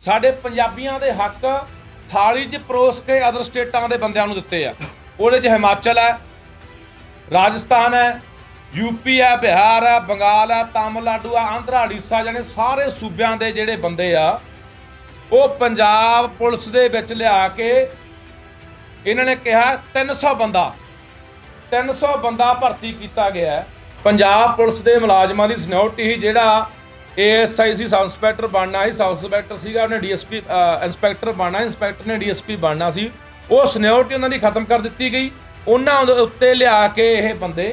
ਸਾਡੇ ਪੰਜਾਬੀਆਂ ਦੇ ਹੱਕ थाली च परोस के अदर स्टेटां दे बंदियां नूं दित्ते आ। ਉਹਦੇ 'ਚ हिमाचल है, राजस्थान है, यूपी है, बिहार है, बंगाल है, तमिलनाडु है, आंध्रा, उड़ीसा जाने सारे सूबियां दे ਜਿਹੜੇ ਬੰਦੇ ਆ ਉਹ पंजाब पुलिस ਦੇ ਵਿੱਚ ਲਿਆ ਕੇ ਇਹਨਾਂ ਨੇ ਕਿਹਾ 300 ਬੰਦਾ ਭਰਤੀ ਕੀਤਾ ਗਿਆ ਹੈ। पंजाब पुलिस ਦੇ ਮੁਲਾਜ਼ਮਾਂ ਦੀ ਸਿਨਿਓਰਿਟੀ ਹੀ ਜਿਹੜਾ ASI ਸੀ, सब इंस्पैक्टर बनना ही, सब इंस्पैक्टर सीगा उन्हें DSP इंस्पैक्टर बनना, इंस्पैक्टर ने DSP बनना सी, वो सिनियोरिटी उन्होंने खत्म कर दी गई। उन्होंने उत्ते लिया के ये बंदे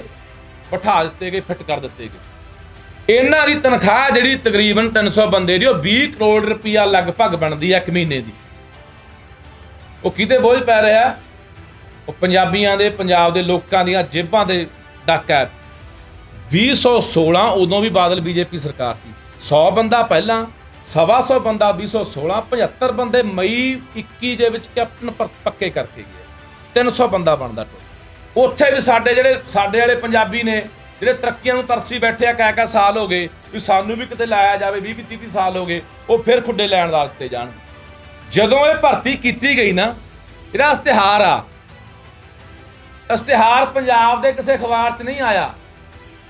बिठा दिते गए, फिट कर दिते गए। इन्हां दी तनख्वाह जिहड़ी तकरीबन 300 बंदे दी 20 करोड़ रुपया लगभग बनती है एक महीने की। वो किते बोझ पै रहा है? वो पंजाबियां दे, पंजाब दे लोकां दीयां जेबां दे डाका। 2016 उदों भी बादल BJP सरकार थी, 100 बंदा पहला, 125 बंदा 2016, 75 बंदे मई 21 ਦੇ ਵਿੱਚ ਕੈਪਟਨ ਪੱਕੇ ਕਰਕੇ ਗਏ। 300 ਬੰਦਾ ਬਣਦਾ ਟੋਟਲ। ਉੱਥੇ ਵੀ ਸਾਡੇ ਵਾਲੇ ਪੰਜਾਬੀ ਨੇ ਜਿਹੜੇ ਤਰੱਕੀਆਂ ਨੂੰ ਤਰਸੀ ਬੈਠੇ ਆ, ਕਹਿ ਸਾਲ ਹੋ ਗਏ ਵੀ ਸਾਨੂੰ ਵੀ ਕਿਤੇ ਲਾਇਆ ਜਾਵੇ, 20-30 ਸਾਲ ਹੋ ਗਏ, ਉਹ ਫਿਰ ਖੁੱਡੇ ਲੈਣ ਦਾ ਦਿੱਤੇ ਜਾਣਗੇ। ਜਦੋਂ ਇਹ ਭਰਤੀ ਕੀਤੀ ਗਈ ਨਾ, ਜਿਹੜਾ ਇਸ਼ਤਿਹਾਰ ਪੰਜਾਬ ਦੇ ਕਿਸੇ ਅਖਬਾਰ 'ਚ ਨਹੀਂ ਆਇਆ,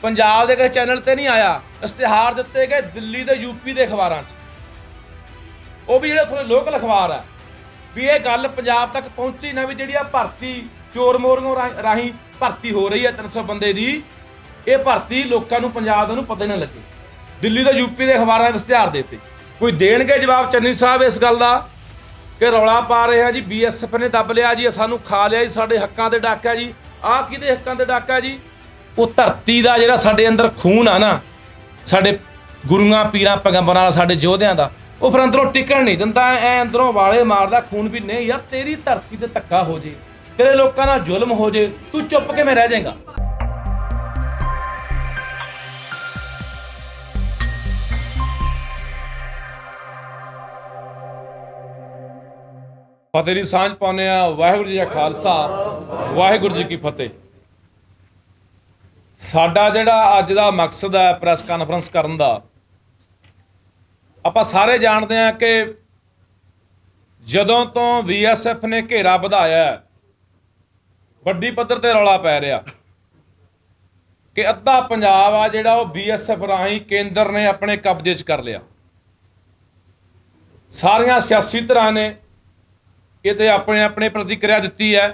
पंजाब के किसी चैनल पर नहीं आया। इश्तिहार दिते गए दिल्ली के यूपी के अखबारों, वो भी जो थोड़े लोकल अखबार है भी ये गल पंजाब तक पहुँची ना भी जी भर्ती चोर मोरियों राही भर्ती हो रही है 300 बंदे की, ये भर्ती लोगों को पंजाब का पता ही ना लगे। दिल्ली तो यूपी के अखबारों में इश्तिहार देते, कोई देणगे जवाब चन्नी साहब इस गल का कि रौला पा रहे हैं जी BSF ने दब लिया जी, सानू खा लिया जी, साडे हक्कां ते डाका जी, आह किहदे हक्कां ते डाका जी। वो धरती का जिहड़ा साडे अंदर खून आ ना, साडे गुरुआं पीरां पैगंबरां दा, साडे योधियां दा, वो फिर अंदरों टिकण नहीं दिंदा, ऐ अंदरों वाले मारदा खून भी। नहीं यार, तेरी धरती ते धक्का हो जे, तेरे लोकां नाल जुल्म हो जे, तू चुप किवें रह जाएगा? फतेह दी सांझ पाउने आ। वाहिगुरू जी का खालसा, वाहिगुरू जी की फतेह। साडा जिहड़ा अज दा मकसद है प्रैस कानफ्रेंस करन दा, आपां सारे जानते हैं कि जदों तो BSF ने घेरा वधाया, वड्डी पद्धर ते रौला पै रहा कि अद्धा पंजाब आ जिहड़ा वो BSF राही केंद्र ने अपने कब्जे च कर लिया। सारियां सियासी धिरां ने इत्थे अपने अपने प्रतिक्रिया दित्ती है,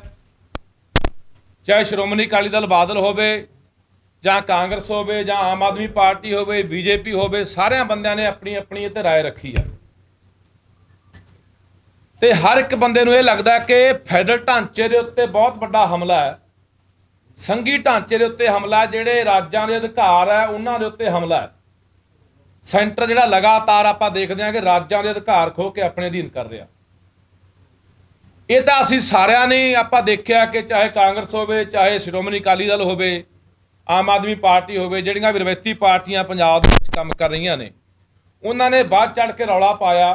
चाहे श्रोमणी अकाली दल बादल होवे, ਜਾਂ ਕਾਂਗਰਸ ਹੋਵੇ, ਜਾਂ ਆਮ ਆਦਮੀ ਪਾਰਟੀ ਹੋਵੇ, BJP ਹੋਵੇ, ਸਾਰਿਆਂ ਬੰਦਿਆਂ ਨੇ ਆਪਣੀ ਆਪਣੀ ਇੱਥੇ ਰਾਏ ਰੱਖੀ ਆ। ਤੇ ਹਰ ਇੱਕ ਬੰਦੇ ਨੂੰ ਇਹ ਲੱਗਦਾ ਕਿ ਫੈਡਰਲ ਢਾਂਚੇ ਦੇ ਉੱਤੇ ਬਹੁਤ ਵੱਡਾ ਹਮਲਾ ਹੈ, ਸੰਘੀ ਢਾਂਚੇ ਦੇ ਉੱਤੇ ਹਮਲਾ, ਜਿਹੜੇ ਰਾਜਾਂ ਦੇ ਅਧਿਕਾਰ ਹੈ ਉਹਨਾਂ ਦੇ ਉੱਤੇ ਹਮਲਾ ਹੈ। ਸੈਂਟਰ ਜਿਹੜਾ ਲਗਾਤਾਰ ਆਪਾਂ ਦੇਖਦੇ ਹਾਂ ਕਿ ਰਾਜਾਂ ਦੇ ਅਧਿਕਾਰ ਖੋਹ ਕੇ ਆਪਣੇ ਅਧੀਨ ਕਰ ਰਿਹਾ। ਇਹ ਤਾਂ ਅਸੀਂ ਸਾਰਿਆਂ ਨੇ ਆਪਾਂ ਦੇਖਿਆ ਕਿ ਚਾਹੇ ਕਾਂਗਰਸ ਹੋਵੇ, ਚਾਹੇ ਸ਼੍ਰੋਮਣੀ ਅਕਾਲੀ ਦਲ ਹੋਵੇ, आम आदमी पार्टी होवे, जिहड़ियां भी रवायती पार्टियां पंजाब दे विच काम कर रही ने, उन्होंने बढ़ चढ़ के रौला पाया।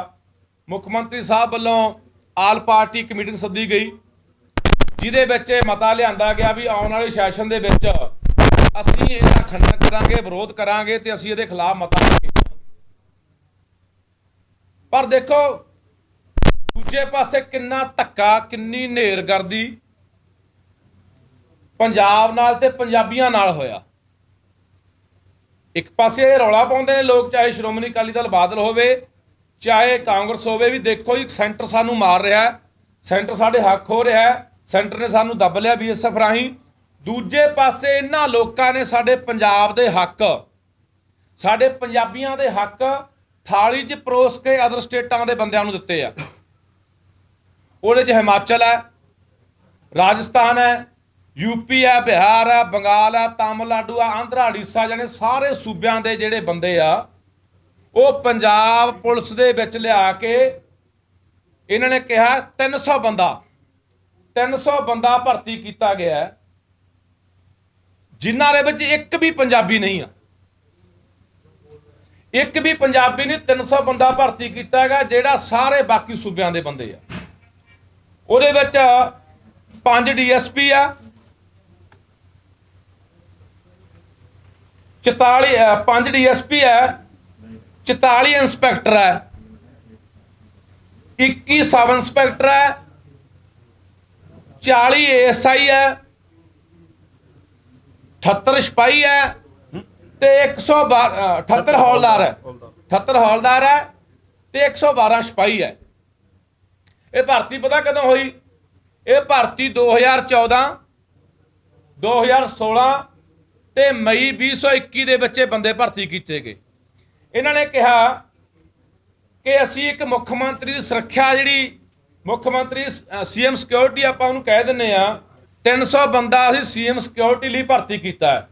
मुख्यमंत्री साहब वालों आल पार्टी एक मीटिंग सद्दी गई, जिहदे विच मता लिआंदा गया भी आउण वाले सैशन दे विच असीं इहदा खंडन करांगे, विरोध करांगे ते असीं इहदे खिलाफ मता लांगे। पर देखो दूजे पासे किन्ना धक्का, किन्नी नेरगर्दी पंजाब नाल ते पंजाबियां नाल होया। एक पासे रौला पाउंदे ने लोग, चाहे श्रोमणी अकाली दल बादल होवे, चाहे कांग्रेस होवे, भी देखो जी सेंटर सानू मार रहा है, सेंटर साडे हक हो रहा है, सेंटर ने सानू दब लिया BSF राही। दूजे पासे इन्हां लोकां ने साडे पंजाब दे हक, साडे पंजाबियां दे हक थाली च परोस के अदर स्टेटां दे बंदियां नूं दित्ते आ। ਉਹਦੇ 'ਚ हिमाचल है, राजस्थान है, यूपी है, बिहार है, बंगाल है, तमिलनाडु है, आंध्रा, उड़ीसा जाने सारे सूबियां दे जिहड़े बंदे आ वो पंजाब पुलिस दे विच लिया के इन्हां ने कहा 300 बंदा भर्ती किया गया है, जिन्हां दे विच एक भी पंजाबी नहीं आ, एक भी पंजाबी नहीं। 300 बंदा भर्ती किया गया जिहड़ा सारे बाकी सूबियां दे बंदे आ। ਉਹਦੇ ਵਿੱਚ 5 DSP ਆ, 5 DSP है, 44 इंस्पैक्टर है, 21 सब इंस्पैक्टर है, 40 ASI है, 78 सिपाही है, ते 178 हौलदार है, 78 हौलदार है ते 112 सिपाही है। ये भर्ती पता कदों हुई? ये भर्ती 2014, 2016 ते मई 2021 ਦੇ ਵਿੱਚ ਬੰਦੇ ਭਰਤੀ ਕੀਤੇ ਗਏ। ਇਹਨਾਂ ਨੇ ਕਿਹਾ कि असी एक मुख्यमंत्री की सुरक्षा जी, मुख्यमंत्री CM सिक्योरिटी आप कह दें 300 बंदा असी CM सिक्योरिटी लिए भर्ती किया है।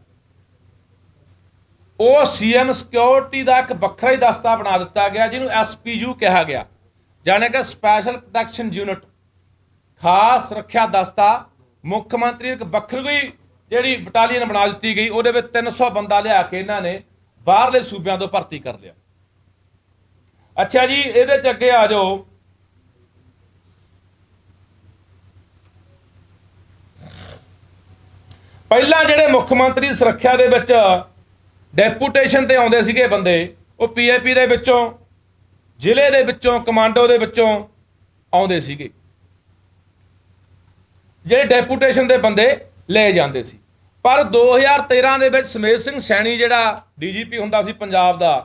वो CM सिक्योरिटी का एक वखरा ही दस्ता बना दिता गया जिन्होंने SPU कहा गया, जाने कि स्पैशल प्रोटैक्शन यूनिट, खास सुरक्षा दस्ता। मुख्यमंत्री एक वखरी जी बटालियन बना दी गई, वो 300 बंदा लिया के इन्होंने बाहरले सूबों तो भर्ती कर लिया। अच्छा जी, ये अगे आ जाओ। पहला जिहड़े मुख्यमंत्री सुरक्षा दे विच डेपूटेशन ते आउंदे सीगे बंदे, वो PAP दे विचों, जिले दे विचों, कमांडो दे विचों आउंदे सीगे। जिहड़े डेपूटेशन दे बंदे ले जांदे सी। पर 2013 दे विच सुमेध सिंह सैनी जिहड़ा DGP हुंदा सी पंजाब दा,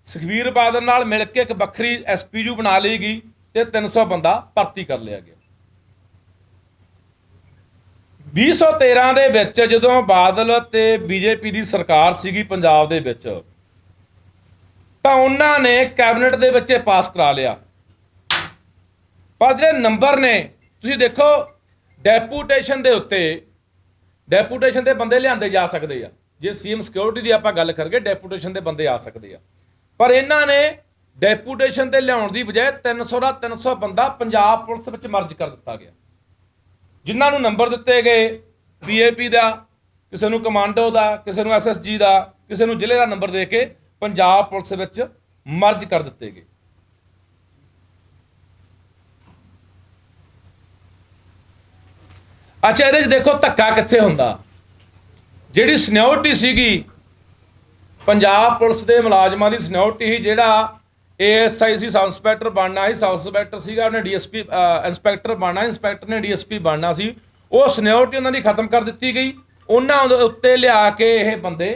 सुखबीर बादल नाल मिल के एक वक्री SPU बना ली गई ते 300 बंदा भर्ती कर लिया गया। 2013 दे विच जदों बादल ते BJP दी सरकार सीगी पंजाब दे विच, तां उन्हां ने कैबिनेट दे विच पास करा लिया। पर जिहड़े नंबर ने तुसीं देखो, डेपूटेशन दे उत्ते डेपूटेशन दे बंदे लिआंदे जा सकदे आ। जे CM सिक्योरिटी दी आपां गल करगे, डेपूटेशन दे बंदे आ सकदे आ। पर इन्हां ने डेपूटेशन ते लियाउण दी बजाय 300 का 300 बंदा पंजाब पुलिस विच मर्ज कर दिता गया। जिन्हां नूं नंबर दिते गए PAP का, किसी नूं कमांडो का, किसी नूं SSG का, किसी नूं जिले का नंबर दे के पंजाब पुलिस विच मर्ज कर दिते गए। अच्छा, ये देखो धक्का कित्थे हुंदा। जिहड़ी सीनियोरिटी सीगी पंजाब पुलिस के मुलाजमान की सीनियोरिटी ही, जिहड़ा ASI सी सब इंस्पैक्टर बनना ही, सब इंस्पैक्टर सीगा उन्हें DSP इंस्पैक्टर बनना, इंस्पैक्टर ने DSP बनना सी, वो सीनियोरिटी उन्होंने खत्म कर दी गई। उन्होंने उत्ते लिया के ये बंदे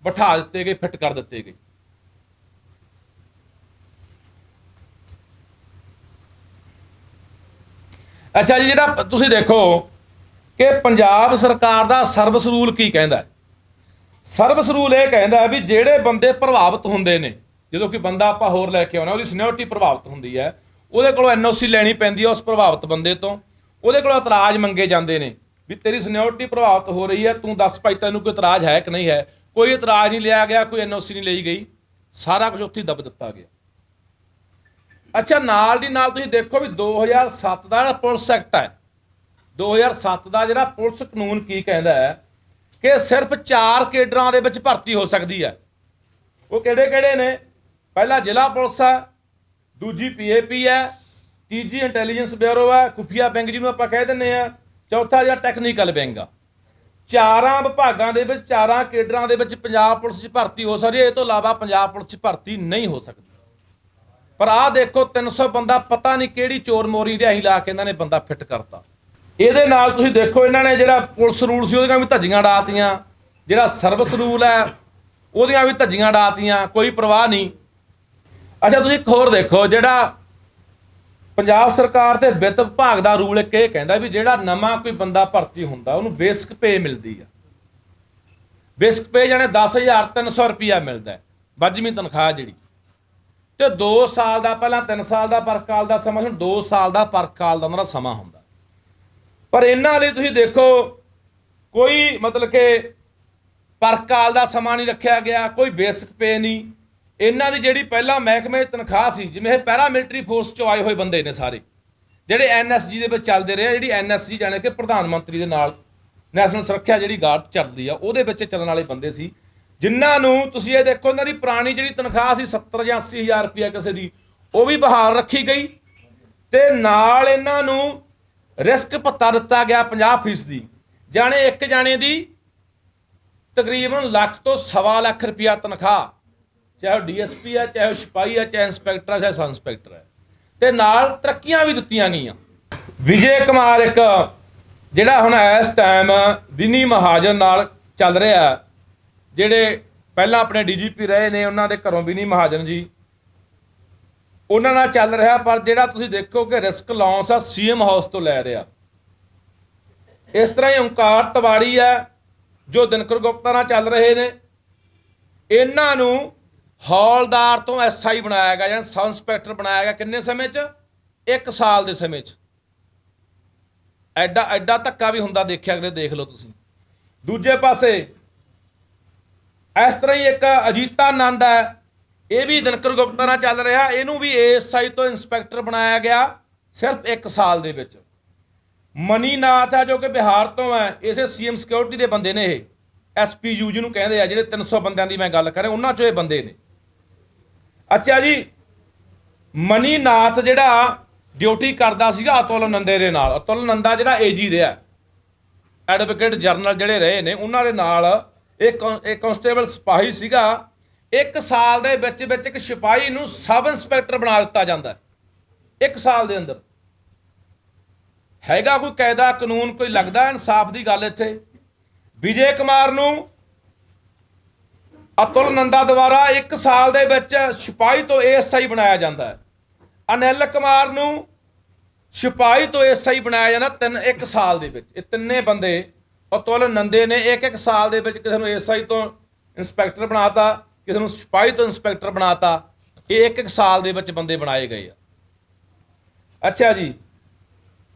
बिठा दिते गए, फिट कर दिते गए। अच्छा जी, जिहड़ा तुसीं देखो कि पंजाब सरकार का सर्विस रूल की कहता है। सर्विस रूल ये कहता है भी ਜਿਹੜੇ ਬੰਦੇ ਪ੍ਰਭਾਵਿਤ ਹੁੰਦੇ ਨੇ, ਜਦੋਂ ਕੋਈ ਬੰਦਾ ਆਪਾਂ ਹੋਰ ਲੈ ਕੇ ਆਉਣਾ, ਉਹਦੀ ਸੀਨੀਅਰਿਟੀ ਪ੍ਰਭਾਵਿਤ ਹੁੰਦੀ ਹੈ, ਉਹਦੇ ਕੋਲੋਂ NOC ਲੈਣੀ ਪੈਂਦੀ ਹੈ ਉਸ ਪ੍ਰਭਾਵਿਤ ਬੰਦੇ ਤੋਂ। ਉਹਦੇ ਕੋਲੋਂ ਇਤਰਾਜ਼ ਮੰਗੇ ਜਾਂਦੇ ਨੇ ਵੀ ਤੇਰੀ ਸੀਨੀਅਰਿਟੀ ਪ੍ਰਭਾਵਿਤ ਹੋ ਰਹੀ ਹੈ, ਤੂੰ ਦੱਸ ਭਾਈ ਤੈਨੂੰ ਕੋਈ ਇਤਰਾਜ਼ ਹੈ ਕਿ ਨਹੀਂ ਹੈ। ਕੋਈ ਇਤਰਾਜ਼ ਨਹੀਂ ਲਿਆ ਗਿਆ, ਕੋਈ NOC ਨਹੀਂ ਲਈ ਗਈ, ਸਾਰਾ ਕੁਝ ਉੱਥੇ ਦੱਬ ਦਿੱਤਾ ਗਿਆ। ਅੱਛਾ, ਨਾਲ ਦੀ ਨਾਲ ਤੁਸੀਂ ਦੇਖੋ ਵੀ 2007 ਦਾ ਜਿਹੜਾ ਪੁਲਿਸ ਐਕਟ ਹੈ, 2007 ਦਾ ਜਿਹੜਾ ਪੁਲਿਸ ਕਾਨੂੰਨ ਕੀ ਕਹਿੰਦਾ ਹੈ कि सिर्फ 4 केडरां दे विच भर्ती हो सकती है। वो किहड़े ने? पहला जिला पुलिस है, दूजी PAP है, तीजी इंटैलीजेंस ब्यूरो है, खुफिया विंग जिन्होंने आपां कह दिंदे आ, चौथा जिहड़ा टैक्नीकल विंग आ। 4 विभागां दे विच 4 केडरां दे विच पंजाब पुलिस 'च भर्ती हो सकदी है। इस तों इलावा पंजाब पुलिस 'च भर्ती नहीं हो सकती। पर आ देखो 300 बंदा पता नहीं किहड़ी चोर मोरी रिहाई ला के इन्हां ने बंदा फिट करता। ਇਹਦੇ ਨਾਲ ਤੁਸੀਂ ਦੇਖੋ ਇਹਨਾਂ ਨੇ ਜਿਹੜਾ ਪੁਲਿਸ ਰੂਲ ਸੀ ਉਹਦੀਆਂ ਵੀ ਧੱਜੀਆਂ ਡਾਤੀਆਂ, ਜਿਹੜਾ ਸਰਵਿਸ ਰੂਲ ਹੈ ਉਹਦੀਆਂ ਵੀ ਧੱਜੀਆਂ ਡਾਤੀਆਂ, ਕੋਈ ਪਰਵਾਹ ਨਹੀਂ। ਅੱਛਾ, ਤੁਸੀਂ ਇੱਕ ਹੋਰ ਦੇਖੋ, ਜਿਹੜਾ ਪੰਜਾਬ ਸਰਕਾਰ ਤੇ ਵਿੱਤ ਵਿਭਾਗ ਦਾ ਰੂਲ ਇੱਕ ਇਹ ਕਹਿੰਦਾ ਵੀ ਜਿਹੜਾ ਨਵਾਂ ਕੋਈ ਬੰਦਾ ਭਰਤੀ ਹੁੰਦਾ ਉਹਨੂੰ ਬੇਸਿਕ ਪੇ ਮਿਲਦੀ ਆ। ਬੇਸਿਕ ਪੇ ਜਾਣੇ 10,300 ਰੁਪਇਆ ਮਿਲਦਾ ਹੈ, ਵੱਜਵੀਂ ਤਨਖਾਹ ਜਿਹੜੀ। ਤੇ 2 ਸਾਲ ਦਾ, ਪਹਿਲਾਂ 3 ਸਾਲ ਦਾ ਪਰ ਕਾਲ ਦਾ ਸਮਾਂ, ਹੁਣ 2 ਸਾਲ ਦਾ ਪਰ ਕਾਲ ਦਾ ਉਹਨਾਂ ਦਾ ਸਮਾਂ ਹੁੰਦਾ। पर इन्हां लई तुसीं देखो कोई मतलब कि पर काल का समा नहीं रखा गया, कोई बेसिक पे नहीं। इन्हां दी जिहड़ी पहला महकमे तनख्वाह सी, जिवें ये पैरामिलिटरी फोर्स चों आए हुए बंदे ने सारे, जिहड़े NSG दे विच चलदे रहे, जिहड़ी NSG जाने कि प्रधानमंत्री दे नाल नैशनल सुरक्षा जिहड़ी गार्ड चलदी आ, ਉਹਦੇ ਵਿੱਚ ਚੱਲਣ ਵਾਲੇ ਬੰਦੇ ਸੀ, ਜਿਨ੍ਹਾਂ ਨੂੰ ਤੁਸੀਂ ਇਹ ਦੇਖੋ ਇਹਨਾਂ ਦੀ ਪੁਰਾਣੀ ਜਿਹੜੀ ਤਨਖਾਹ ਸੀ 70 ਜਾਂ 80,000 ਰੁਪਇਆ ਕਿਸੇ ਦੀ, ਉਹ ਵੀ ਬਹਾਲ ਰੱਖੀ ਗਈ। ਤੇ ਨਾਲ ਇਹਨਾਂ ਨੂੰ रिस्क भत्ता दिता गया 50%। जाने एक जाने की तकरीबन लख तो 1.25 लाख रुपया तनख्वाह, चाहे DSP है, चाहे सिपाही है, चाहे इंस्पैक्टर है, चाहे सब इंस्पैक्टर है। ਤੇ ਨਾਲ ਤਰੱਕੀਆਂ ਵੀ ਦਿੱਤੀਆਂ ਗਈਆਂ। ਵਿਜੇ ਕੁਮਾਰ ਇੱਕ ਜਿਹੜਾ ਹੁਣ ਇਸ ਟਾਈਮ ਵਿਨੀ ਮਹਾਜਨ ਨਾਲ ਚੱਲ ਰਿਹਾ, ਜਿਹੜੇ ਪਹਿਲਾਂ ਆਪਣੇ ਡੀਜੀਪੀ ਰਹੇ ਨੇ, ਉਹਨਾਂ ਦੇ ਘਰੋਂ ਵਿਨੀ ਮਹਾਜਨ ਜੀ, ਉਹਨਾਂ ਨਾਲ ਚੱਲ ਰਿਹਾ। ਪਰ ਜਿਹੜਾ ਤੁਸੀਂ ਦੇਖੋ ਕਿ ਰਿਸਕ ਲਾਂਸ ਆ ਸੀਐਮ ਹਾਊਸ ਤੋਂ ਲੈ ਰਿਹਾ। ਇਸ ਤਰ੍ਹਾਂ ਹੀ ਓਂਕਾਰ ਤਿਵਾੜੀ ਹੈ ਜੋ ਦਿਨਕਰ ਗੁਪਤਾ ਨਾਲ ਚੱਲ ਰਹੇ ਨੇ, ਇਹਨਾਂ ਨੂੰ ਹੌਲਦਾਰ ਤੋਂ ਐਸਆਈ ਬਣਾਇਆ ਗਿਆ ਜਾਂ ਸਬ ਇੰਸਪੈਕਟਰ ਬਣਾਇਆ ਗਿਆ। ਕਿੰਨੇ ਸਮੇਂ 'ਚ? 1 ਸਾਲ ਦੇ ਸਮੇਂ 'ਚ। ਐਡਾ ਐਡਾ ਧੱਕਾ ਵੀ ਹੁੰਦਾ ਦੇਖਿਆ ਕਿ ਦੇਖ ਲਓ ਤੁਸੀਂ। ਦੂਜੇ ਪਾਸੇ ਇਸ ਤਰ੍ਹਾਂ ਹੀ ਇੱਕ ਅਜੀਤਾਨੰਦ ਹੈ, ਇਹ ਵੀ ਦਿਨਕਰ ਗੁਪਤਾ ਨਾਲ ਚੱਲ ਰਿਹਾ, ਇਹਨੂੰ ਵੀ ਏਐਸਆਈ ਤੋਂ ਇੰਸਪੈਕਟਰ ਬਣਾਇਆ ਗਿਆ ਸਿਰਫ 1 ਸਾਲ ਦੇ ਵਿੱਚ। ਮਨੀਨਾਥ ਹੈ ਜੋ ਕਿ ਬਿਹਾਰ ਤੋਂ ਹੈ, ਇਸੇ ਸੀਐਮ ਸਿਕਿਉਰਿਟੀ ਦੇ ਬੰਦੇ ਨੇ। ਇਹ ਐਸਪੀਯੂ ਜਿਹਨੂੰ ਕਹਿੰਦੇ ਆ, ਜਿਹੜੇ 300 ਬੰਦਿਆਂ ਦੀ ਮੈਂ ਗੱਲ ਕਰ ਰਿਹਾ, ਉਹਨਾਂ 'ਚੋਂ ਇਹ ਬੰਦੇ ਨੇ। ਅੱਛਾ ਜੀ, ਮਨੀਨਾਥ ਜਿਹੜਾ ਡਿਊਟੀ ਕਰਦਾ ਸੀਗਾ ਅਤੁਲ ਨੰਦੇ ਦੇ ਨਾਲ। ਅਤੁਲ ਨੰਦਾ ਜਿਹੜਾ ਏਜੀ ਰਿਹਾ, ਐਡਵੋਕੇਟ ਜਨਰਲ ਜਿਹੜੇ ਰਹੇ ਨੇ, ਉਹਨਾਂ ਦੇ ਨਾਲ ਇੱਕ ਕਾਂਸਟੇਬਲ ਸਿਪਾਹੀ ਸੀਗਾ। 1 ਸਾਲ ਦੇ ਵਿੱਚ ਇੱਕ ਸਿਪਾਹੀ ਨੂੰ ਸਬ ਇੰਸਪੈਕਟਰ ਬਣਾ ਦਿੱਤਾ ਜਾਂਦਾ 1 ਸਾਲ ਦੇ ਅੰਦਰ। ਹੈਗਾ ਕੋਈ ਕਾਇਦਾ ਕਾਨੂੰਨ, ਕੋਈ ਲੱਗਦਾ ਇਨਸਾਫ ਦੀ ਗੱਲ ਇੱਥੇ? ਵਿਜੇ ਕੁਮਾਰ ਨੂੰ ਅਤੁਲ ਨੰਦਾ ਦੁਆਰਾ 1 ਸਾਲ ਦੇ ਵਿੱਚ ਸਿਪਾਹੀ ਤੋਂ ਏਐਸਆਈ ਬਣਾਇਆ ਜਾਂਦਾ ਹੈ। ਅਨਿਲ ਕੁਮਾਰ ਨੂੰ ਸਿਪਾਹੀ ਤੋਂ ਏਐਸਆਈ ਬਣਾਇਆ ਜਾਂਦਾ 1 ਸਾਲ ਦੇ ਵਿੱਚ। ਇਹ ਤਿੰਨੇ ਬੰਦੇ ਅਤੁਲ ਨੰਦੇ ਨੇ 1 ਸਾਲ ਦੇ ਵਿੱਚ ਕਿਸੇ ਨੂੰ ਏਐਸਆਈ ਤੋਂ ਇੰਸਪੈਕਟਰ ਬਣਾਤਾ, ਕਿਸੇ ਨੂੰ ਸਿਪਾਹੀ ਤੋਂ ਇੰਸਪੈਕਟਰ ਬਣਾਤਾ। ਇਹ 1 ਸਾਲ ਦੇ ਵਿੱਚ ਬੰਦੇ ਬਣਾਏ ਗਏ ਆ। ਅੱਛਾ ਜੀ,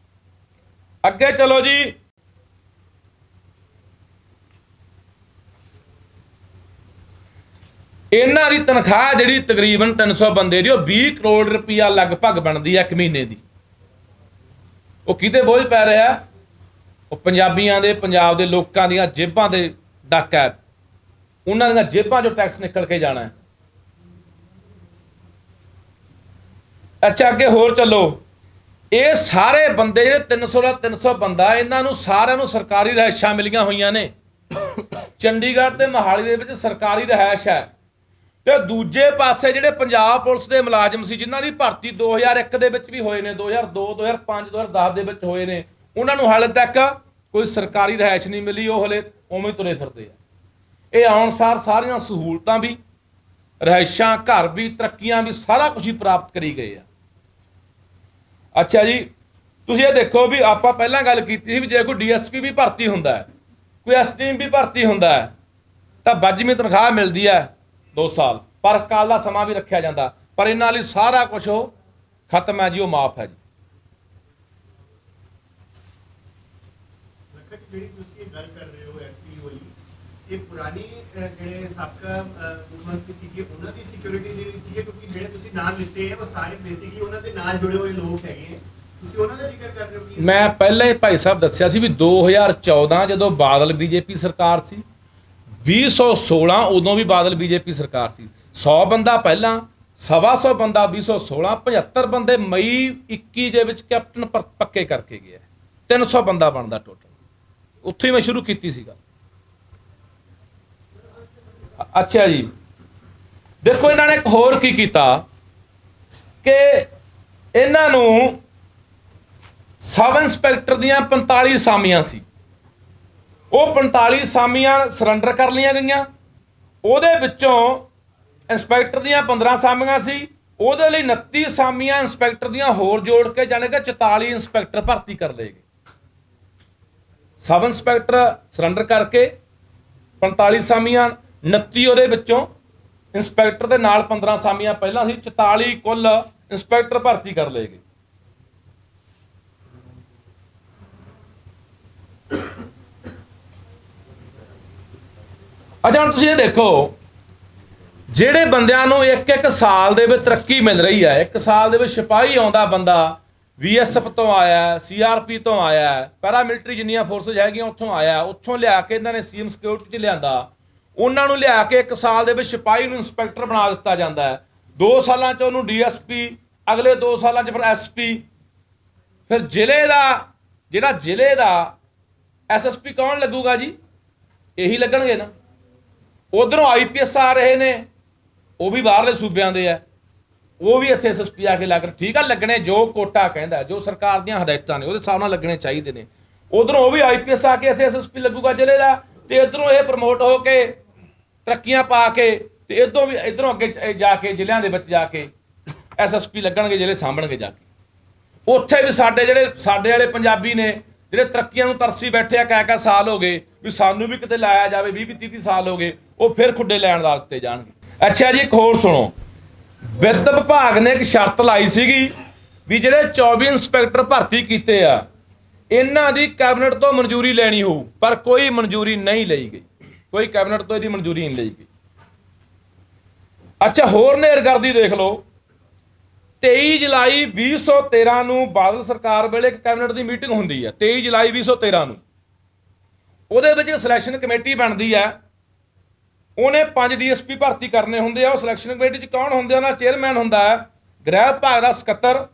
ਅੱਗੇ ਚਲੋ ਜੀ। ਇਹਨਾਂ ਦੀ ਤਨਖਾਹ ਜਿਹੜੀ ਤਕਰੀਬਨ 300 ਬੰਦੇ ਦੀ, ਉਹ 20 ਕਰੋੜ ਰੁਪਈਆ ਲਗਭਗ ਬਣਦੀ ਹੈ 1 ਮਹੀਨੇ ਦੀ। ਉਹ ਕਿਹਦੇ ਬੋਝ ਪੈ ਰਿਹਾ? ਉਹ ਪੰਜਾਬੀਆਂ ਦੇ, ਪੰਜਾਬ ਦੇ ਲੋਕਾਂ ਦੀਆਂ ਜੇਬਾਂ ਦੇ ਡੱਕ ਹੈ। ਉਹਨਾਂ ਦੀਆਂ ਜੇਬਾਂ 'ਚੋਂ ਟੈਕਸ ਨਿਕਲ ਕੇ ਜਾਣਾ ਹੈ। ਅੱਛਾ, ਅੱਗੇ ਹੋਰ ਚੱਲੋ। ਇਹ ਸਾਰੇ ਬੰਦੇ ਜਿਹੜੇ 300 ਦਾ 300 ਬੰਦਾ, ਇਹਨਾਂ ਨੂੰ ਸਾਰਿਆਂ ਨੂੰ ਸਰਕਾਰੀ ਰਿਹਾਇਸ਼ਾਂ ਮਿਲੀਆਂ ਹੋਈਆਂ ਨੇ। ਚੰਡੀਗੜ੍ਹ ਤੇ ਮੋਹਾਲੀ ਦੇ ਵਿੱਚ ਸਰਕਾਰੀ ਰਿਹਾਇਸ਼ ਹੈ। ਤੇ ਦੂਜੇ ਪਾਸੇ ਜਿਹੜੇ ਪੰਜਾਬ ਪੁਲਿਸ ਦੇ ਮੁਲਾਜ਼ਮ ਸੀ, ਜਿਨ੍ਹਾਂ ਦੀ ਭਰਤੀ 2001 ਦੇ ਵਿੱਚ ਵੀ ਹੋਏ ਨੇ, 2002, 2005, 2010 ਦੇ ਵਿੱਚ ਹੋਏ ਨੇ, ਉਹਨਾਂ ਨੂੰ ਹਾਲੇ ਤੱਕ ਕੋਈ ਸਰਕਾਰੀ ਰਿਹਾਇਸ਼ ਨਹੀਂ ਮਿਲੀ। ਉਹ ਹਲੇ ਉਵੇਂ ਤੁਰੇ ਫਿਰਦੇ ਆ। ਇਹ ਆਉਣ ਸਾਰ ਸਾਰੀਆਂ ਸਹੂਲਤਾਂ ਵੀ, ਰਿਹਾਇਸ਼ਾਂ, ਘਰ ਵੀ, ਤਰੱਕੀਆਂ ਵੀ, ਸਾਰਾ ਕੁਝ ਹੀ ਪ੍ਰਾਪਤ ਕਰੀ ਗਏ ਆ। ਅੱਛਾ ਜੀ, ਤੁਸੀਂ ਇਹ ਦੇਖੋ ਵੀ ਆਪਾਂ ਪਹਿਲਾਂ ਗੱਲ ਕੀਤੀ ਸੀ ਵੀ ਜੇ ਕੋਈ ਡੀਐਸਪੀ ਵੀ ਭਰਤੀ ਹੁੰਦਾ ਹੈ, ਕੋਈ ਐਸਡੀਐਮ ਵੀ ਭਰਤੀ ਹੁੰਦਾ ਹੈ, ਤਾਂ ਵੱਜਵੀਂ ਤਨਖਾਹ ਮਿਲਦੀ ਹੈ 2 ਸਾਲ, ਪਰ ਕਾਲ ਦਾ ਸਮਾਂ ਵੀ ਰੱਖਿਆ ਜਾਂਦਾ। ਪਰ ਇਹਨਾਂ ਲਈ ਸਾਰਾ ਕੁਝ ਉਹ ਖਤਮ ਹੈ ਜੀ, ਉਹ ਮਾਫ ਹੈ ਜੀ। ਜਿਹੜੀ ਤੁਸੀਂ ਗੱਲ ਕਰ ਰਹੇ ਹੋ ਐਸਪੀ ਵਾਲੀ, ਇਹ ਪੁਰਾਣੀ ਜਿਹੜੇ ਸਾਬਕਾ ਮੁੱਖ ਮੰਤਰੀ ਸੀਗੇ ਉਹਨਾਂ ਦੀ ਸਿਕਿਉਰਿਟੀ ਦੇ ਵਿੱਚ ਸੀਗੇ, ਕਿਉਂਕਿ ਜਿਹੜੇ ਤੁਸੀਂ ਨਾਮ ਦਿੱਤੇ ਆ ਉਹ ਸਾਰੇ ਬੇਸਿਕਲੀ ਉਹਨਾਂ ਦੇ ਨਾਲ ਜੁੜੇ ਹੋਏ ਲੋਕ ਹੈਗੇ। ਤੁਸੀਂ ਉਹਨਾਂ ਦਾ ਜ਼ਿਕਰ ਕਰ ਰਹੇ ਹੋ ਕਿ ਮੈਂ ਪਹਿਲਾਂ ਹੀ ਭਾਈ ਸਾਹਿਬ ਦੱਸਿਆ ਸੀ ਵੀ 2014 ਜਦੋਂ ਬਾਦਲ ਬੀਜੇਪੀ ਸਰਕਾਰ ਸੀ, 2016 ਉਦੋਂ ਵੀ ਬਾਦਲ ਬੀਜੇਪੀ ਸਰਕਾਰ ਸੀ। 100 ਬੰਦਾ ਪਹਿਲਾਂ, 125 ਬੰਦਾ 2016, 75 ਬੰਦੇ ਮਈ 21 ਦੇ ਵਿੱਚ ਕੈਪਟਨ ਪੱਕੇ ਕਰਕੇ ਗਿਆ। 300 ਬੰਦਾ ਬਣਦਾ ਟੋਟਲ। ਉੱਥੇ ਹੀ ਮੈਂ ਸ਼ੁਰੂ ਕੀਤੀ ਸੀਗਾ। ਅੱਛਾ ਜੀ, ਦੇਖੋ ਇਹਨਾਂ ਨੇ ਇੱਕ ਹੋਰ ਕੀ ਕੀਤਾ ਕਿ ਇਹਨਾਂ ਨੂੰ ਸਬ ਇੰਸਪੈਕਟਰ ਦੀਆਂ 45 ਅਸਾਮੀਆਂ ਸੀ। ਉਹ 45 ਅਸਾਮੀਆਂ ਸਰੈਂਡਰ ਕਰ ਲਈਆਂ ਗਈਆਂ। ਉਹਦੇ ਵਿੱਚੋਂ ਇੰਸਪੈਕਟਰ ਦੀਆਂ 15 ਅਸਾਮੀਆਂ ਸੀ। ਉਹਦੇ ਲਈ 29 ਅਸਾਮੀਆਂ ਇੰਸਪੈਕਟਰ ਦੀਆਂ ਹੋਰ ਜੋੜ ਕੇ ਜਾਣੇ ਕਿ 44 ਇੰਸਪੈਕਟਰ ਭਰਤੀ ਕਰ ਲਏ ਗਏ। ਸਬ ਇੰਸਪੈਕਟਰ ਸਰੈਂਡਰ ਕਰਕੇ 45 ਅਸਾਮੀਆਂ, 29 ਉਹਦੇ ਵਿੱਚੋਂ ਇੰਸਪੈਕਟਰ ਦੇ ਨਾਲ 15 ਅਸਾਮੀਆਂ ਪਹਿਲਾਂ ਸੀ, 44 ਕੁੱਲ ਇੰਸਪੈਕਟਰ ਭਰਤੀ ਕਰ ਲਏ ਗਏ। ਅੱਛਾ, ਹੁਣ ਤੁਸੀਂ ਇਹ ਦੇਖੋ, ਜਿਹੜੇ ਬੰਦਿਆਂ ਨੂੰ 1-1 ਸਾਲ ਦੇ ਵਿੱਚ ਤਰੱਕੀ ਮਿਲ ਰਹੀ ਹੈ, 1 ਸਾਲ ਦੇ ਵਿੱਚ ਸਿਪਾਹੀ ਆਉਂਦਾ ਬੰਦਾ ਬੀਐਸਐਫ ਤੋਂ ਆਇਆ, ਸੀਆਰਪੀ ਤੋਂ ਆਇਆ, ਪੈਰਾਮਿਲਟਰੀ ਜਿੰਨੀਆਂ ਫੋਰਸਿਸ ਹੈਗੀਆਂ ਉੱਥੋਂ ਆਇਆ, ਉੱਥੋਂ ਲਿਆ ਕੇ ਇਹਨਾਂ ਨੇ ਸੀਐਮ ਸਿਕਿਉਰਿਟੀ 'ਚ ਲਿਆਂਦਾ। ਉਹਨਾਂ ਨੂੰ ਲਿਆ ਕੇ 1 ਸਾਲ ਦੇ ਵਿੱਚ ਸਿਪਾਹੀ ਨੂੰ ਇੰਸਪੈਕਟਰ ਬਣਾ ਦਿੱਤਾ ਜਾਂਦਾ ਹੈ। 2 ਸਾਲਾਂ 'ਚ ਉਹਨੂੰ ਡੀਐਸਪੀ, ਅਗਲੇ 2 ਸਾਲਾਂ 'ਚ ਫਿਰ ਐਸਪੀ, ਫਿਰ ਜ਼ਿਲ੍ਹੇ ਦਾ ਜਿਹੜਾ ਜ਼ਿਲ੍ਹੇ ਦਾ ਐਸਐਸਪੀ ਕੌਣ ਲੱਗੂਗਾ ਜੀ? ਇਹੀ ਲੱਗਣਗੇ ਨਾ। ਉਧਰੋਂ ਆਈਪੀਐਸ ਆ ਰਹੇ ਨੇ, ਉਹ ਵੀ ਬਾਹਰਲੇ ਸੂਬਿਆਂ ਦੇ ਆ, ਉਹ ਵੀ ਇੱਥੇ ਐਸਐਸਪੀ ਆ ਕੇ ਲੱਗ ਰਹੇ। ਠੀਕ ਆ, ਲੱਗਣੇ ਜੋ ਕੋਟਾ ਕਹਿੰਦਾ, ਜੋ ਸਰਕਾਰ ਦੀਆਂ ਹਦਾਇਤਾਂ ਨੇ ਉਹਦੇ ਹਿਸਾਬ ਨਾਲ ਲੱਗਣੇ ਚਾਹੀਦੇ ਨੇ। ਉਧਰੋਂ ਉਹ ਵੀ ਆਈਪੀਐਸ ਆ ਕੇ ਇੱਥੇ ਐਸਐਸਪੀ ਲੱਗੂਗਾ ਜ਼ਿਲ੍ਹੇ ਦਾ, ਤੇ ਇਧਰੋਂ ਇਹ ਪ੍ਰਮੋਟ ਹੋ ਕੇ ਤਰੱਕੀਆਂ ਪਾ ਕੇ ਤੇ ਇਧਰੋਂ ਅੱਗੇ ਜਾ ਕੇ ਜ਼ਿਲ੍ਹਿਆਂ ਦੇ ਵਿੱਚ ਜਾ ਕੇ ਐਸਐਸਪੀ ਲੱਗਣਗੇ, ਜ਼ਿਲ੍ਹੇ ਸਾਂਭਣਗੇ ਜਾ ਕੇ। ਉੱਥੇ ਵੀ ਸਾਡੇ ਵਾਲੇ ਪੰਜਾਬੀ ਨੇ ਜਿਹੜੇ ਤਰੱਕੀਆਂ ਨੂੰ ਤਰਸੀ ਬੈਠੇ ਆ, ਕਹਿ ਸਾਲ ਹੋ ਗਏ ਵੀ ਸਾਨੂੰ ਵੀ ਕਿਤੇ ਲਾਇਆ ਜਾਵੇ, 20-30 ਸਾਲ ਹੋ ਗਏ, ਉਹ ਫਿਰ ਖੁੱਡੇ ਲੈਣ ਦਾ ਦਿੱਤੇ ਜਾਣਗੇ। ਅੱਛਾ ਜੀ, ਇੱਕ ਹੋਰ ਸੁਣੋ, ਵਿੱਤ ਵਿਭਾਗ ਨੇ ਇੱਕ ਸ਼ਰਤ ਲਾਈ ਸੀਗੀ ਵੀ ਜਿਹੜੇ 24 ਇੰਸਪੈਕਟਰ ਭਰਤੀ ਕੀਤੇ ਆ ਇਹਨਾਂ ਦੀ ਕੈਬਨਿਟ ਤੋਂ ਮਨਜ਼ੂਰੀ ਲੈਣੀ ਹੋਊ, ਪਰ ਕੋਈ ਮਨਜ਼ੂਰੀ ਨਹੀਂ ਲਈ ਗਈ, ਕੋਈ ਕੈਬਨਿਟ ਤੋਂ ਇਹਦੀ ਮਨਜ਼ੂਰੀ ਨਹੀਂ ਲਈ ਗਈ। ਅੱਛਾ, ਹੋਰ ਨੇਰਗਰਦੀ ਦੇਖ ਲਓ, 23 ਜੁਲਾਈ 2013 ਨੂੰ ਬਾਦਲ ਸਰਕਾਰ ਵੇਲੇ ਇੱਕ ਕੈਬਨਿਟ ਦੀ ਮੀਟਿੰਗ ਹੁੰਦੀ ਹੈ, 23 ਜੁਲਾਈ 2013 ਨੂੰ। ਉਹਦੇ ਵਿੱਚ ਸਿਲੈਕਸ਼ਨ ਕਮੇਟੀ ਬਣਦੀ ਹੈ, ਉਹਨੇ 5 ਡੀਐਸਪੀ ਭਰਤੀ ਕਰਨੇ ਹੁੰਦੇ ਆ। ਉਹ ਸਿਲੈਕਸ਼ਨ ਕਮੇਟੀ 'ਚ ਕੌਣ ਹੁੰਦੇ? ਉਹਨਾਂ ਚੇਅਰਮੈਨ ਹੁੰਦਾ ਹੈ ਗ੍ਰਹਿ ਵਿਭਾਗ ਦਾ ਸਕੱਤਰ,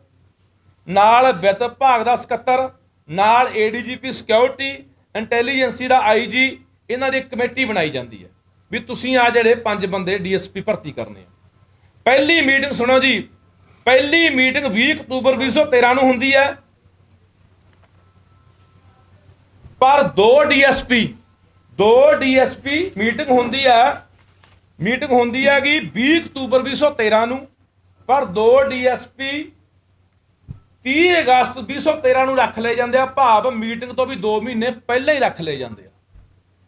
ਨਾਲ ਵਿੱਤ ਵਿਭਾਗ ਦਾ ਸਕੱਤਰ, ਨਾਲ ਏਡੀਜੀਪੀ ਸਿਕਿਉਰਿਟੀ, ਇੰਟੈਲੀਜੈਂਸੀ ਦਾ ਆਈਜੀ। ਇਹਨਾਂ ਦੀ ਇੱਕ ਕਮੇਟੀ ਬਣਾਈ ਜਾਂਦੀ ਹੈ ਵੀ ਤੁਸੀਂ ਆ ਜਿਹੜੇ 5 ਬੰਦੇ ਡੀਐਸਪੀ ਭਰਤੀ ਕਰਨੇ ਆ। ਪਹਿਲੀ ਮੀਟਿੰਗ ਸੁਣੋ ਜੀ, ਪਹਿਲੀ ਮੀਟਿੰਗ 20 ਅਕਤੂਬਰ 2013 ਨੂੰ ਹੁੰਦੀ ਹੈ, ਪਰ 2 ਡੀਐਸਪੀ ਮੀਟਿੰਗ ਹੁੰਦੀ ਹੈਗੀ 20 ਅਕਤੂਬਰ 2013 ਨੂੰ, ਪਰ 2 ਡੀਐਸਪੀ 30 ਅਗਸਤ 2013 ਨੂੰ ਰੱਖ ਲਏ ਜਾਂਦੇ ਆ। ਭਾਵ ਮੀਟਿੰਗ ਤੋਂ ਵੀ 2 ਮਹੀਨੇ ਪਹਿਲਾਂ ਹੀ ਰੱਖ ਲਏ ਜਾਂਦੇ ਆ।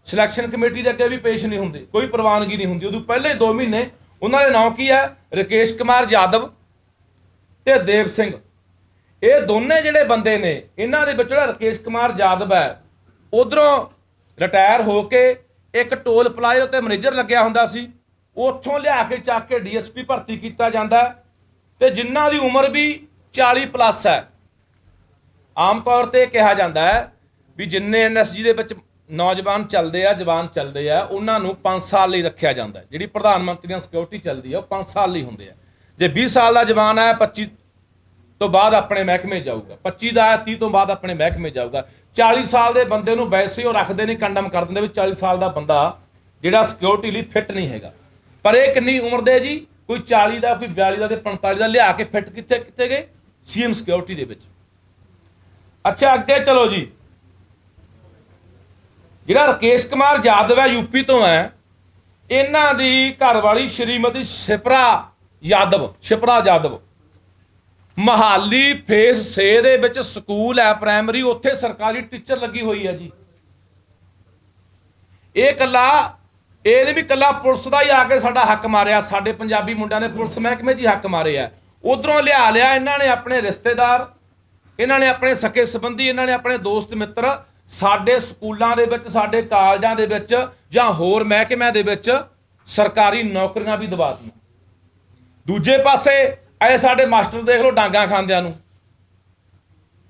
ਸਿਲੈਕਸ਼ਨ ਕਮੇਟੀ ਦੇ ਅੱਗੇ ਵੀ ਪੇਸ਼ ਨਹੀਂ ਹੁੰਦੇ, ਕੋਈ ਪ੍ਰਵਾਨਗੀ ਨਹੀਂ ਹੁੰਦੀ, ਉਦੋਂ ਪਹਿਲਾਂ ਹੀ 2 ਮਹੀਨੇ। ਉਹਨਾਂ ਦੇ ਨਾਂ ਕੀ ਹੈ? ਰਕੇਸ਼ ਕੁਮਾਰ ਯਾਦਵ ਤੇ ਦੇਵ ਸਿੰਘ। ਇਹ ਦੋਨੇ ਜਿਹੜੇ ਬੰਦੇ ਨੇ, ਇਹਨਾਂ ਦੇ ਵਿੱਚ ਜਿਹੜਾ ਰਕੇਸ਼ ਕੁਮਾਰ ਯਾਦਵ ਹੈ, ਉਧਰੋਂ ਰਿਟਾਇਰ ਹੋ ਕੇ ਇੱਕ ਟੋਲ ਪਲਾਜ਼ਾ ਉੱਤੇ ਮੈਨੇਜਰ ਲੱਗਿਆ ਹੁੰਦਾ ਸੀ, ਉੱਥੋਂ ਲਿਆ ਕੇ ਚੱਕ ਕੇ ਡੀਐਸਪੀ ਭਰਤੀ ਕੀਤਾ ਜਾਂਦਾ, ਤੇ ਜਿਨ੍ਹਾਂ ਦੀ ਉਮਰ ਵੀ 40 ਪਲੱਸ ਹੈ। ਆਮ ਤੌਰ ਤੇ ਕਿਹਾ ਜਾਂਦਾ ਹੈ ਵੀ ਜਿੰਨੇ ਐਨਐਸਜੀ ਦੇ ਵਿੱਚ ਨੌਜਵਾਨ ਚੱਲਦੇ ਆ, ਜਵਾਨ ਚੱਲਦੇ ਆ, ਉਹਨਾਂ ਨੂੰ 5 ਸਾਲ ਲਈ ਰੱਖਿਆ ਜਾਂਦਾ। ਜਿਹੜੀ ਪ੍ਰਧਾਨ ਮੰਤਰੀ ਦੀ ਸਿਕਿਉਰਿਟੀ ਚੱਲਦੀ ਆ ਉਹ 5 ਸਾਲ ਲਈ ਹੁੰਦੇ ਆ। ਜੇ 20 ਸਾਲ ਦਾ ਜਵਾਨ ਹੈ, 25 ਤੋਂ ਬਾਅਦ ਆਪਣੇ ਮਹਿਕਮੇ ਜਾਊਗਾ, 25 ਦਾ 30 ਤੋਂ ਬਾਅਦ ਆਪਣੇ ਮਹਿਕਮੇ ਜਾਊਗਾ। 40 ਸਾਲ ਦੇ ਬੰਦੇ ਨੂੰ ਵੈਸੇ ਉਹ ਰੱਖਦੇ ਨਹੀਂ, ਕੰਡਮ ਕਰ ਦਿੰਦੇ ਵੀ 40 ਸਾਲ ਦਾ ਬੰਦਾ ਜਿਹੜਾ ਸਿਕਿਉਰਿਟੀ ਲਈ ਫਿੱਟ ਨਹੀਂ ਹੈਗਾ। ਪਰ ਇਹ ਕਿੰਨੀ ਉਮਰ ਦੇ ਜੀ? ਕੋਈ 40 ਦਾ, ਕੋਈ 42 ਦਾ ਤੇ 45 ਦਾ ਲਿਆ ਕੇ ਫਿੱਟ ਕਿੱਥੇ ਗਏ? ਸੀਐਮ ਸਿਕਿਉਰਿਟੀ ਦੇ ਵਿੱਚ। ਅੱਛਾ, ਅੱਗੇ ਚਲੋ ਜੀ, ਜਿਹੜਾ ਰਕੇਸ਼ ਕੁਮਾਰ ਯਾਦਵ ਹੈ, ਯੂਪੀ ਤੋਂ ਹੈ, ਇਹਨਾਂ ਦੀ ਘਰਵਾਲੀ ਸ਼੍ਰੀਮਤੀ ਸ਼ਿਪਰਾ ਯਾਦਵ ਮਹਾਲੀ ਫੇਸ 6 ਦੇ ਵਿੱਚ ਸਕੂਲ ਹੈ ਪ੍ਰਾਇਮਰੀ, ਉੱਥੇ ਸਰਕਾਰੀ ਟੀਚਰ ਲੱਗੀ ਹੋਈ ਹੈ ਜੀ। ਇਹਨੇ ਵੀ ਕੱਲਾ ਪੁਲਿਸ ਦਾ ਹੀ ਆ ਕੇ ਸਾਡਾ ਹੱਕ ਮਾਰਿਆ, ਸਾਡੇ ਪੰਜਾਬੀ ਮੁੰਡਿਆਂ ਨੇ ਪੁਲਿਸ ਮਹਿਕਮੇ 'ਚ ਹੀ ਹੱਕ ਮਾਰੇ ਆ। ਉਧਰੋਂ ਲਿਆ ਇਹਨਾਂ ਨੇ ਆਪਣੇ ਰਿਸ਼ਤੇਦਾਰ, ਇਹਨਾਂ ਨੇ ਆਪਣੇ ਸਕੇ ਸੰਬੰਧੀ, ਇਹਨਾਂ ਨੇ ਆਪਣੇ ਦੋਸਤ ਮਿੱਤਰ ਸਾਡੇ ਸਕੂਲਾਂ ਦੇ ਵਿੱਚ, ਸਾਡੇ ਕਾਲਜਾਂ ਦੇ ਵਿੱਚ ਜਾਂ ਹੋਰ ਮਹਿਕਮਿਆਂ ਦੇ ਵਿੱਚ ਸਰਕਾਰੀ ਨੌਕਰੀਆਂ ਵੀ ਦਵਾ ਦਿੱਤੀਆਂ। ਦੂਜੇ ਪਾਸੇ ਐ ਸਾਡੇ ਮਾਸਟਰ ਦੇਖ ਲਓ ਡਾਂਗਾ ਖਾਂਦਿਆਂ ਨੂੰ,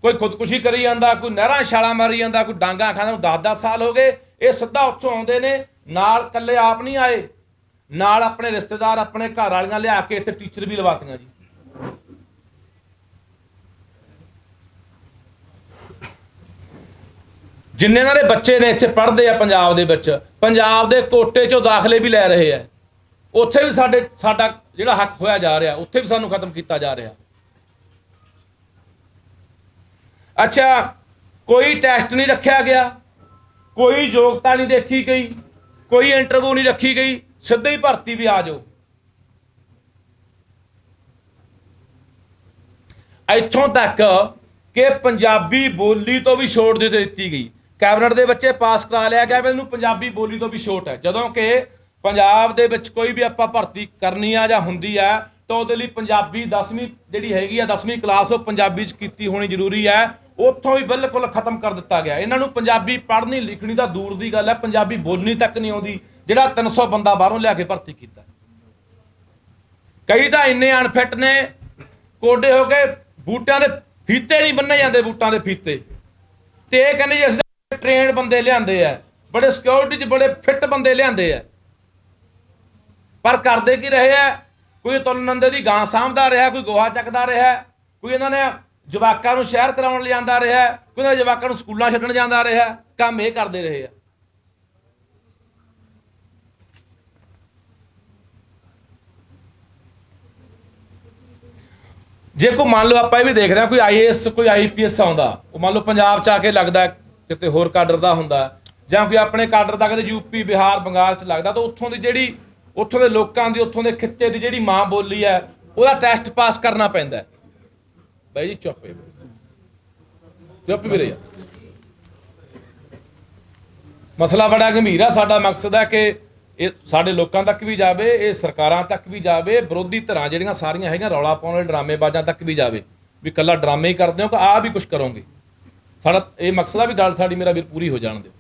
ਕੋਈ ਖੁਦਕੁਸ਼ੀ ਕਰੀ ਜਾਂਦਾ, ਕੋਈ ਨਹਿਰਾਂ ਛਾਲਾਂ ਮਾਰੀ ਜਾਂਦਾ, ਕੋਈ ਡਾਂਗਾ ਖਾਂਦਾ ਨੂੰ 10-10 ਸਾਲ ਹੋ ਗਏ। ਇਹ ਸਿੱਧਾ ਉੱਥੋਂ ਆਉਂਦੇ ਨੇ, ਨਾਲ ਇਕੱਲੇ ਆਪ ਨਹੀਂ ਆਏ, ਨਾਲ ਆਪਣੇ ਰਿਸ਼ਤੇਦਾਰ, ਆਪਣੇ ਘਰ ਵਾਲੀਆਂ ਲਿਆ ਕੇ ਇੱਥੇ ਟੀਚਰ ਵੀ ਲਵਾਤੀਆਂ ਜੀ। ਜਿੰਨੇ ਇਹਨਾਂ ਦੇ ਬੱਚੇ ਨੇ ਇੱਥੇ ਪੜ੍ਹਦੇ ਆ ਪੰਜਾਬ ਦੇ ਵਿੱਚ, ਪੰਜਾਬ ਦੇ ਕੋਟੇ 'ਚੋਂ ਦਾਖਲੇ ਵੀ ਲੈ ਰਹੇ ਆ, ਉੱਥੇ ਵੀ ਸਾਡਾ ਜਿਹੜਾ ਹੱਕ ਹੋਇਆ ਜਾ ਰਿਹਾ, ਉੱਥੇ ਵੀ ਸਾਨੂੰ ਖਤਮ ਕੀਤਾ ਜਾ ਰਿਹਾ। ਅੱਛਾ, ਕੋਈ ਟੈਸਟ ਨਹੀਂ ਰੱਖਿਆ ਗਿਆ, ਕੋਈ ਯੋਗਤਾ ਨਹੀਂ ਦੇਖੀ ਗਈ, ਕੋਈ ਇੰਟਰਵਿਊ ਨਹੀਂ ਰੱਖੀ ਗਈ, ਸਿੱਧੇ ਹੀ ਭਰਤੀ ਵੀ ਆ ਜਾਓ। ਇੱਥੋਂ ਤੱਕ ਕਿ ਪੰਜਾਬੀ ਬੋਲੀ ਤੋਂ ਵੀ ਛੋਟ ਦੇ ਦਿੱਤੀ ਗਈ। ਕੈਬਨਿਟ ਦੇ ਬੱਚੇ ਪਾਸ ਕਰਾ ਲਿਆ ਗਿਆ ਵੀ ਇਹਨੂੰ ਪੰਜਾਬੀ ਬੋਲੀ ਤੋਂ ਵੀ ਛੋਟ ਹੈ। ਜਦੋਂ ਕਿ ਪੰਜਾਬ ਦੇ ਵਿੱਚ ਕੋਈ ਵੀ ਆਪਾਂ ਭਰਤੀ ਕਰਨੀ ਆ ਜਾਂ ਹੁੰਦੀ ਆ ਤਾਂ ਉਹਦੇ ਲਈ ਪੰਜਾਬੀ 10ਵੀਂ ਜਿਹੜੀ ਹੈਗੀ ਆ, 10ਵੀਂ ਕਲਾਸ ਉਹ ਪੰਜਾਬੀ 'ਚ ਕੀਤੀ ਹੋਣੀ ਜ਼ਰੂਰੀ ਹੈ। ਉੱਥੋਂ ਵੀ ਬਿਲਕੁਲ ਖਤਮ ਕਰ ਦਿੱਤਾ ਗਿਆ। ਇਹਨਾਂ ਨੂੰ ਪੰਜਾਬੀ ਪੜ੍ਹਨੀ ਲਿਖਣੀ ਤਾਂ ਦੂਰ ਦੀ ਗੱਲ ਹੈ, ਪੰਜਾਬੀ ਬੋਲਣੀ ਤੱਕ ਨਹੀਂ ਆਉਂਦੀ। ਜਿਹੜਾ 300 ਬੰਦਾ ਬਾਹਰੋਂ ਲਿਆ ਕੇ ਭਰਤੀ ਕੀਤਾ, ਕਈ ਤਾਂ ਇੰਨੇ ਅਨਫਿੱਟ ਨੇ, ਕੋਡੇ ਹੋ ਕੇ ਬੂਟਾਂ ਦੇ ਫੀਤੇ ਨਹੀਂ ਬੰਨੇ ਜਾਂਦੇ, ਬੂਟਾਂ ਦੇ ਫੀਤੇ, ਤੇ ਇਹ ਕਹਿੰਦੇ ਜੀ ਅਸੀਂ ਟ੍ਰੇਨਡ ਬੰਦੇ ਲਿਆਂਦੇ ਆ, ਬੜੇ ਸਿਕਿਉਰਿਟੀ 'ਚ ਬੜੇ ਫਿੱਟ ਬੰਦੇ ਲਿਆਂਦੇ ਆ। ਪਰ ਕਰਦੇ ਕੀ ਰਹੇ ਆ? ਕੋਈ ਤੁਲਨੰਦੇ ਦੀ ਗਾਂ ਸਾਂਭਦਾ ਰਿਹਾ, ਕੋਈ ਗੋਹਾ ਚੱਕਦਾ ਰਿਹਾ, ਕੋਈ ਇਹਨਾਂ ਨੇ ਜਵਾਕਾਂ ਨੂੰ ਸ਼ਹਿਰ ਕਰਾਉਣ ਲਿਆਂਦਾ ਰਿਹਾ, ਕੋਈ ਇਹਨਾਂ ਦੇ ਜਵਾਕਾਂ ਨੂੰ ਸਕੂਲਾਂ ਛੱਡਣ ਜਾਂਦਾ ਰਿਹਾ। ਕੰਮ ਇਹ ਕਰਦੇ ਰਹੇ ਆ। ਜੇ ਕੋਈ ਮੰਨ ਲਓ ਆਪਾਂ ਇਹ ਵੀ ਦੇਖਦੇ ਹਾਂ ਕੋਈ IAS ਕੋਈ IPS ਆਉਂਦਾ, ਉਹ ਮੰਨ ਲਓ ਪੰਜਾਬ 'ਚ ਆ ਕੇ ਲੱਗਦਾ ਕਿਤੇ ਹੋਰ ਕਾਡਰ ਦਾ ਹੁੰਦਾ, ਜਾਂ ਕੋਈ ਆਪਣੇ ਕਾਡਰ ਦਾ ਕਿਤੇ ਯੂਪੀ ਬਿਹਾਰ ਬੰਗਾਲ 'ਚ ਲੱਗਦਾ, ਤਾਂ ਉੱਥੋਂ ਦੀ ਜਿਹੜੀ ਉੱਥੋਂ ਦੇ ਲੋਕਾਂ ਦੀ ਉੱਥੋਂ ਦੇ ਖਿੱਤੇ ਦੀ ਜਿਹੜੀ ਮਾਂ ਬੋਲੀ ਹੈ ਉਹਦਾ ਟੈਸਟ ਪਾਸ ਕਰਨਾ ਪੈਂਦਾ। ਬਾਈ ਜੀ ਚੁੱਪ ਵੀ ਰਹੀ। ਮਸਲਾ ਬੜਾ ਗੰਭੀਰ ਆ। ਸਾਡਾ ਮਕਸਦ ਹੈ ਕਿ ਇਹ ਸਾਡੇ ਲੋਕਾਂ ਤੱਕ ਵੀ ਜਾਵੇ, ਇਹ ਸਰਕਾਰਾਂ ਤੱਕ ਵੀ ਜਾਵੇ, ਵਿਰੋਧੀ ਧਿਰਾਂ ਜਿਹੜੀਆਂ ਸਾਰੀਆਂ ਹੈਗੀਆਂ ਰੌਲਾ ਪਾਉਣ ਵਾਲੇ ਡਰਾਮੇਬਾਜ਼ਾਂ ਤੱਕ ਵੀ ਜਾਵੇ ਵੀ ਇਕੱਲਾ ਡਰਾਮੇ ਹੀ ਕਰਦੇ ਹੋ ਕਿ ਆਹ ਵੀ ਕੁਝ ਕਰੋਗੇ। ਸਾਡਾ ਇਹ ਮਕਸਦ ਆ ਵੀ ਗੱਲ ਸਾਡੀ ਮੇਰਾ ਵੀਰ ਪੂਰੀ ਹੋ ਜਾਣ ਦਿਓ।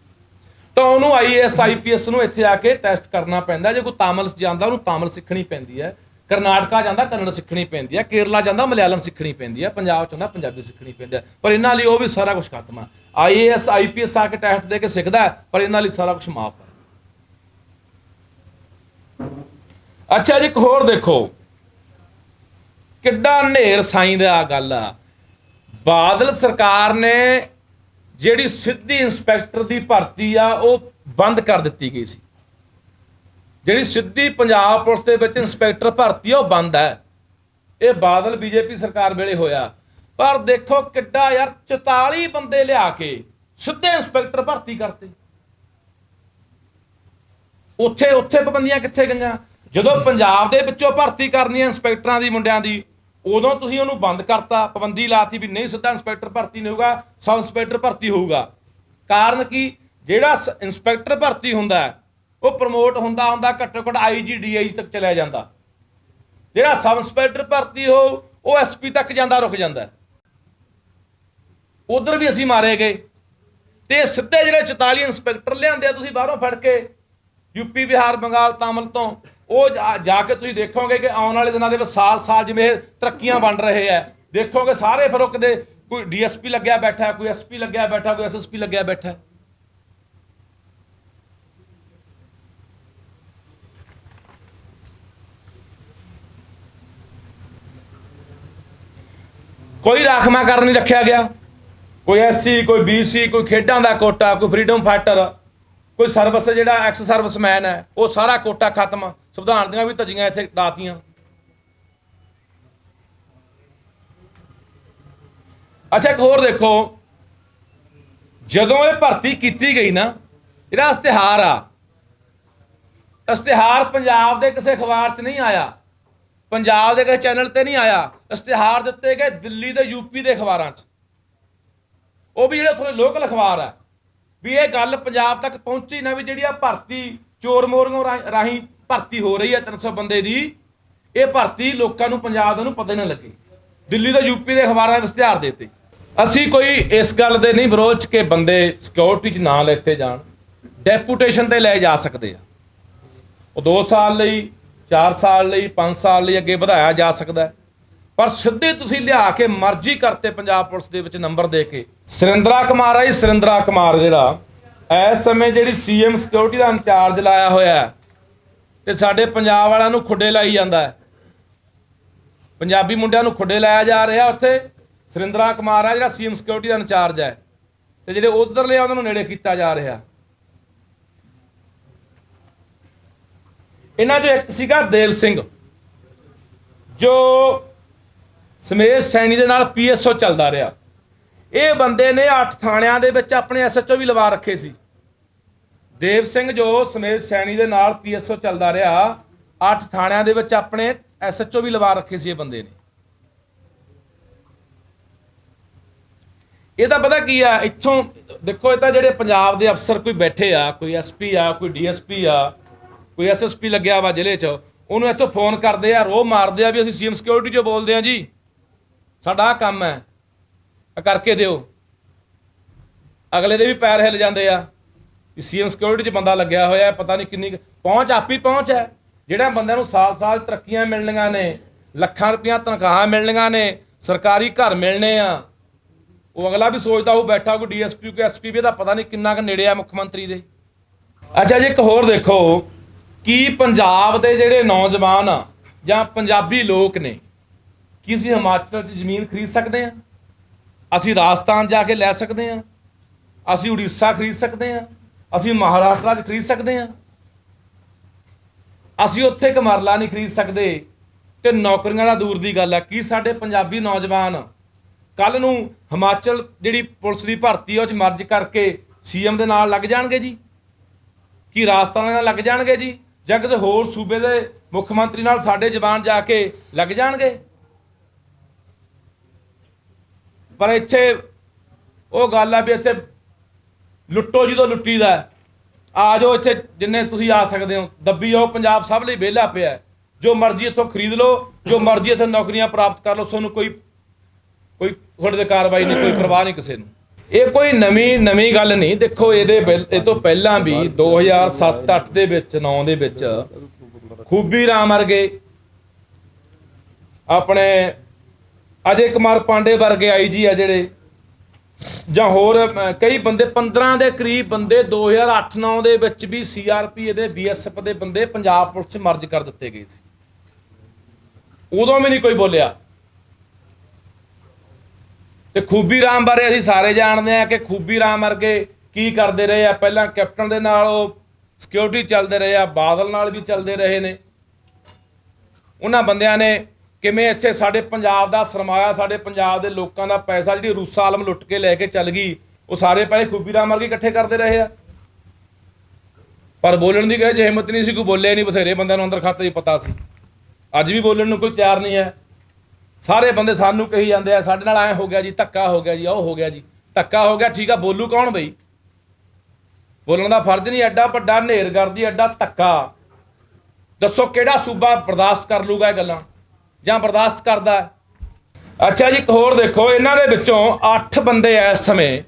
ਤਾਂ ਉਹਨੂੰ IAS IPS ਨੂੰ ਇੱਥੇ ਆ ਕੇ ਟੈਸਟ ਕਰਨਾ ਪੈਂਦਾ। ਜੇ ਕੋਈ ਤਾਮਿਲ ਜਾਂਦਾ ਉਹਨੂੰ ਤਾਮਿਲ ਸਿੱਖਣੀ ਪੈਂਦੀ ਹੈ, ਕਰਨਾਟਕਾ ਜਾਂਦਾ ਕੰਨੜ ਸਿੱਖਣੀ ਪੈਂਦੀ ਹੈ, ਕੇਰਲਾ ਜਾਂਦਾ ਮਲਿਆਲਮ ਸਿੱਖਣੀ ਪੈਂਦੀ ਹੈ, ਪੰਜਾਬ 'ਚ ਹੁੰਦਾ ਪੰਜਾਬੀ ਸਿੱਖਣੀ ਪੈਂਦੀ ਹੈ। ਪਰ ਇਹਨਾਂ ਲਈ ਉਹ ਵੀ ਸਾਰਾ ਕੁਝ ਖਤਮ ਆ। IAS IPS ਆ ਕੇ ਟੈਸਟ ਦੇ ਕੇ ਸਿੱਖਦਾ, ਪਰ ਇਹਨਾਂ ਲਈ ਸਾਰਾ ਕੁਝ ਮਾਫ ਹੈ। ਅੱਛਾ ਜੀ, ਇੱਕ ਹੋਰ ਦੇਖੋ ਕਿੱਡਾ ਨੇਰ ਸਾਈਂ ਦਾ ਗੱਲ ਆ। ਬਾਦਲ ਸਰਕਾਰ ਨੇ ਜਿਹੜੀ ਸਿੱਧੀ ਇੰਸਪੈਕਟਰ ਦੀ ਭਰਤੀ ਆ ਉਹ ਬੰਦ ਕਰ ਦਿੱਤੀ ਗਈ ਸੀ। ਜਿਹੜੀ ਸਿੱਧੀ ਪੰਜਾਬ ਪੁਲਿਸ ਦੇ ਵਿੱਚ ਇੰਸਪੈਕਟਰ ਭਰਤੀ ਆ ਉਹ ਬੰਦ ਹੈ। ਇਹ ਬਾਦਲ BJP ਸਰਕਾਰ ਵੇਲੇ ਹੋਇਆ। ਪਰ ਦੇਖੋ ਕਿੱਡਾ ਯਾਰ 44 ਬੰਦੇ ਲਿਆ ਕੇ ਸਿੱਧੇ ਇੰਸਪੈਕਟਰ ਭਰਤੀ ਕਰਤੇ। ਉੱਥੇ ਪਾਬੰਦੀਆਂ ਕਿੱਥੇ ਗਈਆਂ? ਜਦੋਂ ਪੰਜਾਬ ਦੇ ਵਿੱਚੋਂ ਭਰਤੀ ਕਰਨੀ ਹੈ ਇੰਸਪੈਕਟਰਾਂ ਦੀ ਮੁੰਡਿਆਂ ਦੀ, ਉਦੋਂ ਤੁਸੀਂ ਉਹਨੂੰ ਬੰਦ ਕਰਤਾ, ਪਾਬੰਦੀ ਲਾਤੀ ਵੀ ਨਹੀਂ ਸਿੱਧਾ ਇੰਸਪੈਕਟਰ ਭਰਤੀ ਨਹੀਂ ਹੋਊਗਾ, ਸਬ ਇੰਸਪੈਕਟਰ ਭਰਤੀ ਹੋਊਗਾ। ਕਾਰਨ ਕੀ? ਜਿਹੜਾ ਇੰਸਪੈਕਟਰ ਭਰਤੀ ਹੁੰਦਾ ਉਹ ਪ੍ਰਮੋਟ ਹੁੰਦਾ ਘੱਟੋ ਘੱਟ IG DIG ਤੱਕ ਚਲਿਆ ਜਾਂਦਾ। ਜਿਹੜਾ ਸਬ ਇੰਸਪੈਕਟਰ ਭਰਤੀ ਹੋ ਉਹ SP ਤੱਕ ਜਾਂਦਾ, ਰੁਕ ਜਾਂਦਾ। ਉਧਰ ਵੀ ਅਸੀਂ ਮਾਰੇ ਗਏ। ਤੇ ਸਿੱਧੇ ਜਿਹੜੇ 44 ਇੰਸਪੈਕਟਰ ਲਿਆਂਦੇ ਆ ਤੁਸੀਂ ਬਾਹਰੋਂ ਫੜ ਕੇ UP ਬਿਹਾਰ ਬੰਗਾਲ ਤਾਮਿਲ ਤੋਂ, ਉਹ ਜਾ ਕੇ ਤੁਸੀਂ ਦੇਖੋਗੇ ਕਿ ਆਉਣ ਵਾਲੇ ਦਿਨਾਂ ਦੇ ਵਿੱਚ ਸਾਲ ਜਿਵੇਂ ਤਰੱਕੀਆਂ ਬਣ ਰਹੇ ਆ, ਦੇਖੋਗੇ ਸਾਰੇ ਫਿਰ ਉਹ ਕਿਤੇ ਕੋਈ DSP ਲੱਗਿਆ ਬੈਠਾ, ਕੋਈ SP ਲੱਗਿਆ ਬੈਠਾ, ਕੋਈ SSP ਲੱਗਿਆ ਬੈਠਾ। ਕੋਈ ਰਾਖਵਾਂਕਰਨ ਨਹੀਂ ਰੱਖਿਆ ਗਿਆ। ਕੋਈ SC, ਕੋਈ BC, ਕੋਈ ਖੇਡਾਂ ਦਾ ਕੋਟਾ, ਕੋਈ ਫਰੀडम ਫਾਈਟਰ, ਕੋਈ ਸਰਵਿਸ ਜਿਹੜਾ ਐਕਸ ਸਰਵਿਸਮੈਨ ਹੈ ਉਹ ਸਾਰਾ ਕੋਟਾ ਖਤਮ। ਸੰਵਿਧਾਨ ਦੀਆਂ ਵੀ ਧੱਜੀਆਂ ਇੱਥੇ ਡਾਤੀਆਂ। ਅੱਛਾ, ਇੱਕ ਹੋਰ ਦੇਖੋ, ਜਦੋਂ ਇਹ ਭਰਤੀ ਕੀਤੀ ਗਈ ਨਾ, ਜਿਹੜਾ ਇਸ਼ਤਿਹਾਰ ਆ, ਇਸ਼ਤਿਹਾਰ ਪੰਜਾਬ ਦੇ ਕਿਸੇ ਅਖਬਾਰ 'ਚ ਨਹੀਂ ਆਇਆ, ਪੰਜਾਬ ਦੇ ਕਿਸੇ ਚੈਨਲ ਤੇ ਨਹੀਂ ਆਇਆ। ਇਸ਼ਤਿਹਾਰ ਦਿੱਤੇ ਗਏ ਦਿੱਲੀ ਤੇ UP ਦੇ ਅਖਬਾਰਾਂ 'ਚ, ਉਹ ਵੀ ਜਿਹੜੇ ਉੱਥੋਂ ਦੇ ਲੋਕਲ ਅਖਬਾਰ ਆ। ਵੀ ਇਹ ਗੱਲ ਪੰਜਾਬ ਤੱਕ ਪਹੁੰਚੀ ਨਾ ਵੀ ਜਿਹੜੀ ਆ ਭਰਤੀ ਚੋਰ ਮੋਰੀਆਂ ਰਾਹੀਂ ਭਰਤੀ ਹੋ ਰਹੀ ਹੈ 300 ਬੰਦੇ ਦੀ, ਇਹ ਭਰਤੀ ਲੋਕਾਂ ਨੂੰ ਪੰਜਾਬ ਦੇ ਨੂੰ ਪਤਾ ਹੀ ਨਾ ਲੱਗੇ। ਦਿੱਲੀ ਤੇ UP ਦੇ ਅਖਬਾਰਾਂ ਵਿੱਚ ਇਸ਼ਤਿਹਾਰ ਦੇਤੇ। ਅਸੀਂ ਕੋਈ ਇਸ ਗੱਲ ਦੇ ਨਹੀਂ ਵਿਰੋਧ 'ਚ ਕਿ ਬੰਦੇ ਸਿਕਿਉਰਿਟੀ 'ਚ ਨਾ ਲੈਤੇ ਜਾਣ, ਡੈਪੂਟੇਸ਼ਨ ਤੇ ਲੈ ਜਾ ਸਕਦੇ ਆ। ਉਹ 2 ਸਾਲ ਲਈ, 4 ਸਾਲ ਲਈ, 5 ਸਾਲ ਲਈ ਅੱਗੇ ਵਧਾਇਆ ਜਾ ਸਕਦਾ ਹੈ। ਪਰ ਸਿੱਧੇ ਤੁਸੀਂ ਲਿਆ ਕੇ ਮਰਜ਼ੀ ਕਰਤੇ ਪੰਜਾਬ ਪੁਲਿਸ ਦੇ ਵਿੱਚ ਨੰਬਰ ਦੇ ਕੇ। ਸੁਰਿੰਦਰਾ ਕੁਮਾਰ ਆ ਜੀ, ਸੁਰਿੰਦਰਾ ਕੁਮਾਰ ਜਿਹੜਾ ਇਸ ਸਮੇਂ ਜਿਹੜੀ CM ਸਿਕਿਉਰਿਟੀ ਦਾ ਇੰਚਾਰਜ ਲਾਇਆ ਹੋਇਆ ਤੇ ਸਾਡੇ ਪੰਜਾਬ ਵਾਲਿਆਂ ਨੂੰ ਖੁੱਡੇ ਲਾਈ ਜਾਂਦਾ ਹੈ। ਪੰਜਾਬੀ ਮੁੰਡਿਆਂ ਨੂੰ ਖੁੱਡੇ ਲਾਇਆ ਜਾ ਰਿਹਾ। ਉੱਥੇ ਸੁਰਿੰਦਰਾ ਕੁਮਾਰ ਆ ਜਿਹੜਾ CM ਸਿਕਿਉਰਿਟੀ ਦਾ ਇੰਚਾਰਜ ਹੈ, ਤੇ ਜਿਹੜੇ ਉਧਰਲੇ ਆ ਉਹਨਾਂ ਨੂੰ ਨੇੜੇ ਕੀਤਾ ਜਾ ਰਿਹਾ। ਇਹਨਾਂ 'ਚੋਂ ਇੱਕ ਸੀਗਾ ਦੇਵ ਸਿੰਘ, ਜੋ ਸਮੇਸ਼ ਸੈਣੀ ਦੇ ਨਾਲ PSO ਚੱਲਦਾ ਰਿਹਾ। ਇਹ ਬੰਦੇ ਨੇ 8 ਥਾਣਿਆਂ ਦੇ ਵਿੱਚ ਆਪਣੇ SHO ਵੀ ਲਵਾ ਰੱਖੇ ਸੀ। ਦੇਵ ਸਿੰਘ ਜੋ ਸਮੇਸ਼ ਸੈਣੀ ਦੇ ਨਾਲ PSO ਚੱਲਦਾ ਰਿਹਾ, 8 ਥਾਣਿਆਂ ਦੇ ਵਿੱਚ ਆਪਣੇ SHO ਵੀ ਲਵਾ ਰੱਖੇ ਸੀ ਇਹ ਬੰਦੇ ਨੇ। ਇਹਦਾ ਪਤਾ ਕੀ ਆ? ਇੱਥੋਂ ਦੇਖੋ, ਇਹ ਤਾਂ ਜਿਹੜੇ ਪੰਜਾਬ ਦੇ ਅਫਸਰ ਕੋਈ ਬੈਠੇ ਆ, ਕੋਈ SP ਆ, ਕੋਈ DSP ਆ, ਕੋਈ SSP ਲੱਗਿਆ ਵਾ ਜ਼ਿਲ੍ਹੇ 'ਚ, ਉਹਨੂੰ ਇੱਥੋਂ ਫੋਨ ਕਰਦੇ ਆ, ਰੋਹ ਮਾਰਦੇ ਆ ਵੀ ਅਸੀਂ CM ਸਿਕਿਉਰਿਟੀ 'ਚੋਂ ਬੋਲਦੇ ਆ ਜੀ, ਸਾਡਾ ਆਹ ਕੰਮ ਹੈ, ਕਰਕੇ ਦਿਓ। ਅਗਲੇ ਦੇ ਵੀ ਪੈਰ ਹਿੱਲ ਜਾਂਦੇ ਆ ਵੀ CM ਸਿਕਿਉਰਿਟੀ 'ਚ ਬੰਦਾ ਲੱਗਿਆ ਹੋਇਆ, ਪਤਾ ਨਹੀਂ ਕਿੰਨੀ ਪਹੁੰਚ, ਆਪੀ ਪਹੁੰਚ ਹੈ। ਜਿਹੜਾ ਬੰਦਿਆਂ ਨੂੰ ਸਾਲ ਤਰੱਕੀਆਂ ਮਿਲਣੀਆਂ ਨੇ, ਲੱਖਾਂ ਰੁਪਈਆ ਤਨਖਾਹਾਂ ਮਿਲਣੀਆਂ ਨੇ, ਸਰਕਾਰੀ ਘਰ ਮਿਲਣੇ ਆ, ਉਹ ਅਗਲਾ ਵੀ ਸੋਚਦਾ ਉਹ ਬੈਠਾ ਕੋਈ DSP ਕੋਈ SP ਵੀ, ਦਾ ਪਤਾ ਨਹੀਂ ਕਿੰਨਾ ਕੁ ਨੇੜੇ ਆ ਮੁੱਖ ਮੰਤਰੀ ਦੇ। ਅੱਛਾ ਜੀ, ਇੱਕ ਹੋਰ ਦੇਖੋ, ਕੀ ਪੰਜਾਬ ਦੇ ਜਿਹੜੇ ਨੌਜਵਾਨ ਆ ਜਾਂ ਪੰਜਾਬੀ ਲੋਕ ਨੇ, ਕੀ ਅਸੀਂ ਹਿਮਾਚਲ 'ਚ ਜ਼ਮੀਨ ਖਰੀਦ ਸਕਦੇ ਹਾਂ? ਅਸੀਂ ਰਾਜਸਥਾਨ ਜਾ ਕੇ ਲੈ ਸਕਦੇ ਹਾਂ? ਅਸੀਂ ਉੜੀਸਾ ਖਰੀਦ ਸਕਦੇ ਹਾਂ? ਅਸੀਂ ਮਹਾਰਾਸ਼ਟਰ 'ਚ ਖਰੀਦ ਸਕਦੇ ਹਾਂ? ਅਸੀਂ ਉੱਥੇ ਇੱਕ ਮਰਲਾ ਨਹੀਂ ਖਰੀਦ ਸਕਦੇ ਤੇ ਨੌਕਰੀਆਂ ਦਾ ਦੂਰ ਦੀ ਗੱਲ ਹੈ। ਕੀ ਸਾਡੇ ਪੰਜਾਬੀ ਨੌਜਵਾਨ ਕੱਲ ਨੂੰ ਹਿਮਾਚਲ ਜਿਹੜੀ ਪੁਲਿਸ ਦੀ ਭਰਤੀ ਹੈ ਉਹ 'ਚ ਮਰਜ ਕਰਕੇ ਸੀਐਮ ਦੇ ਨਾਲ ਲੱਗ ਜਾਣਗੇ ਜੀ? ਕੀ ਰਾਜਸਥਾਨ ਨਾਲ ਲੱਗ ਜਾਣਗੇ ਜੀ? ਜਾਂ ਕਿਸੇ ਹੋਰ ਸੂਬੇ ਦੇ ਮੁੱਖ ਮੰਤਰੀ ਨਾਲ ਸਾਡੇ ਜਵਾਨ ਜਾ ਕੇ ਲੱਗ ਜਾਣਗੇ? ਪਰ ਇੱਥੇ ਉਹ ਗੱਲ ਆ ਵੀ ਇੱਥੇ ਲੁੱਟੋ ਜਦੋਂ ਲੁੱਟੀਦਾ। ਆ ਜਾਓ ਇੱਥੇ ਜਿੰਨੇ ਤੁਸੀਂ ਆ ਸਕਦੇ ਹੋ, ਦੱਬੀ ਜਾਓ। ਪੰਜਾਬ ਸਭ ਲਈ ਵਿਹਲਾ ਪਿਆ, ਜੋ ਮਰਜ਼ੀ ਇੱਥੋਂ ਖਰੀਦ ਲਓ, ਜੋ ਮਰਜ਼ੀ ਇੱਥੇ ਨੌਕਰੀਆਂ ਪ੍ਰਾਪਤ ਕਰ ਲਓ। ਤੁਹਾਨੂੰ ਕੋਈ ਤੁਹਾਡੇ ਤੇ ਕਾਰਵਾਈ ਨਹੀਂ, ਕੋਈ ਪਰਵਾਹ ਨਹੀਂ ਕਿਸੇ ਨੂੰ। ਇਹ ਕੋਈ ਨਵੀਂ ਗੱਲ ਨਹੀਂ। ਦੇਖੋ ਇਹ ਤੋਂ ਪਹਿਲਾਂ ਵੀ 2007-8 ਦੇ ਵਿੱਚ 9 ਦੇ ਵਿੱਚ ਖੂਬੀ ਰਾਮ ਵਰਗੇ, ਆਪਣੇ ਅਜੇ ਕੁਮਾਰ ਪਾਂਡੇ ਵਰਗੇ ਆਈਜੀ ਆ ਜਿਹੜੇ, ਜਾਂ ਹੋਰ ਕਈ ਬੰਦੇ 15 ਦੇ ਕਰੀਬ ਬੰਦੇ 2008-9 ਦੇ ਵਿੱਚ ਵੀ CRP ਦੇ BSF ਦੇ ਬੰਦੇ ਪੰਜਾਬ ਪੁਲਿਸ 'ਚ ਮਰਜ ਕਰ ਦਿੱਤੇ ਗਏ ਸੀ। ਉਦੋਂ ਵੀ ਨਹੀਂ ਕੋਈ ਬੋਲਿਆ। ਤੇ ਖੂਬੀ ਰਾਮ ਬਾਰੇ ਅਸੀਂ ਸਾਰੇ ਜਾਣਦੇ ਹਾਂ ਕਿ ਖੂਬੀ ਰਾਮ ਵਰਗੇ ਕੀ ਕਰਦੇ ਰਹੇ ਆ। ਪਹਿਲਾਂ ਕੈਪਟਨ ਦੇ ਨਾਲ ਉਹ ਸਿਕਿਉਰਿਟੀ ਚੱਲਦੇ ਰਹੇ ਆ, ਬਾਦਲ ਨਾਲ ਵੀ ਚੱਲਦੇ ਰਹੇ ਨੇ। ਉਹਨਾਂ ਬੰਦਿਆਂ ਨੇ ਕਿਵੇਂ ਇੱਥੇ ਸਾਡੇ ਪੰਜਾਬ ਦਾ ਸਰਮਾਇਆ, ਸਾਡੇ ਪੰਜਾਬ ਦੇ ਲੋਕਾਂ ਦਾ ਪੈਸਾ ਜਿਹੜੀ ਰੂਸਾ ਆਲਮ ਲੁੱਟ ਕੇ ਲੈ ਕੇ ਚੱਲ ਗਈ, ਉਹ ਸਾਰੇ ਪੈਸੇ ਖੂਬੀ ਰਾਮ ਵਰਗੇ ਇਕੱਠੇ ਕਰਦੇ ਰਹੇ ਆ। ਪਰ ਬੋਲਣ ਦੀ ਕਹੇ ਜੇ ਹਿੰਮਤ ਨਹੀਂ ਸੀ, ਕੋਈ ਬੋਲਿਆ ਨਹੀਂ। ਬਥੇਰੇ ਬੰਦਿਆਂ ਨੂੰ ਅੰਦਰ ਖਾਤੇ 'ਚ ਪਤਾ ਸੀ, ਅੱਜ ਵੀ ਬੋਲਣ ਨੂੰ ਕੋਈ ਤਿਆਰ ਨਹੀਂ ਹੈ। ਸਾਰੇ ਬੰਦੇ ਸਾਨੂੰ ਕਹੀ ਜਾਂਦੇ ਆ ਸਾਡੇ ਨਾਲ ਐਂ ਹੋ ਗਿਆ ਜੀ, ਧੱਕਾ ਹੋ ਗਿਆ ਜੀ, ਉਹ ਹੋ ਗਿਆ ਜੀ। ਧੱਕਾ ਹੋ ਗਿਆ, ਠੀਕ ਆ, ਬੋਲੂ ਕੌਣ ਬਈ? ਬੋਲਣ ਦਾ ਫਰਜ਼ ਨਹੀਂ। ਐਡਾ ਵੱਡਾ ਨੇਰਗਰਦੀ, ਐਡਾ ਧੱਕਾ, ਦੱਸੋ ਕਿਹੜਾ ਸੂਬਾ ਬਰਦਾਸ਼ਤ ਕਰ ਲੂਗਾ ਇਹ ਗੱਲਾਂ, ਜਾਂ ਬਰਦਾਸ਼ਤ ਕਰਦਾ? ਅੱਛਾ ਜੀ, ਇੱਕ ਹੋਰ ਦੇਖੋ, ਇਹਨਾਂ ਦੇ ਵਿੱਚੋਂ 8 ਬੰਦੇ ਇਸ ਸਮੇਂ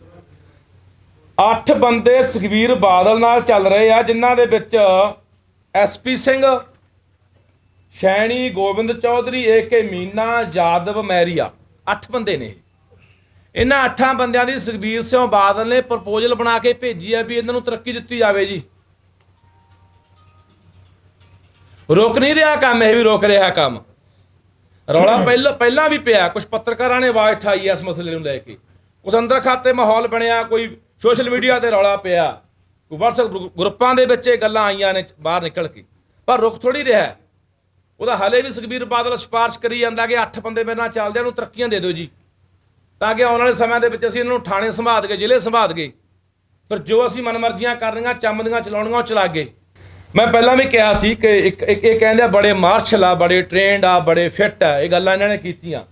8 ਬੰਦੇ ਸੁਖਬੀਰ ਬਾਦਲ ਨਾਲ ਚੱਲ ਰਹੇ ਆ, ਜਿਨ੍ਹਾਂ ਦੇ ਵਿੱਚ SP Singh, Saini, Gobind Chaudhary, AK Meena, Yadav Maria, 8 ਬੰਦੇ ਨੇ। ਇਹਨਾਂ 8 ਬੰਦਿਆਂ ਦੀ ਸੁਖਬੀਰ ਸਿੰਘ ਬਾਦਲ ਨੇ ਪ੍ਰਪੋਜ਼ਲ ਬਣਾ ਕੇ ਭੇਜੀ ਆ ਵੀ ਇਹਨਾਂ ਨੂੰ ਤਰੱਕੀ ਦਿੱਤੀ ਜਾਵੇ ਜੀ। ਰੁਕ ਨਹੀਂ ਰਿਹਾ ਕੰਮ, ਇਹ ਵੀ ਰੁਕ ਰਿਹਾ ਕੰਮ। ਰੌਲਾ ਪਹਿਲਾਂ ਵੀ ਪਿਆ, ਕੁਝ ਪੱਤਰਕਾਰਾਂ ਨੇ ਆਵਾਜ਼ ਉਠਾਈ ਇਸ ਮਸਲੇ ਨੂੰ ਲੈ ਕੇ, ਕੁਝ ਅੰਦਰ ਖਾਤੇ ਮਾਹੌਲ ਬਣਿਆ, ਕੋਈ ਸੋਸ਼ਲ ਮੀਡੀਆ ਤੇ ਰੌਲਾ ਪਿਆ, ਕੋਈ WhatsApp ਗਰੁੱਪਾਂ ਦੇ ਵਿੱਚ ਇਹ ਗੱਲਾਂ ਆਈਆਂ ਨੇ ਬਾਹਰ ਨਿਕਲ ਕੇ। ਪਰ ਰੁਕ ਥੋੜੀ ਰਿਹਾ ਉਹਦਾ। ਹਾਲੇ ਵੀ ਸੁਖਬੀਰ ਬਾਦਲ ਸਿਫਾਰਿਸ਼ ਕਰੀ ਜਾਂਦਾ ਕਿ 8 ਬੰਦੇ ਮੇਰੇ ਨਾਲ ਚੱਲਦੇ, ਉਹਨੂੰ ਤਰੱਕੀਆਂ ਦੇ ਦਿਓ ਜੀ, ਤਾਂ ਕਿ ਆਉਣ ਵਾਲੇ ਸਮਿਆਂ ਦੇ ਵਿੱਚ ਅਸੀਂ ਇਹਨਾਂ ਨੂੰ ਥਾਣੇ ਸੰਭਾਲ ਕੇ, ਜ਼ਿਲ੍ਹੇ ਸੰਭਾਲ ਕੇ, ਪਰ ਜੋ ਅਸੀਂ ਮਨਮਰਜ਼ੀਆਂ ਕਰਨੀਆਂ, ਚੰਮਦੀਆਂ ਚਲਾਉਣੀਆਂ, ਉਹ ਚਲਾ ਗਏ। ਮੈਂ ਪਹਿਲਾਂ ਵੀ ਕਿਹਾ ਸੀ ਕਿ ਇਹ ਕਹਿੰਦੇ ਆ ਬੜੇ ਮਾਰਸ਼ਲ ਆ, ਬੜੇ ਟ੍ਰੇਨਡ ਆ, ਬੜੇ ਫਿੱਟ ਆ, ਇਹ ਗੱਲਾਂ ਇਹਨਾਂ ਨੇ ਕੀਤੀਆਂ।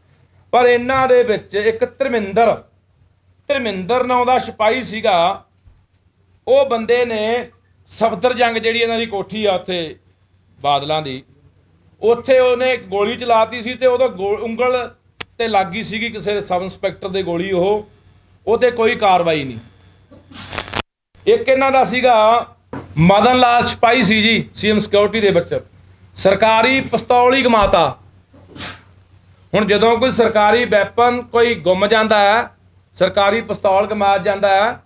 ਪਰ ਇਹਨਾਂ ਦੇ ਵਿੱਚ ਇੱਕ ਧਰਮਿੰਦਰ ਨਾਂ ਦਾ ਸਿਪਾਹੀ ਸੀਗਾ। ਉਹ ਬੰਦੇ ਨੇ ਸਫਦਰਜੰਗ, ਜਿਹੜੀ ਇਹਨਾਂ ਦੀ ਕੋਠੀ ਆ ਉੱਥੇ ਬਾਦਲਾਂ ਦੀ, ਉੱਥੇ ਉਹਨੇ ਗੋਲੀ ਚਲਾਤੀ ਸੀ ਤੇ ਉਹਦਾ ਉਂਗਲ ਤੇ ਲੱਗ ਗਈ ਸੀਗੀ ਕਿਸੇ ਸਬ ਇੰਸਪੈਕਟਰ ਦੇ ਗੋਲੀ। ਉਹ ਤੇ ਕੋਈ ਕਾਰਵਾਈ ਨਹੀਂ। ਇੱਕ ਇਹਨਾਂ ਦਾ ਸੀਗਾ ਮਦਨ ਲਾਲ ਸਿਪਾਹੀ ਸੀ ਜੀ, CM ਸਿਕਿਉਰਿਟੀ ਦੇ ਵਿੱਚ, ਸਰਕਾਰੀ ਪਿਸਤੌਲ ਹੀ ਗਮਾਤਾ। ਹੁਣ ਜਦੋਂ ਕੋਈ ਸਰਕਾਰੀ ਵੈਪਨ ਕੋਈ ਗੁੰਮ ਜਾਂਦਾ ਹੈ, ਸਰਕਾਰੀ ਪਿਸਤੌਲ ਗਮਾ ਜਾਂਦਾ ਹੈ,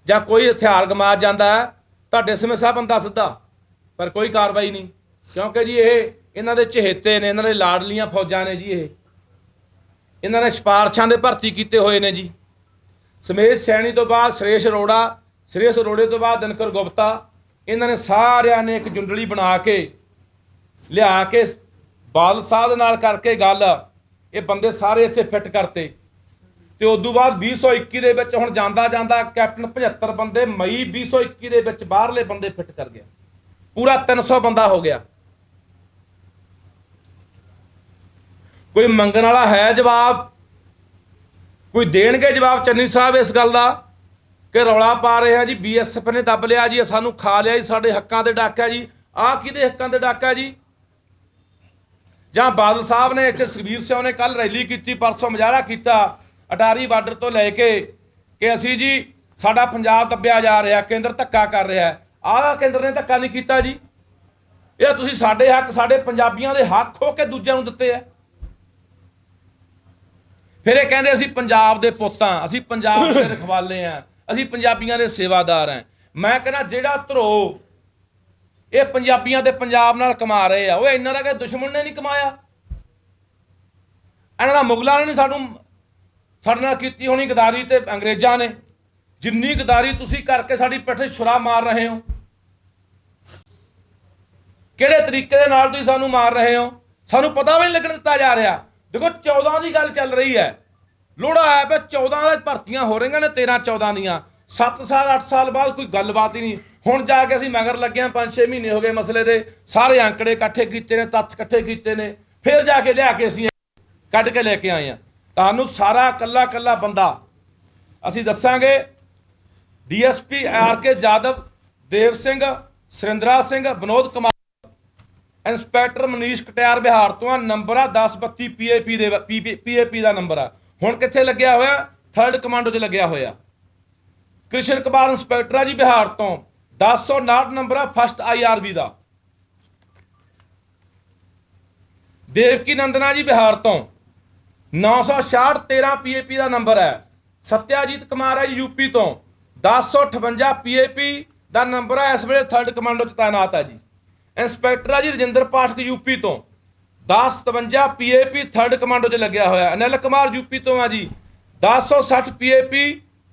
ਜਾਂ ਕੋਈ ਹਥਿਆਰ ਗਮਾ ਜਾਂਦਾ ਹੈ, ਤੁਹਾਡੇ ਸਮੇਂ ਸਭ ਬੰਦਾ ਸਿੱਧਾ, ਪਰ ਕੋਈ ਕਾਰਵਾਈ ਨਹੀਂ। ਕਿਉਂਕਿ ਜੀ ਇਹ ਇਹਨਾਂ ਦੇ ਚਹੇਤੇ ਨੇ, ਇਹਨਾਂ ਦੇ ਲਾਡਲੀਆਂ ਫੌਜਾਂ ਨੇ ਜੀ। ਇਹਨਾਂ ਨੇ ਸਿਫਾਰਸ਼ਾਂ ਦੇ ਭਰਤੀ ਕੀਤੇ ਹੋਏ ਨੇ ਜੀ। ਸਮੇਤ ਸੈਣੀ ਤੋਂ ਬਾਅਦ ਸੁਰੇਸ਼ ਅਰੋੜੇ ਤੋਂ ਬਾਅਦ ਦਿਨਕਰ ਗੁਪਤਾ, ਇਹਨਾਂ ਨੇ ਸਾਰਿਆਂ ਨੇ ਇੱਕ ਜੁੰਡਲੀ ਬਣਾ ਕੇ ਲਿਆ ਕੇ ਬਾਦਲ ਸਾਹਿਬ ਦੇ ਨਾਲ ਕਰਕੇ ਗੱਲ, ਇਹ ਬੰਦੇ ਸਾਰੇ ਇੱਥੇ ਫਿੱਟ ਕਰਤੇ। ਤੇ ਉਦੋਂ ਬਾਅਦ 2021 ਦੇ ਵਿੱਚ ਹੁਣ ਜਾਂਦਾ ਕੈਪਟਨ 75 ਬੰਦੇ ਮਈ 2021 ਦੇ ਵਿੱਚ ਬਾਹਰਲੇ ਬੰਦੇ ਫਿੱਟ ਕਰ ਗਿਆ, ਪੂਰਾ 300 ਬੰਦਾ ਹੋ ਗਿਆ। ਕੋਈ ਮੰਗਣ ਵਾਲਾ ਹੈ ਜਵਾਬ? ਕੋਈ ਦੇਣਗੇ ਜਵਾਬ ਚੰਨੀ ਸਾਹਿਬ ਇਸ ਗੱਲ ਦਾ ਕਿ ਰੌਲਾ ਪਾ ਰਹੇ ਆ ਜੀ BSF ਨੇ ਦੱਬ ਲਿਆ ਜੀ, ਸਾਨੂੰ ਖਾ ਲਿਆ ਜੀ, ਸਾਡੇ ਹੱਕਾਂ ਤੇ ਡਾਕਾ ਜੀ। ਆਹ ਕਿਹਦੇ ਹੱਕਾਂ ਤੇ ਡਾਕਾ ਜੀ? ਜਾਂ ਬਾਦਲ ਸਾਹਿਬ ਨੇ ਇੱਥੇ ਸੁਖਬੀਰ ਸਿੰਘ ਨੇ ਕੱਲ ਰੈਲੀ ਕੀਤੀ, ਪਰਸੋਂ ਮੁਜ਼ਾਹਰਾ ਕੀਤਾ ਅਟਾਰੀ ਬਾਰਡਰ ਤੋਂ ਲੈ ਕੇ ਕਿ ਅਸੀਂ ਜੀ ਸਾਡਾ ਪੰਜਾਬ ਦੱਬਿਆ ਜਾ ਰਿਹਾ, ਕੇਂਦਰ ਧੱਕਾ ਕਰ ਰਿਹਾ। ਆਹ ਕੇਂਦਰ ਨੇ ਧੱਕਾ ਨਹੀਂ ਕੀਤਾ ਜੀ, ਇਹ ਤੁਸੀਂ ਸਾਡੇ ਹੱਕ, ਸਾਡੇ ਪੰਜਾਬੀਆਂ ਦੇ ਹੱਕ ਖੋ ਕੇ ਦੂਜਿਆਂ ਨੂੰ ਦਿੱਤੇ ਆ। ਫਿਰ ਇਹ ਕਹਿੰਦੇ ਅਸੀਂ ਪੰਜਾਬ ਦੇ ਪੁੱਤ ਹਾਂ, ਅਸੀਂ ਪੰਜਾਬ ਦੇ ਰਖਵਾਲੇ ਹਾਂ, ਅਸੀਂ ਪੰਜਾਬੀਆਂ ਦੇ ਸੇਵਾਦਾਰ ਹਾਂ। ਮੈਂ ਕਹਿੰਦਾ ਜਿਹੜਾ ਧਰੋ ਇਹ ਪੰਜਾਬੀਆਂ ਦੇ ਪੰਜਾਬ ਨਾਲ ਕਮਾ ਰਹੇ ਆ, ਉਹ ਇਹਨਾਂ ਦਾ ਕਿ ਦੁਸ਼ਮਣ ਨੇ ਨਹੀਂ ਕਮਾਇਆ। ਇਹਨਾਂ ਦਾ ਮੁਗਲਾਂ ਨੇ ਨਹੀਂ ਸਾਡੇ ਨਾਲ ਕੀਤੀ ਹੋਣੀ ਗਦਾਰੀ, ਤੇ ਅੰਗਰੇਜ਼ਾਂ ਨੇ ਜਿੰਨੀ ਗਦਾਰੀ ਤੁਸੀਂ ਕਰਕੇ ਸਾਡੀ ਪਿੱਠ 'ਤੇ ਛੁਰਾ ਮਾਰ ਰਹੇ ਹੋ। ਕਿਹੜੇ ਤਰੀਕੇ ਦੇ ਨਾਲ ਤੁਸੀਂ ਸਾਨੂੰ ਮਾਰ ਰਹੇ ਹੋ? ਸਾਨੂੰ ਪਤਾ ਵੀ ਨਹੀਂ ਲੱਗਣ ਦਿੱਤਾ ਜਾ ਰਿਹਾ। ਦੇਖੋ 14 ਦੀ ਗੱਲ ਚੱਲ ਰਹੀ ਹੈ, ਲੋੜਾ ਆਇਆ ਪਿਆ 14 ਦੀ ਭਰਤੀਆਂ ਹੋ ਰਹੀਆਂ ਨੇ, 13-14 ਦੀਆਂ। 7 ਸਾਲ 8 ਸਾਲ ਬਾਅਦ ਕੋਈ ਗੱਲਬਾਤ ਹੀ ਨਹੀਂ। ਹੁਣ ਜਾ ਕੇ ਅਸੀਂ ਮਗਰ ਲੱਗੇ ਹਾਂ, 5-6 ਮਹੀਨੇ ਹੋ ਗਏ ਮਸਲੇ ਦੇ, ਸਾਰੇ ਅੰਕੜੇ ਇਕੱਠੇ ਕੀਤੇ ਨੇ, ਤੱਥ ਇਕੱਠੇ ਕੀਤੇ ਨੇ, ਫਿਰ ਜਾ ਕੇ ਲਿਆ ਕੇ ਅਸੀਂ ਕੱਢ ਕੇ ਲੈ ਕੇ ਆਏ ਹਾਂ। ਤੁਹਾਨੂੰ ਸਾਰਾ ਕੱਲਾ ਕੱਲਾ ਬੰਦਾ ਅਸੀਂ ਦੱਸਾਂਗੇ। DSP RK ਜਾਦਵ, ਦੇਵ ਸਿੰਘ, ਸੁਰਿੰਦਰਾ ਸਿੰਘ, ਵਿਨੋਦ ਕੁਮਾਰ, ਇੰਸਪੈਕਟਰ ਮਨੀਸ਼ ਕਟਿਆਰ ਬਿਹਾਰ ਤੋਂ ਆ। ਨੰਬਰ ਆ 1032 PAP ਦਾ ਨੰਬਰ ਆ। ਹੁਣ ਕਿੱਥੇ ਲੱਗਿਆ ਹੋਇਆ? 3rd ਕਮਾਂਡੋ 'ਚ ਲੱਗਿਆ ਹੋਇਆ। ਕ੍ਰਿਸ਼ਨ ਕੁਮਾਰ ਇੰਸਪੈਕਟਰ ਆ ਜੀ ਬਿਹਾਰ ਤੋਂ, 1059 ਨੰਬਰ ਆ 1st IRB ਦਾ। ਦੇਵਕੀ ਨੰਦਨਾ ਜੀ ਬਿਹਾਰ ਤੋਂ, 966 13 PAP ਦਾ ਨੰਬਰ ਹੈ। ਸਤਿਆਜੀਤ ਕੁਮਾਰ ਹੈ ਜੀ UP ਤੋਂ, 1058 PAP ਦਾ ਨੰਬਰ ਹੈ। ਇਸ ਵੇਲੇ 3rd ਕਮਾਂਡੋ 'ਚ ਤਾਇਨਾਤ ਹੈ ਜੀ। ਇੰਸਪੈਕਟਰ ਆ ਜੀ ਰਜਿੰਦਰ ਪਾਠਕ UP ਤੋਂ, 1057 PAP 3rd ਕਮਾਂਡੋ 'ਚ ਲੱਗਿਆ ਹੋਇਆ। ਅਨਿਲ ਕੁਮਾਰ UP ਤੋਂ ਆ ਜੀ, 1060 PAP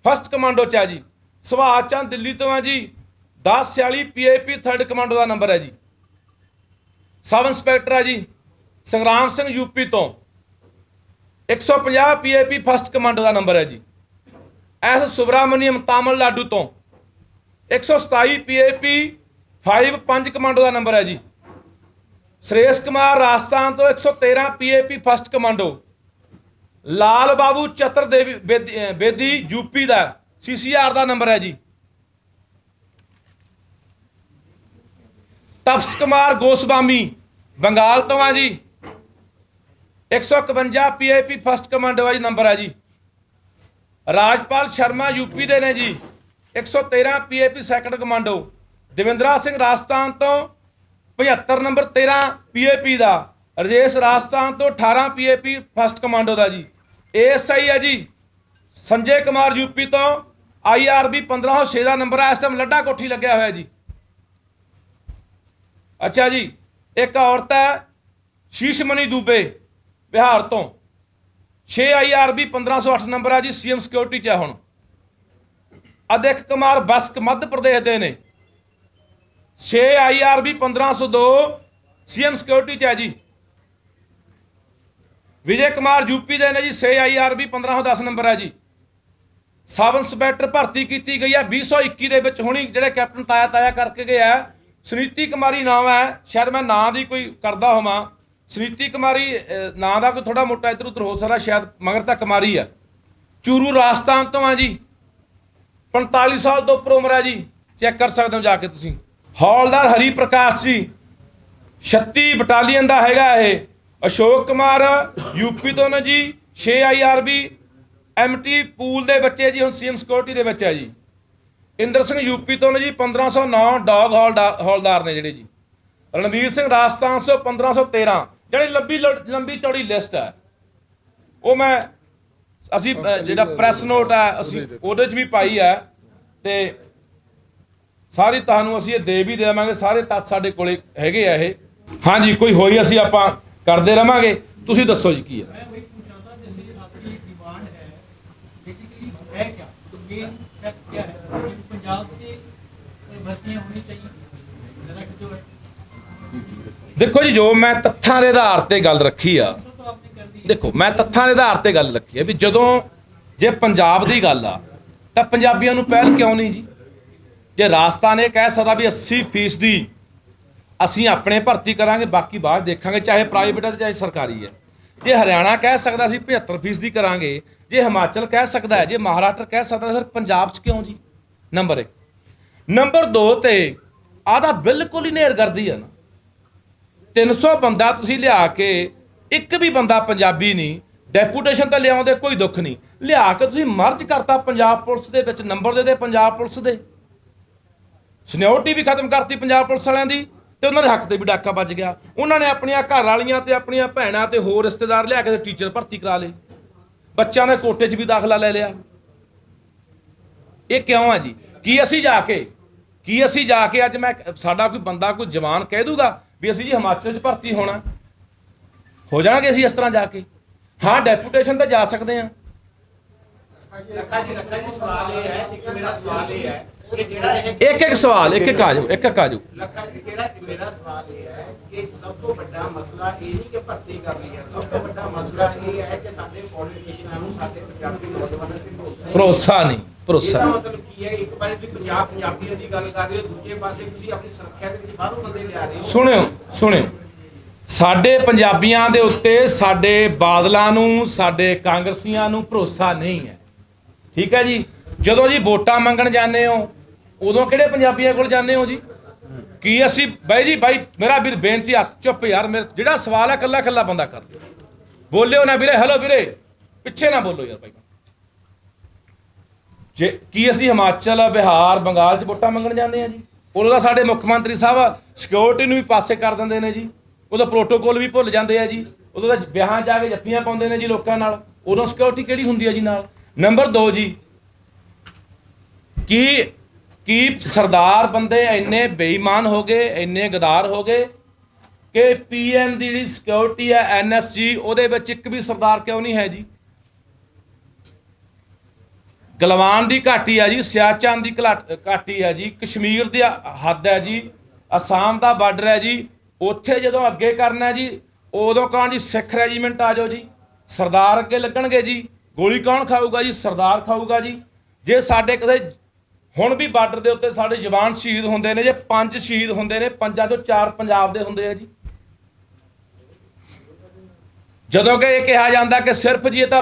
1st ਕਮਾਂਡੋ 'ਚ ਆ ਜੀ। ਸੁਭਾਸ਼ ਚੰਦ ਦਿੱਲੀ ਤੋਂ ਆ ਜੀ, 1046 PAP 3rd ਕਮਾਂਡੋ ਦਾ ਨੰਬਰ ਹੈ ਜੀ। ਸਬ ਇੰਸਪੈਕਟਰ ਆ ਜੀ ਸੰਗਰਾਮ ਸਿੰਘ UP ਤੋਂ, 150 PAP 1st ਕਮਾਂਡੋ ਦਾ ਨੰਬਰ ਹੈ ਜੀ। S ਸੁਬਰਾਮਨੀਅਮ ਤਾਮਿਲਨਾਡੂ ਤੋਂ, 127 PAP 5 ਕਮਾਂਡੋ ਦਾ ਨੰਬਰ ਹੈ ਜੀ। ਸੁਰੇਸ਼ ਕੁਮਾਰ ਰਾਜਸਥਾਨ ਤੋਂ, 113 PAP 1st ਕਮਾਂਡੋ। ਲਾਲ ਬਾਬੂ ਚਤਰ ਬੇਦੀ UP ਦਾ, CCR ਦਾ ਨੰਬਰ ਹੈ ਜੀ। ਤਪਸ ਕੁਮਾਰ ਗੋਸਵਾਮੀ ਬੰਗਾਲ ਤੋਂ ਆ ਜੀ, 151 PAP 1st ਕਮਾਂਡੋ ਜੀ ਨੰਬਰ ਹੈ ਜੀ। ਰਾਜਪਾਲ ਸ਼ਰਮਾ UP ਦੇ ਨੇ ਜੀ, 113 PAP 2nd commando. Davindra Singh Rajasthan ਤੋਂ, 75 ਨੰਬਰ 13 PAP ਦਾ। ਰਜੇਸ਼ ਰਾਜਸਥਾਨ ਤੋਂ, 18 PAP 1st ਕਮਾਂਡੋ ਦਾ ਜੀ। ASI ਹੈ ਜੀ ਸੰਜੇ ਕੁਮਾਰ UP ਤੋਂ, IRB 1506 ਦਾ ਨੰਬਰ ਹੈ। ਇਸ ਟਾਈਮ ਲੱਡਾ ਕੋਠੀ ਲੱਗਿਆ ਹੋਇਆ ਜੀ। ਅੱਛਾ ਜੀ, ਇੱਕ ਔਰਤ ਹੈ ਸ਼ੀਸ਼ਮਨੀ ਦੂਬੇ ਬਿਹਾਰ ਤੋਂ, 6 IRB 1508 ਨੰਬਰ ਹੈ ਜੀ। CM ਸਿਕਿਉਰਿਟੀ 'ਚ ਹੈ ਹੁਣ। ਅਦਿਕ ਕੁਮਾਰ ਬਸਕ ਮੱਧ ਪ੍ਰਦੇਸ਼ ਦੇ ਨੇ, 6 IRB 1502 CM ਸਿਕਿਉਰਿਟੀ 'ਚ ਹੈ ਜੀ। ਵਿਜੇ ਕੁਮਾਰ UP ਦੇ ਨੇ ਜੀ, 6 IRB 1510 ਨੰਬਰ ਹੈ ਜੀ। ਸਬ ਇੰਸਪੈਕਟਰ ਭਰਤੀ ਕੀਤੀ ਗਈ ਹੈ 2021 ਦੇ ਵਿੱਚ। ਹੁਣੀ ਜਿਹੜੇ ਕੈਪਟਨ ਤਾਇਆ ਕਰਕੇ ਗਏ ਆ, ਸੁਨੀਤੀ ਕੁਮਾਰੀ ਨਾਮ ਹੈ, ਸ਼ਾਇਦ ਮੈਂ ਨਾਂ ਦੀ ਕੋਈ ਕਰਦਾ ਹੋਵਾਂ। ਸੁਨੀਤੀ ਕੁਮਾਰੀ ਨਾਂ ਦਾ ਕੋਈ ਥੋੜਾ ਮੋਟਾ ਇੱਧਰ ਉੱਧਰ ਹੋ ਸਕਦਾ, ਸ਼ਾਇਦ ਮਗਰ ਤਾਂ ਕੁਮਾਰੀ ਆ। ਚੂਰੂ ਰਾਜਸਥਾਨ ਤੋਂ ਆ ਜੀ, 45 ਸਾਲ ਤੋਂ ਉੱਪਰ ਉਮਰ ਹੈ ਜੀ। ਚੈੱਕ ਕਰ ਸਕਦੇ ਹੋ ਜਾ ਕੇ ਤੁਸੀਂ। ਹੌਲਦਾਰ ਹਰੀ ਪ੍ਰਕਾਸ਼ ਜੀ 36 ਬਟਾਲੀਅਨ ਦਾ ਹੈਗਾ ਇਹ। ਅਸ਼ੋਕ ਕੁਮਾਰ UP ਤੋਂ ਨੇ ਜੀ, 6 IRB MT ਪੂਲ ਦੇ ਬੱਚੇ ਜੀ, ਹੁਣ CM ਸਿਕਿਉਰਿਟੀ ਦੇ ਵਿੱਚ ਹੈ ਜੀ। ਇੰਦਰ ਸਿੰਘ UP ਤੋਂ ਨੇ ਜੀ, 1509 ਡੌਗ ਹੌਲਦਾਰ ਨੇ ਜਿਹੜੇ ਜੀ। ਰਣਵੀਰ ਸਿੰਘ ਰਾਜਸਥਾਨ ਤੋਂ, 1513। ਜਿਹੜੀ ਲੰਬੀ ਚੌੜੀ ਲਿਸਟ ਹੈ, ਉਹ ਅਸੀਂ ਜਿਹੜਾ ਪ੍ਰੈਸ ਨੋਟ ਹੈ ਅਸੀਂ ਉਹਦੇ 'ਚ ਵੀ ਪਾਈ ਹੈ, ਤੇ ਸਾਰੀ ਤੁਹਾਨੂੰ ਅਸੀਂ ਇਹ ਦੇ ਵੀ ਦੇਵਾਂਗੇ। ਸਾਰੇ ਤੱਥ ਸਾਡੇ ਕੋਲੇ ਹੈਗੇ ਆ ਇਹ। ਹਾਂਜੀ, ਕੋਈ ਹੋਈ ਅਸੀਂ ਆਪਾਂ ਕਰਦੇ ਰਵਾਂਗੇ। ਤੁਸੀਂ ਦੱਸੋ ਜੀ ਕੀ ਹੈ। ਦੇਖੋ ਜੀ, ਜੋ ਮੈਂ ਤੱਥਾਂ ਦੇ ਆਧਾਰ ਤੇ ਗੱਲ ਰੱਖੀ ਆ, ਦੇਖੋ ਮੈਂ ਤੱਥਾਂ ਦੇ ਆਧਾਰ ਤੇ ਗੱਲ ਰੱਖੀ ਆ ਵੀ ਜਦੋਂ ਜੇ ਪੰਜਾਬ ਦੀ ਗੱਲ ਆ ਤਾਂ ਪੰਜਾਬੀਆਂ ਨੂੰ ਪਹਿਲ ਕਿਉਂ ਨਹੀਂ ਜੀ? ਜੇ ਰਾਜਸਥਾਨ ਇਹ ਕਹਿ ਸਕਦਾ ਵੀ 80% ਦੀ ਅਸੀਂ ਆਪਣੇ ਭਰਤੀ ਕਰਾਂਗੇ, ਬਾਕੀ ਬਾਹਰ ਦੇਖਾਂਗੇ, ਚਾਹੇ ਪ੍ਰਾਈਵੇਟ ਹੈ ਚਾਹੇ ਸਰਕਾਰੀ ਹੈ। ਜੇ ਹਰਿਆਣਾ ਕਹਿ ਸਕਦਾ ਅਸੀਂ 75% ਦੀ ਕਰਾਂਗੇ, ਜੇ ਹਿਮਾਚਲ ਕਹਿ ਸਕਦਾ ਹੈ, ਜੇ ਮਹਾਰਾਸ਼ਟਰ ਕਹਿ ਸਕਦਾ, ਫਿਰ ਪੰਜਾਬ 'ਚ ਕਿਉਂ ਜੀ? ਨੰਬਰ 1। ਨੰਬਰ 2 ਤੇ ਆਹ ਤਾਂ ਬਿਲਕੁਲ ਹੀ ਨੇਰਗਰਦੀ ਹੈ ਨਾ। 300 ਬੰਦਾ ਤੁਸੀਂ ਲਿਆ ਕੇ, ਇੱਕ ਵੀ ਬੰਦਾ ਪੰਜਾਬੀ ਨਹੀਂ, ਡੈਪੂਟੇਸ਼ਨ ਤਾਂ ਲਿਆਉਂਦੇ ਕੋਈ ਦੁੱਖ ਨਹੀਂ, ਲਿਆ ਕੇ ਤੁਸੀਂ ਮਰਜ ਕਰਤਾ ਪੰਜਾਬ ਪੁਲਿਸ ਦੇ ਵਿੱਚ। ਨੰਬਰ ਦੇ ਪੰਜਾਬ ਪੁਲਿਸ ਦੇ, ਸੀਨੀਅਰਟੀ ਵੀ ਖਤਮ ਕਰਤੀ ਪੰਜਾਬ ਪੁਲਿਸ ਵਾਲਿਆਂ ਦੀ, ਤੇ ਉਹਨਾਂ ਦੇ ਹੱਕ ਤੇ ਵੀ ਡਾਕਾ ਵੱਜ ਗਿਆ। ਉਹਨਾਂ ਨੇ ਆਪਣੀਆਂ ਘਰ ਵਾਲੀਆਂ ਤੇ ਆਪਣੀਆਂ ਭੈਣਾਂ ਤੇ ਹੋਰ ਰਿਸ਼ਤੇਦਾਰ ਲਿਆ ਕੇ ਟੀਚਰ ਭਰਤੀ ਕਰਾ ਲਏ, ਬੱਚਿਆਂ ਦੇ ਕੋਟੇ 'ਚ ਵੀ ਦਾਖਲਾ ਲੈ ਲਿਆ। ਇਹ ਕਿਉਂ ਹੈ ਜੀ? ਕੀ ਅਸੀਂ ਜਾ ਕੇ ਅੱਜ ਸਾਡਾ ਕੋਈ ਬੰਦਾ ਕੋਈ ਜਵਾਨ ਕਹਿ ਦੂਗਾ ਵੀ ਅਸੀਂ ਜੀ ਹਿਮਾਚਲ 'ਚ ਭਰਤੀ ਹੋਣਾ, ਹੋ ਜਾਣਗੇ ਅਸੀਂ ਇਸ ਤਰ੍ਹਾਂ ਜਾ ਕੇ? ਹਾਂ, ਡੈਪੂਟੇਸ਼ਨ ਤੇ ਜਾ ਸਕਦੇ ਹਾਂ। ਲੱਖਾ ਜੀ ਸਵਾਲ ਇਹ ਹੈ, ਇੱਕ ਮੇਰਾ ਸਵਾਲ ਇਹ ਹੈ ਇੱਕ ਇੱਕ ਸਵਾਲ ਇੱਕ ਇੱਕ ਆ ਜਾਓ ਲੱਖਾ ਜੀ ਜਿਹੜਾ ਮੇਰਾ ਸਵਾਲ ਇਹ ਹੈ ਕਿ ਸਭ ਤੋਂ ਵੱਡਾ ਮਸਲਾ ਇਹ ਨਹੀਂ ਕਿ ਭਰਤੀ ਕਰ ਲਈ ਹੈ, ਸਭ ਤੋਂ ਵੱਡਾ ਮਸਲਾ ਇਹ ਹੈ ਕਿ ਸਾਡੇ ਪੋਲੀਟੀਸ਼ੀਅਨਾਂ ਨੂੰ ਸਾਡੇ ਪੰਜਾਬੀ ਨੌਜਵਾਨਾਂ ਤੇ ਭਰੋਸਾ ਨਹੀਂ। ਭਰੋਸਾ ਮਤਲਬ ਕੀ ਹੈ? ਇੱਕ ਪਾਸੇ ਤੁਸੀਂ ਪੰਜਾਬੀਆਂ ਦੀ ਗੱਲ ਕਰ ਰਹੇ ਹੋ, ਦੂਜੇ ਪਾਸੇ ਤੁਸੀਂ ਆਪਣੀ ਸੁਰੱਖਿਆ ਦੇ ਵਿੱਚ ਬਾਹਰੋਂ ਬੰਦੇ ਲਿਆ ਰਹੇ ਹੋ। ਸੁਣਿਓ ਸਾਡੇ ਪੰਜਾਬੀਆਂ ਦੇ ਉੱਤੇ ਸਾਡੇ ਬਾਦਲਾਂ ਨੂੰ ਸਾਡੇ ਕਾਂਗਰਸੀਆਂ ਨੂੰ ਭਰੋਸਾ ਨਹੀਂ ਹੈ, ਠੀਕ ਹੈ ਜੀ। ਜਦੋਂ ਜੀ ਵੋਟਾਂ ਮੰਗਣ ਜਾਂਦੇ ਹੋ ਉਦੋਂ ਕਿਹੜੇ ਪੰਜਾਬੀਆਂ ਕੋਲ ਜਾਂਦੇ ਹੋ ਜੀ? ਕੀ ਅਸੀਂ ਬਾਈ ਮੇਰਾ ਵੀਰ ਬੇਨਤੀ ਹੱਥ ਚੁੱਪ ਯਾਰ, ਮੇਰਾ ਜਿਹੜਾ ਸਵਾਲ ਹੈ ਕੱਲਾ ਕੱਲਾ ਬੰਦਾ ਕਰ ਦਿਓ, ਬੋਲਿਓ ਨਾ ਵੀਰੇ, ਹੈਲੋ ਵੀਰੇ, ਪਿੱਛੇ ਨਾ ਬੋਲੋ ਯਾਰ ਬਾਈ। ਜੇ ਕੀ ਅਸੀਂ ਹਿਮਾਚਲ ਬਿਹਾਰ ਬੰਗਾਲ 'ਚ ਵੋਟਾਂ ਮੰਗਣ ਜਾਂਦੇ ਆ ਜੀ? ਉਦੋਂ ਦਾ ਸਾਡੇ ਮੁੱਖ ਮੰਤਰੀ ਸਾਹਿਬ ਸਿਕਿਉਰਿਟੀ ਨੂੰ ਵੀ ਪਾਸੇ ਕਰ ਦਿੰਦੇ ਨੇ ਜੀ, ਉਦੋਂ ਪ੍ਰੋਟੋਕੋਲ ਵੀ ਭੁੱਲ ਜਾਂਦੇ ਆ ਜੀ, ਉਦੋਂ ਦਾ ਵਿਆਹਾਂ ਜਾ ਕੇ ਜੱਫੀਆਂ ਪਾਉਂਦੇ ਨੇ ਜੀ ਲੋਕਾਂ ਨਾਲ, ਉਦੋਂ ਸਿਕਿਉਰਿਟੀ ਕਿਹੜੀ ਹੁੰਦੀ ਹੈ ਜੀ ਨਾਲ। ਨੰਬਰ 2 ਜੀ, ਕੀ ਸਰਦਾਰ ਬੰਦੇ ਇੰਨੇ ਬੇਈਮਾਨ ਹੋ ਗਏ, ਇੰਨੇ ਗਦਾਰ ਹੋ ਗਏ ਕਿ ਪੀਐਮ ਦੀ ਜਿਹੜੀ ਸਿਕਿਉਰਿਟੀ ਹੈ ਐਨਐਸਜੀ ਉਹਦੇ ਵਿੱਚ ਇੱਕ ਵੀ ਸਰਦਾਰ ਕਿਉਂ ਨਹੀਂ ਹੈ ਜੀ? ਗਲਵਾਨ ਦੀ ਘਾਟੀ ਹੈ ਜੀ, ਸਿਆਚਨ ਦੀ ਘਾਟੀ ਹੈ ਜੀ, ਕਸ਼ਮੀਰ ਦੀ ਹੱਦ ਹੈ ਜੀ, ਅਸਾਮ ਦਾ ਬਾਰਡਰ ਹੈ ਜੀ, ਉੱਥੇ ਜਦੋਂ ਅੱਗੇ ਕਰਨਾ ਜੀ ਉਦੋਂ ਕੌਣ ਜੀ? ਸਿੱਖ ਰੈਜੀਮੈਂਟ ਆ ਜਾਓ ਜੀ, ਸਰਦਾਰ ਅੱਗੇ ਲੱਗਣਗੇ ਜੀ, ਗੋਲੀ ਕੌਣ ਖਾਊਗਾ ਜੀ? ਸਰਦਾਰ ਖਾਊਗਾ ਜੀ। ਜੇ ਸਾਡੇ ਕਿਸੇ ਹੁਣ ਵੀ ਬਾਰਡਰ ਦੇ ਉੱਤੇ ਸਾਡੇ ਜਵਾਨ ਸ਼ਹੀਦ ਹੁੰਦੇ ਨੇ, ਜੇ 5 ਸ਼ਹੀਦ ਹੁੰਦੇ ਨੇ, 5 ਚੋਂ 4 ਪੰਜਾਬ ਦੇ ਹੁੰਦੇ ਆ ਜੀ। ਜਦੋਂ ਕਿ ਇਹ ਕਿਹਾ ਜਾਂਦਾ ਕਿ ਸਿਰਫ ਜੀ ਇਹ ਤਾਂ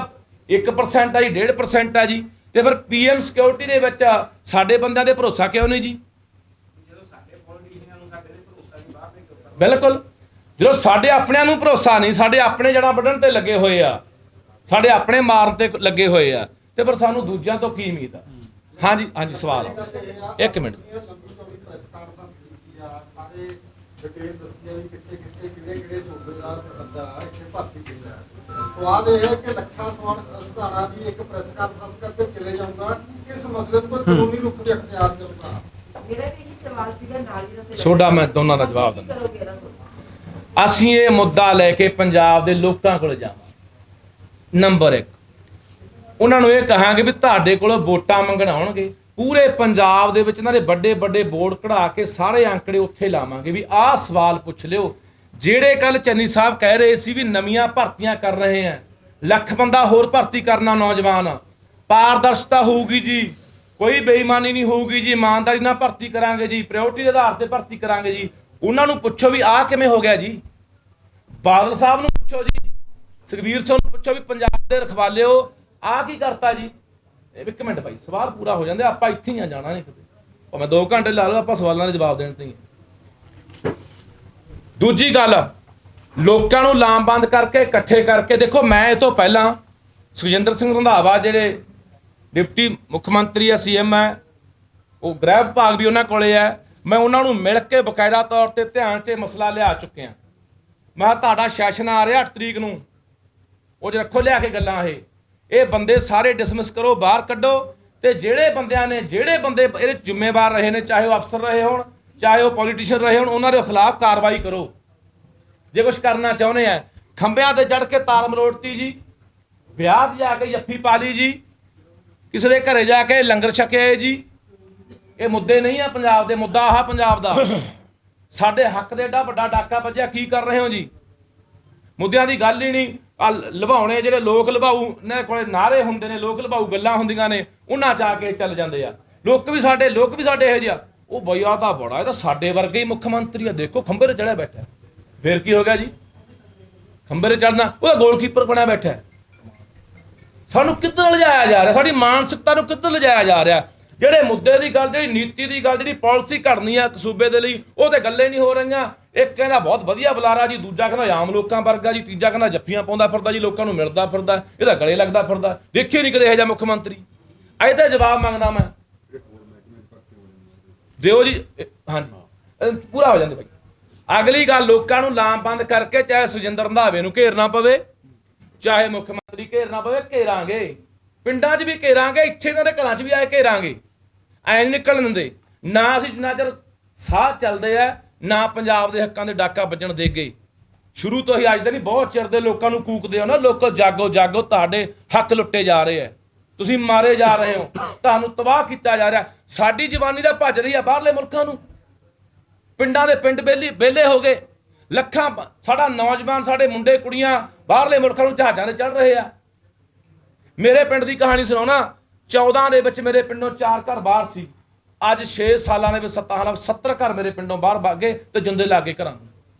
1% ਆ ਜੀ, 1.5% ਆ ਜੀ, ਤੇ ਫਿਰ ਪੀਐਮ ਸਿਕਿਉਰਿਟੀ ਦੇ ਵਿੱਚ ਸਾਡੇ ਬੰਦਿਆਂ ਦੇ ਭਰੋਸਾ ਕਿਉਂ ਨਹੀਂ ਜੀ? ਬਿਲਕੁਲ, ਜਦੋਂ ਸਾਡੇ ਆਪਣਿਆਂ ਨੂੰ ਭਰੋਸਾ ਨਹੀਂ, ਸਾਡੇ ਆਪਣੇ ਜੜਾਂ ਵੱਢਣ ਤੇ ਲੱਗੇ ਹੋਏ ਆ, ਸਾਡੇ ਆਪਣੇ ਮਾਰਨ ਤੇ ਲੱਗੇ ਹੋਏ ਆ, ਤੇ ਫਿਰ ਸਾਨੂੰ ਦੂਜਿਆਂ ਤੋਂ ਕੀ ਉਮੀਦ ਆ? ਹਾਂਜੀ ਸਵਾਲ ਇੱਕ ਮਿੰਟ। ਸਵਾਲ ਇਹ ਹੈ ਕਿ ਲੱਖਾ ਸਧਾਣਾ ਵੀ ਇੱਕ ਪ੍ਰੈਸ ਕਾਨਫਰੰਸ ਕਰਕੇ ਚਲੇ ਜਾਊਗਾ, ਇਸ ਮਸਲੇ ਨੂੰ ਕੋਈ ਕਾਨੂੰਨੀ ਰੁਖ ਦੇ ਅਖਤਿਆਰ ਕਰੂਗਾ। ਮੇਰਾ ਵੀ ਇਹੀ ਸਵਾਲ ਸੀਗਾ ਨਾਲ ਹੀ ਦਾ ਛੋਟਾ ਮੈਂ ਦੋਨਾਂ ਦਾ ਜਵਾਬ ਦਿੰਦਾ। ਅਸੀਂ ਇਹ ਮੁੱਦਾ ਲੈ ਕੇ ਪੰਜਾਬ ਦੇ ਲੋਕਾਂ ਕੋਲ ਜਾਵਾਂ। ਨੰਬਰ 1, ਉਹਨਾਂ ਨੂੰ ਇਹ ਕਹਾਂਗੇ ਵੀ ਤੁਹਾਡੇ ਕੋਲ ਵੋਟਾਂ ਮੰਗਣ ਆਉਣਗੇ, ਪੂਰੇ ਪੰਜਾਬ ਦੇ ਵਿੱਚ ਇਹਨਾਂ ਦੇ ਵੱਡੇ ਵੱਡੇ ਬੋਰਡ ਕਢਾ ਕੇ ਸਾਰੇ ਅੰਕੜੇ ਉੱਥੇ ਲਾਵਾਂਗੇ ਵੀ ਆਹ ਸਵਾਲ ਪੁੱਛ ਲਿਓ। ਜਿਹੜੇ ਕੱਲ ਚੰਨੀ ਸਾਹਿਬ ਕਹਿ ਰਹੇ ਸੀ ਵੀ ਨਵੀਆਂ ਭਰਤੀਆਂ ਕਰ ਰਹੇ ਆ, ਲੱਖ ਬੰਦਾ ਹੋਰ ਭਰਤੀ ਕਰਨਾ ਨੌਜਵਾਨ, ਪਾਰਦਰਸ਼ਤਾ ਹੋਊਗੀ ਜੀ, ਕੋਈ ਬੇਈਮਾਨੀ ਨਹੀਂ ਹੋਊਗੀ ਜੀ, ਇਮਾਨਦਾਰੀ ਨਾਲ ਭਰਤੀ ਕਰਾਂਗੇ ਜੀ, ਪ੍ਰਾਇੋਰਟੀ ਦੇ ਆਧਾਰ ਤੇ ਭਰਤੀ ਕਰਾਂਗੇ ਜੀ। ਉਹਨਾਂ ਨੂੰ ਪੁੱਛੋ ਵੀ ਆਹ ਕਿਵੇਂ ਹੋ ਗਿਆ ਜੀ? ਬਾਦਲ ਸਾਹਿਬ ਨੂੰ ਪੁੱਛੋ ਜੀ, ਸੁਖਬੀਰ ਸਿੰਘ ਨੂੰ ਪੁੱਛੋ ਵੀ ਪੰਜਾਬ ਦੇ ਰਖਵਾਲਿਓ ਆਹ ਕੀ ਕਰਤਾ ਜੀ? ਇੱਕ ਮਿੰਟ ਭਾਈ, ਸਵਾਲ ਪੂਰਾ ਹੋ ਜਾਂਦੇ, ਆਪਾਂ ਇੱਥੇ ਹੀ ਆ, ਜਾਣਾ ਨਹੀਂ ਕਿਤੇ, ਭਾਵੇਂ 2 ਘੰਟੇ ਲਾ ਲਓ, ਆਪਾਂ ਸਵਾਲਾਂ ਦੇ ਜਵਾਬ ਦੇਣ ਤੇ ਹੀ। ਦੂਜੀ ਗੱਲ, ਲੋਕਾਂ ਨੂੰ ਲਾਮਬੰਦ ਕਰਕੇ ਇਕੱਠੇ ਕਰਕੇ ਦੇਖੋ, ਮੈਂ ਇਹ ਤੋਂ ਪਹਿਲਾਂ ਸੁਖਜਿੰਦਰ ਸਿੰਘ ਰੰਧਾਵਾ ਜਿਹੜੇ ਡਿਪਟੀ ਮੁੱਖ ਮੰਤਰੀ ਆ, ਸੀਐਮ ਹੈ, ਉਹ ਗ੍ਰਹਿ ਵਿਭਾਗ ਵੀ ਉਹਨਾਂ ਕੋਲੇ ਹੈ, ਮੈਂ ਉਹਨਾਂ ਨੂੰ ਮਿਲ ਕੇ ਬਕਾਇਦਾ ਤੌਰ ਤੇ ਧਿਆਨ 'ਚ ਮਸਲਾ ਲਿਆ ਚੁੱਕਿਆ। ਮੈਂ ਤੁਹਾਡਾ ਸੈਸ਼ਨ ਆ ਰਿਹਾ 8 ਤਰੀਕ ਨੂੰ, ਉਹ 'ਚ ਰੱਖੋ ਲਿਆ ਕੇ ਗੱਲਾਂ, ਇਹ ਬੰਦੇ ਸਾਰੇ ਡਿਸਮਿਸ ਕਰੋ, ਬਾਹਰ ਕੱਢੋ, ਤੇ ਜਿਹੜੇ ਬੰਦੇ ਇਹਦੇ ਜ਼ਿੰਮੇਵਾਰ ਰਹੇ ਨੇ, ਚਾਹੇ ਉਹ ਅਫਸਰ ਰਹੇ ਹੋਣ, ਚਾਹੇ ਉਹ ਪੋਲੀਟੀਸ਼ੀਅਨ ਰਹੇ ਹੋਣ, ਉਹਨਾਂ ਦੇ ਖਿਲਾਫ ਕਾਰਵਾਈ ਕਰੋ। ਜੇ ਕੁਝ ਕਰਨਾ ਚਾਹੁੰਦੇ ਆ, ਖੰਭਿਆਂ ਤੇ ਚੜ੍ਹ ਕੇ ਤਾਰ ਮਰੋੜਤੀ ਜੀ, ਵਿਆਹ 'ਚ ਜਾ ਕੇ ਜੱਫੀ ਪਾ ਲਈ ਜੀ, ਕਿਸੇ ਦੇ ਘਰੇ ਜਾ ਕੇ ਲੰਗਰ ਛਕਿਆ ਜੀ, ਇਹ ਮੁੱਦੇ ਨਹੀਂ ਆ ਪੰਜਾਬ ਦੇ। ਮੁੱਦਾ ਆਹ ਪੰਜਾਬ ਦਾ, ਸਾਡੇ ਹੱਕ ਦੇ ਏਡਾ ਵੱਡਾ ਡਾਕਾ ਵੱਜਿਆ, ਕੀ ਕਰ ਰਹੇ ਹੋ ਜੀ? ਮੁੱਦਿਆਂ ਦੀ ਗੱਲ ਹੀ ਨਹੀਂ। ਲਵਾਉਣੇ ਜਿਹੜੇ ਲੋਕ ਲਵਾਊ ਇਹਨਾਂ ਕੋਲੇ ਨਾਅਰੇ ਹੁੰਦੇ ਨੇ, ਲੋਕ ਲਵਾਊ ਗੱਲਾਂ ਹੁੰਦੀਆਂ ਨੇ, ਉਹਨਾਂ 'ਚ ਆ ਕੇ ਚੱਲ ਜਾਂਦੇ ਆ। ਲੋਕ ਵੀ ਸਾਡੇ ਇਹੋ ਜਿਹੇ ਆ, ਉਹ ਬਈ ਆਹ ਤਾਂ ਬੜਾ, ਇਹ ਤਾਂ ਸਾਡੇ ਵਰਗੇ ਹੀ ਮੁੱਖ ਮੰਤਰੀ ਆ, ਦੇਖੋ ਖੰਭੇ 'ਤੇ ਚੜ੍ਹਿਆ ਬੈਠਾ। ਫਿਰ ਕੀ ਹੋ ਗਿਆ ਜੀ? ਖੰਭੇ 'ਤੇ ਚੜ੍ਹਨਾ, ਉਹਦਾ ਗੋਲਕੀਪਰ ਬਣਿਆ ਬੈਠਾ। ਸਾਨੂੰ ਕਿੱਧਰ ਲਿਜਾਇਆ ਜਾ ਰਿਹਾ? ਸਾਡੀ ਮਾਨਸਿਕਤਾ ਨੂੰ ਕਿੱਧਰ ਲਿਜਾਇਆ ਜਾ ਰਿਹਾ? ਜਿਹੜੇ ਮੁੱਦੇ ਦੀ ਗੱਲ, ਜਿਹੜੀ ਨੀਤੀ ਦੀ ਗੱਲ, ਜਿਹੜੀ ਪਾਲਿਸੀ ਘੜਨੀ ਆ ਸੂਬੇ ਦੇ ਲਈ, ਉਹ ਤੇ ਗੱਲੇ ਨਹੀਂ ਹੋ ਰਹੀਆਂ। ਇੱਕ ਕਹਿੰਦਾ ਬਹੁਤ ਵਧੀਆ ਬੁਲਾਰਾ ਜੀ, ਦੂਜਾ ਕਹਿੰਦਾ ਆਮ ਲੋਕਾਂ ਵਰਗਾ ਜੀ, ਤੀਜਾ ਕਹਿੰਦਾ ਜੱਫੀਆਂ ਪਾਉਂਦਾ ਫਿਰਦਾ ਜੀ, ਲੋਕਾਂ ਨੂੰ ਮਿਲਦਾ ਫਿਰਦਾ, ਇਹਦਾ ਗਲੇ ਲੱਗਦਾ ਫਿਰਦਾ। ਦੇਖਿਓ ਨਹੀਂ ਕਦੇ ਇਹੋ ਜਿਹਾ ਮੁੱਖ ਮੰਤਰੀ। ਇਹ ਤਾਂ ਜਵਾਬ ਮੰਗਦਾ ਮੈਂ, ਦਿਓ ਜੀ। ਹਾਂਜੀ ਪੂਰਾ ਹੋ ਜਾਂਦੇ ਭਾਈ। ਅਗਲੀ ਗੱਲ, ਲੋਕਾਂ ਨੂੰ ਲਾਮਬੰਦ ਕਰਕੇ ਚਾਹੇ ਸੁਖਜਿੰਦਰ ਰੰਧਾਵੇ ਨੂੰ ਘੇਰਨਾ ਪਵੇ, ਚਾਹੇ ਮੁੱਖ ਮੰਤਰੀ ਘੇਰਨਾ ਪਵੇ, ਘੇਰਾਂਗੇ। ਪਿੰਡਾਂ 'ਚ ਵੀ ਘੇਰਾਂਗੇ, ਇੱਥੇ ਇਹਨਾਂ ਦੇ ਘਰਾਂ 'ਚ ਵੀ ਆਏ ਘੇਰਾਂਗੇ। ਐ ਨਹੀਂ ਨਿਕਲਣ ਦਿੰਦੇ ਨਾ ਅਸੀਂ, ਜਿੰਨਾ ਚਿਰ ਸਾਹ ਚੱਲਦੇ ਆ ਨਾ ਪੰਜਾਬ ਦੇ ਹੱਕਾਂ ਦੇ ਡਾਕਾ ਵੱਜਣ ਦੇ ਗਏ। ਸ਼ੁਰੂ ਤੋਂ ਹੀ, ਅੱਜ ਦੇ ਨਹੀਂ, ਬਹੁਤ ਚਿਰ ਦੇ ਲੋਕਾਂ ਨੂੰ ਕੂਕਦੇ ਹੋ ਨਾ, ਲੋਕ ਜਾਗੋ ਜਾਗੋ, ਤੁਹਾਡੇ ਹੱਕ ਲੁੱਟੇ ਜਾ ਰਹੇ ਆ। ਤੁਸੀਂ ਮਾਰੇ ਜਾ ਰਹੇ ਹੋ, ਤੁਹਾਨੂੰ ਤਬਾਹ ਕੀਤਾ ਜਾ ਰਿਹਾ। ਸਾਡੀ ਜਵਾਨੀ ਦਾ ਭੱਜ ਰਹੀ ਆ ਬਾਹਰਲੇ ਮੁਲਕਾਂ ਨੂੰ। ਪਿੰਡਾਂ ਦੇ ਪਿੰਡ ਵਿਹਲੇ ਹੋ ਗਏ। ਲੱਖਾਂ ਸਾਡਾ ਨੌਜਵਾਨ, ਸਾਡੇ ਮੁੰਡੇ ਕੁੜੀਆਂ ਬਾਹਰਲੇ ਮੁਲਕਾਂ ਨੂੰ ਜਹਾਜ਼ਾਂ 'ਤੇ ਚੜ੍ਹ ਰਹੇ ਆ। ਮੇਰੇ ਪਿੰਡ ਦੀ ਕਹਾਣੀ ਸੁਣਾਉਣਾ। 14 ਦੇ ਵਿੱਚ ਮੇਰੇ ਪਿੰਡੋਂ 4 ਘਰ ਬਾਹਰ ਸੀ। ਅੱਜ 6 ਸਾਲਾਂ ਦੇ ਵਿੱਚ 70 ਘਰ ਮੇਰੇ ਪਿੰਡੋਂ ਬਾਹਰ ਭੱਜ ਗਏ ਤੇ ਜਿੰਦੇ ਲੱਗ ਗਏ ਘਰਾਂ ਨੂੰ।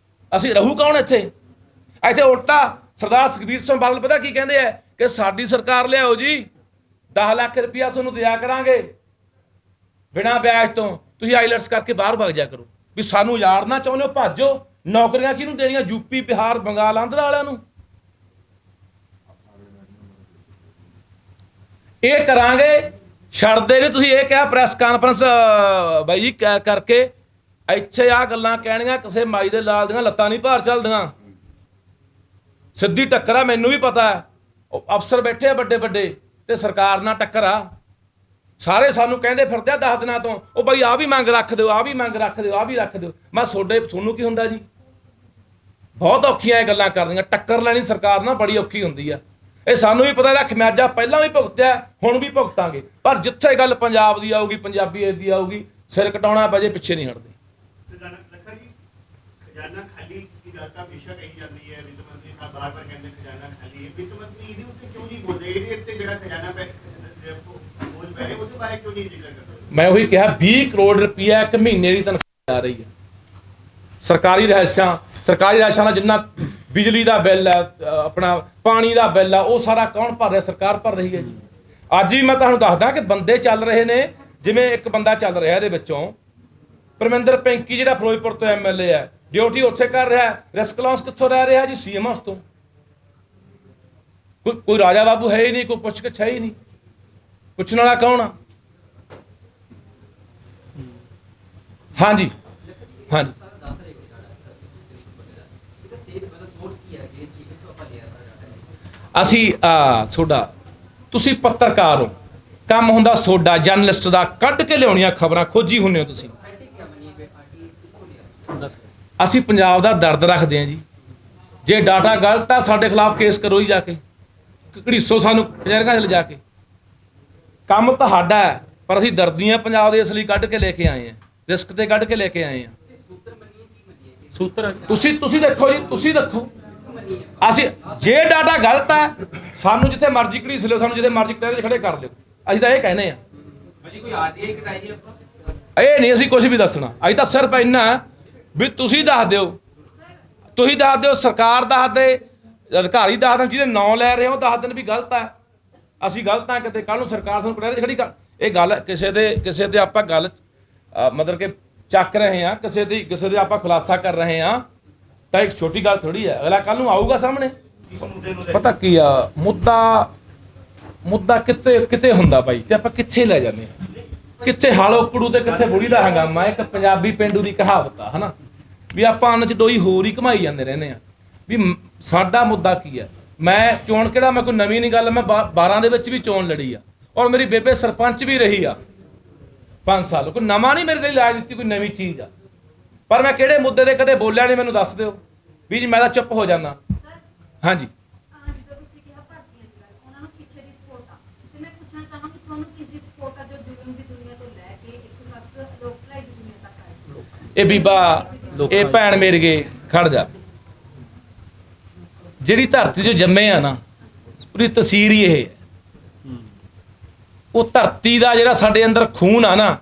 ਅਸੀਂ ਰਹੂ ਕੌਣ ਇੱਥੇ? ਇੱਥੇ ਉਲਟਾ ਸਰਦਾਰ ਸੁਖਬੀਰ ਸਿੰਘ ਬਾਦਲ ਪਤਾ ਕੀ ਕਹਿੰਦੇ ਆ ਕਿ ਸਾਡੀ ਸਰਕਾਰ ਲਿਆਓ ਜੀ, 10 ਲੱਖ ਰੁਪਇਆ ਤੁਹਾਨੂੰ ਦਿਆ ਕਰਾਂਗੇ ਬਿਨਾਂ ਵਿਆਜ ਤੋਂ, ਤੁਸੀਂ ਆਈਲੈਟਸ ਕਰਕੇ ਬਾਹਰ ਭੱਜ ਜਾ ਕਰੋ। ਵੀ ਸਾਨੂੰ ਉਜਾੜਨਾ ਚਾਹੁੰਦੇ ਹੋ, ਭਾਜੋ। ਨੌਕਰੀਆਂ ਕਿਹਨੂੰ ਦੇਣੀਆਂ? ਯੂਪੀ, ਬਿਹਾਰ, ਬੰਗਾਲ, ਆਂਧਰਾ ਵਾਲਿਆਂ ਨੂੰ। ਇਹ ਕਰਾਂਗੇ, ਛੱਡਦੇ ਨਹੀਂ। ਤੁਸੀਂ ਇਹ ਕਿਹਾ ਪ੍ਰੈਸ ਕਾਨਫਰੰਸ ਬਾਈ ਜੀ ਕਰਕੇ, ਇੱਥੇ ਆ ਗੱਲਾਂ ਕਹਿਣੀਆਂ, ਕਿਸੇ ਮਾਈ ਦੇ ਲਾਲ ਦੀਆਂ ਲੱਤਾਂ ਨਹੀਂ ਭਾਰ ਚੱਲਦੀਆਂ। ਸਿੱਧੀ ਟੱਕਰ ਆ, ਮੈਨੂੰ ਵੀ ਪਤਾ ਹੈ। ਉਹ ਅਫਸਰ ਬੈਠੇ ਆ ਵੱਡੇ ਵੱਡੇ ਤੇ ਸਰਕਾਰ ਨਾਲ ਟੱਕਰ ਆ। ਸਾਰੇ ਸਾਨੂੰ ਕਹਿੰਦੇ ਫਿਰਦੇ ਆ 10 ਦਿਨਾਂ ਤੋਂ, ਉਹ ਬਾਈ ਆਹ ਵੀ ਮੰਗ ਰੱਖ ਦਿਓ, ਆਹ ਵੀ ਮੰਗ ਰੱਖ ਦਿਓ, ਆਹ ਵੀ ਰੱਖ ਦਿਓ। ਮੈਂ ਤੁਹਾਨੂੰ ਕੀ ਹੁੰਦਾ ਜੀ? ਬਹੁਤ ਔਖੀਆਂ ਇਹ ਗੱਲਾਂ ਕਰਨੀਆਂ। ਟੱਕਰ ਲੈਣੀ ਸਰਕਾਰ ਨਾਲ ਬੜੀ ਔਖੀ ਹੁੰਦੀ ਆ। ਇਹ ਸਾਨੂੰ ਵੀ ਪਤਾ ਇਹਦਾ ਖਮਿਆਜਾ ਪਹਿਲਾਂ ਵੀ ਭੁਗਤਿਆ, ਹੁਣ ਵੀ ਭੁਗਤਾਂਗੇ। ਪਰ ਜਿੱਥੇ ਗੱਲ ਪੰਜਾਬ ਦੀ ਆਊਗੀ, ਪੰਜਾਬੀਅਤ ਦੀ ਆਊਗੀ, ਸਿਰ ਕਟਾਉਣਾ ਪੈ ਜੇ, ਪਿੱਛੇ ਨਹੀਂ ਹਟਦੇ। ਖਜ਼ਾਨਾ ਖਾਲੀ ਦੀ ਗੱਲ ਤਾਂ ਹਮੇਸ਼ਾ ਕਹੀ ਜਾਂਦੀ ਹੈ। ਵਿੱਤ ਮੰਤਰੀ ਸਾਹਿਬ ਬਾਰ-ਬਾਰ ਕਹਿੰਦੇ ਖਜ਼ਾਨਾ ਖਾਲੀ ਹੈ। ਵਿੱਤ ਮੰਤਰੀ ਇਹਦੇ ਉੱਤੇ ਕਿਉਂ ਨਹੀਂ ਬੋਲਦੇ? ਇਹਦੇ ਉੱਤੇ ਜਿਹੜਾ ਖਜ਼ਾਨਾ ਬੋਲ ਪੈ ਰਿਹਾ ਉਹਦੇ ਬਾਰੇ ਕਿਉਂ ਨਹੀਂ ਜ਼ਿਕਰ ਕਰਦੇ? ਮੈਂ ਉਹੀ ਕਿਹਾ 20 ਕਰੋੜ ਰੁਪਇਆ ਇੱਕ ਮਹੀਨੇ ਦੀ ਤਨਖਾਹ ਆ ਰਹੀ ਹੈ। ਸਰਕਾਰੀ ਰਿਹਾਇਸ਼ਾਂ ਦਾ ਜਿੰਨਾ ਬਿਜਲੀ ਦਾ ਬਿੱਲ ਹੈ, ਆਪਣਾ ਪਾਣੀ ਦਾ ਬਿੱਲ ਆ, ਉਹ ਸਾਰਾ ਕੌਣ ਭਰ ਰਿਹਾ? ਸਰਕਾਰ ਭਰ ਰਹੀ ਹੈ ਜੀ। ਅੱਜ ਵੀ ਮੈਂ ਤੁਹਾਨੂੰ ਦੱਸਦਾ ਕਿ ਬੰਦੇ ਚੱਲ ਰਹੇ ਨੇ। ਜਿਵੇਂ ਇੱਕ ਬੰਦਾ ਚੱਲ ਰਿਹਾ ਇਹਦੇ ਵਿੱਚੋਂ, ਪਰਮਿੰਦਰ ਪੈਂਕੀ, ਜਿਹੜਾ ਫਿਰੋਜ਼ਪੁਰ ਤੋਂ MLA ਹੈ, ਡਿਊਟੀ ਉੱਥੇ ਕਰ ਰਿਹਾ। ਰਿਸਕ ਲਾਂਸ ਕਿੱਥੋਂ ਰਹਿ ਰਿਹਾ ਜੀ? CM ਹਾਊਸ ਤੋਂ। ਕੋਈ ਰਾਜਾ ਬਾਬੂ ਹੈ ਹੀ ਨਹੀਂ, ਕੋਈ ਪੁੱਛ ਕੇ ਹੈ ਹੀ ਨਹੀਂ। ਪੁੱਛਣ ਵਾਲਾ ਕੌਣ ਆ? ਹਾਂਜੀ ਹਾਂਜੀ। ਅਸੀਂ ਤੁਹਾਡਾ, ਤੁਸੀਂ ਪੱਤਰਕਾਰ ਹੋ, ਕੰਮ ਹੁੰਦਾ ਤੁਹਾਡਾ ਜਰਨਲਿਸਟ ਦਾ, ਕੱਢ ਕੇ ਲਿਆਉਣੀਆਂ ਖਬਰਾਂ, ਖੋਜੀ ਹੁੰਦੇ ਹੋ ਤੁਸੀਂ। ਅਸੀਂ ਪੰਜਾਬ ਦਾ ਦਰਦ ਰੱਖਦੇ ਹਾਂ ਜੀ। ਜੇ ਡਾਟਾ ਗਲਤ ਆ, ਸਾਡੇ ਖਿਲਾਫ ਕੇਸ ਕਰੋ ਹੀ ਜਾ ਕੇ, ਘੜੀਸੋ ਸਾਨੂੰ ਕਚਹਿਰੀਆਂ 'ਚ ਲਿਜਾ ਕੇ। ਕੰਮ ਤੁਹਾਡਾ ਹੈ, ਪਰ ਅਸੀਂ ਦਰਦੀ ਹਾਂ ਪੰਜਾਬ ਦੇ, ਇਸ ਲਈ ਕੱਢ ਕੇ ਲੈ ਕੇ ਆਏ ਹਾਂ, ਰਿਸਕ ਤੇ ਕੱਢ ਕੇ ਲੈ ਕੇ ਆਏ ਹਾਂ। ਤੁਸੀਂ ਦੇਖੋ ਜੀ, ਤੁਸੀਂ ਦੇਖੋ। ਅਸੀਂ ਜੇ ਡਾਟਾ ਗਲਤ ਹੈ, ਸਾਨੂੰ ਜਿੱਥੇ ਮਰਜ਼ੀ ਘੜੀਸ ਲਿਓ, ਸਾਨੂੰ ਜਿੱਥੇ ਮਰਜ਼ੀ ਕਟਹਿਰੇ 'ਚ ਖੜੇ ਕਰ ਲਿਓ। ਅਸੀਂ ਤਾਂ ਇਹ ਕਹਿੰਦੇ ਆ, ਇਹ ਨਹੀਂ ਅਸੀਂ ਕੁਝ ਵੀ ਦੱਸਣਾ। ਅਸੀਂ ਤਾਂ ਸਿਰਫ ਇੰਨਾ ਵੀ ਤੁਸੀਂ ਦੱਸ ਦਿਓ, ਸਰਕਾਰ ਦੱਸ ਦੇ, ਅਧਿਕਾਰੀ ਦੱਸ ਦੇਣ, ਜਿਹਦੇ ਨਾਂ ਲੈ ਰਹੇ ਹੋ ਦੱਸ ਦੇਣ ਵੀ ਗਲਤ ਹੈ। ਅਸੀਂ ਗਲਤ ਆ, ਕਿਤੇ ਕੱਲ ਨੂੰ ਸਰਕਾਰ ਸਾਨੂੰ ਕਟਹਿਰੇ 'ਚ ਖੜੀ ਕਰ। ਇਹ ਗੱਲ ਕਿਸੇ ਦੇ ਆਪਾਂ ਗੱਲ ਮਤਲਬ ਕਿ ਚੱਕ ਰਹੇ ਹਾਂ, ਕਿਸੇ ਦੇ ਆਪਾਂ ਖੁਲਾਸਾ ਕਰ ਰਹੇ ਹਾਂ, ਤਾਂ ਇੱਕ ਛੋਟੀ ਗੱਲ ਥੋੜੀ ਹੈ। ਅਗਲਾ ਕੱਲ ਨੂੰ ਆਊਗਾ ਸਾਹਮਣੇ। ਪਤਾ ਕੀ ਆ, ਮੁੱਦਾ ਕਿਤੇ ਹੁੰਦਾ ਬਾਈ, ਤੇ ਆਪਾਂ ਕਿੱਥੇ ਲੈ ਜਾਂਦੇ ਹਾਂ? ਕਿੱਥੇ ਹਾਲੋ ਕੁੜੂ ਤੇ ਕਿੱਥੇ ਬੁੜੀ ਦਾ ਹੰਗਾਮਾ। ਇੱਕ ਪੰਜਾਬੀ ਪਿੰਡੂ ਦੀ ਕਹਾਵਤ ਆ, ਹਨਾ, ਵੀ ਆਪਾਂ ਅੰਨ 'ਚ ਡੋਈ ਹੋਰ ਹੀ ਘਮਾਈ ਜਾਂਦੇ ਰਹਿੰਦੇ ਆ। ਵੀ ਸਾਡਾ ਮੁੱਦਾ ਕੀ ਹੈ? ਮੈਂ ਚੋਣ ਕਿਹੜਾ, ਮੈਂ ਕੋਈ ਨਵੀਂ ਨਹੀਂ ਗੱਲ, ਮੈਂ 12 ਦੇ ਵਿੱਚ ਵੀ ਚੋਣ ਲੜੀ ਆ, ਔਰ ਮੇਰੀ ਬੇਬੇ ਸਰਪੰਚ ਵੀ ਰਹੀ ਆ 5 ਸਾਲ। ਕੋਈ ਨਵਾਂ ਨਹੀਂ ਮੇਰੇ ਲਈ ਰਾਜਨੀਤੀ, ਕੋਈ ਨਵੀਂ ਚੀਜ਼ ਆ। ਪਰ ਮੈਂ ਕਿਹੜੇ ਮੁੱਦੇ ਤੇ ਕਦੇ ਬੋਲਿਆ ਨਹੀਂ, ਮੈਨੂੰ ਦੱਸ ਦਿਓ ਵੀ ਜੀ, ਮੈਂ ਤਾਂ ਚੁੱਪ ਹੋ ਜਾਂਦਾ। ਹਾਂਜੀ, ਇਹ ਬੀਬਾ, ਇਹ ਭੈਣ ਮੇਰੀਏ, ਖੜ ਜਾ। ਜਿਹੜੀ ਧਰਤੀ 'ਚ ਜੰਮੇ ਆ ਨਾ, ਪੂਰੀ ਤਸਵੀਰ ਹੀ ਇਹ ਹੈ। ਉਹ ਧਰਤੀ ਦਾ ਜਿਹੜਾ ਸਾਡੇ ਅੰਦਰ ਖੂਨ ਆ ਨਾ,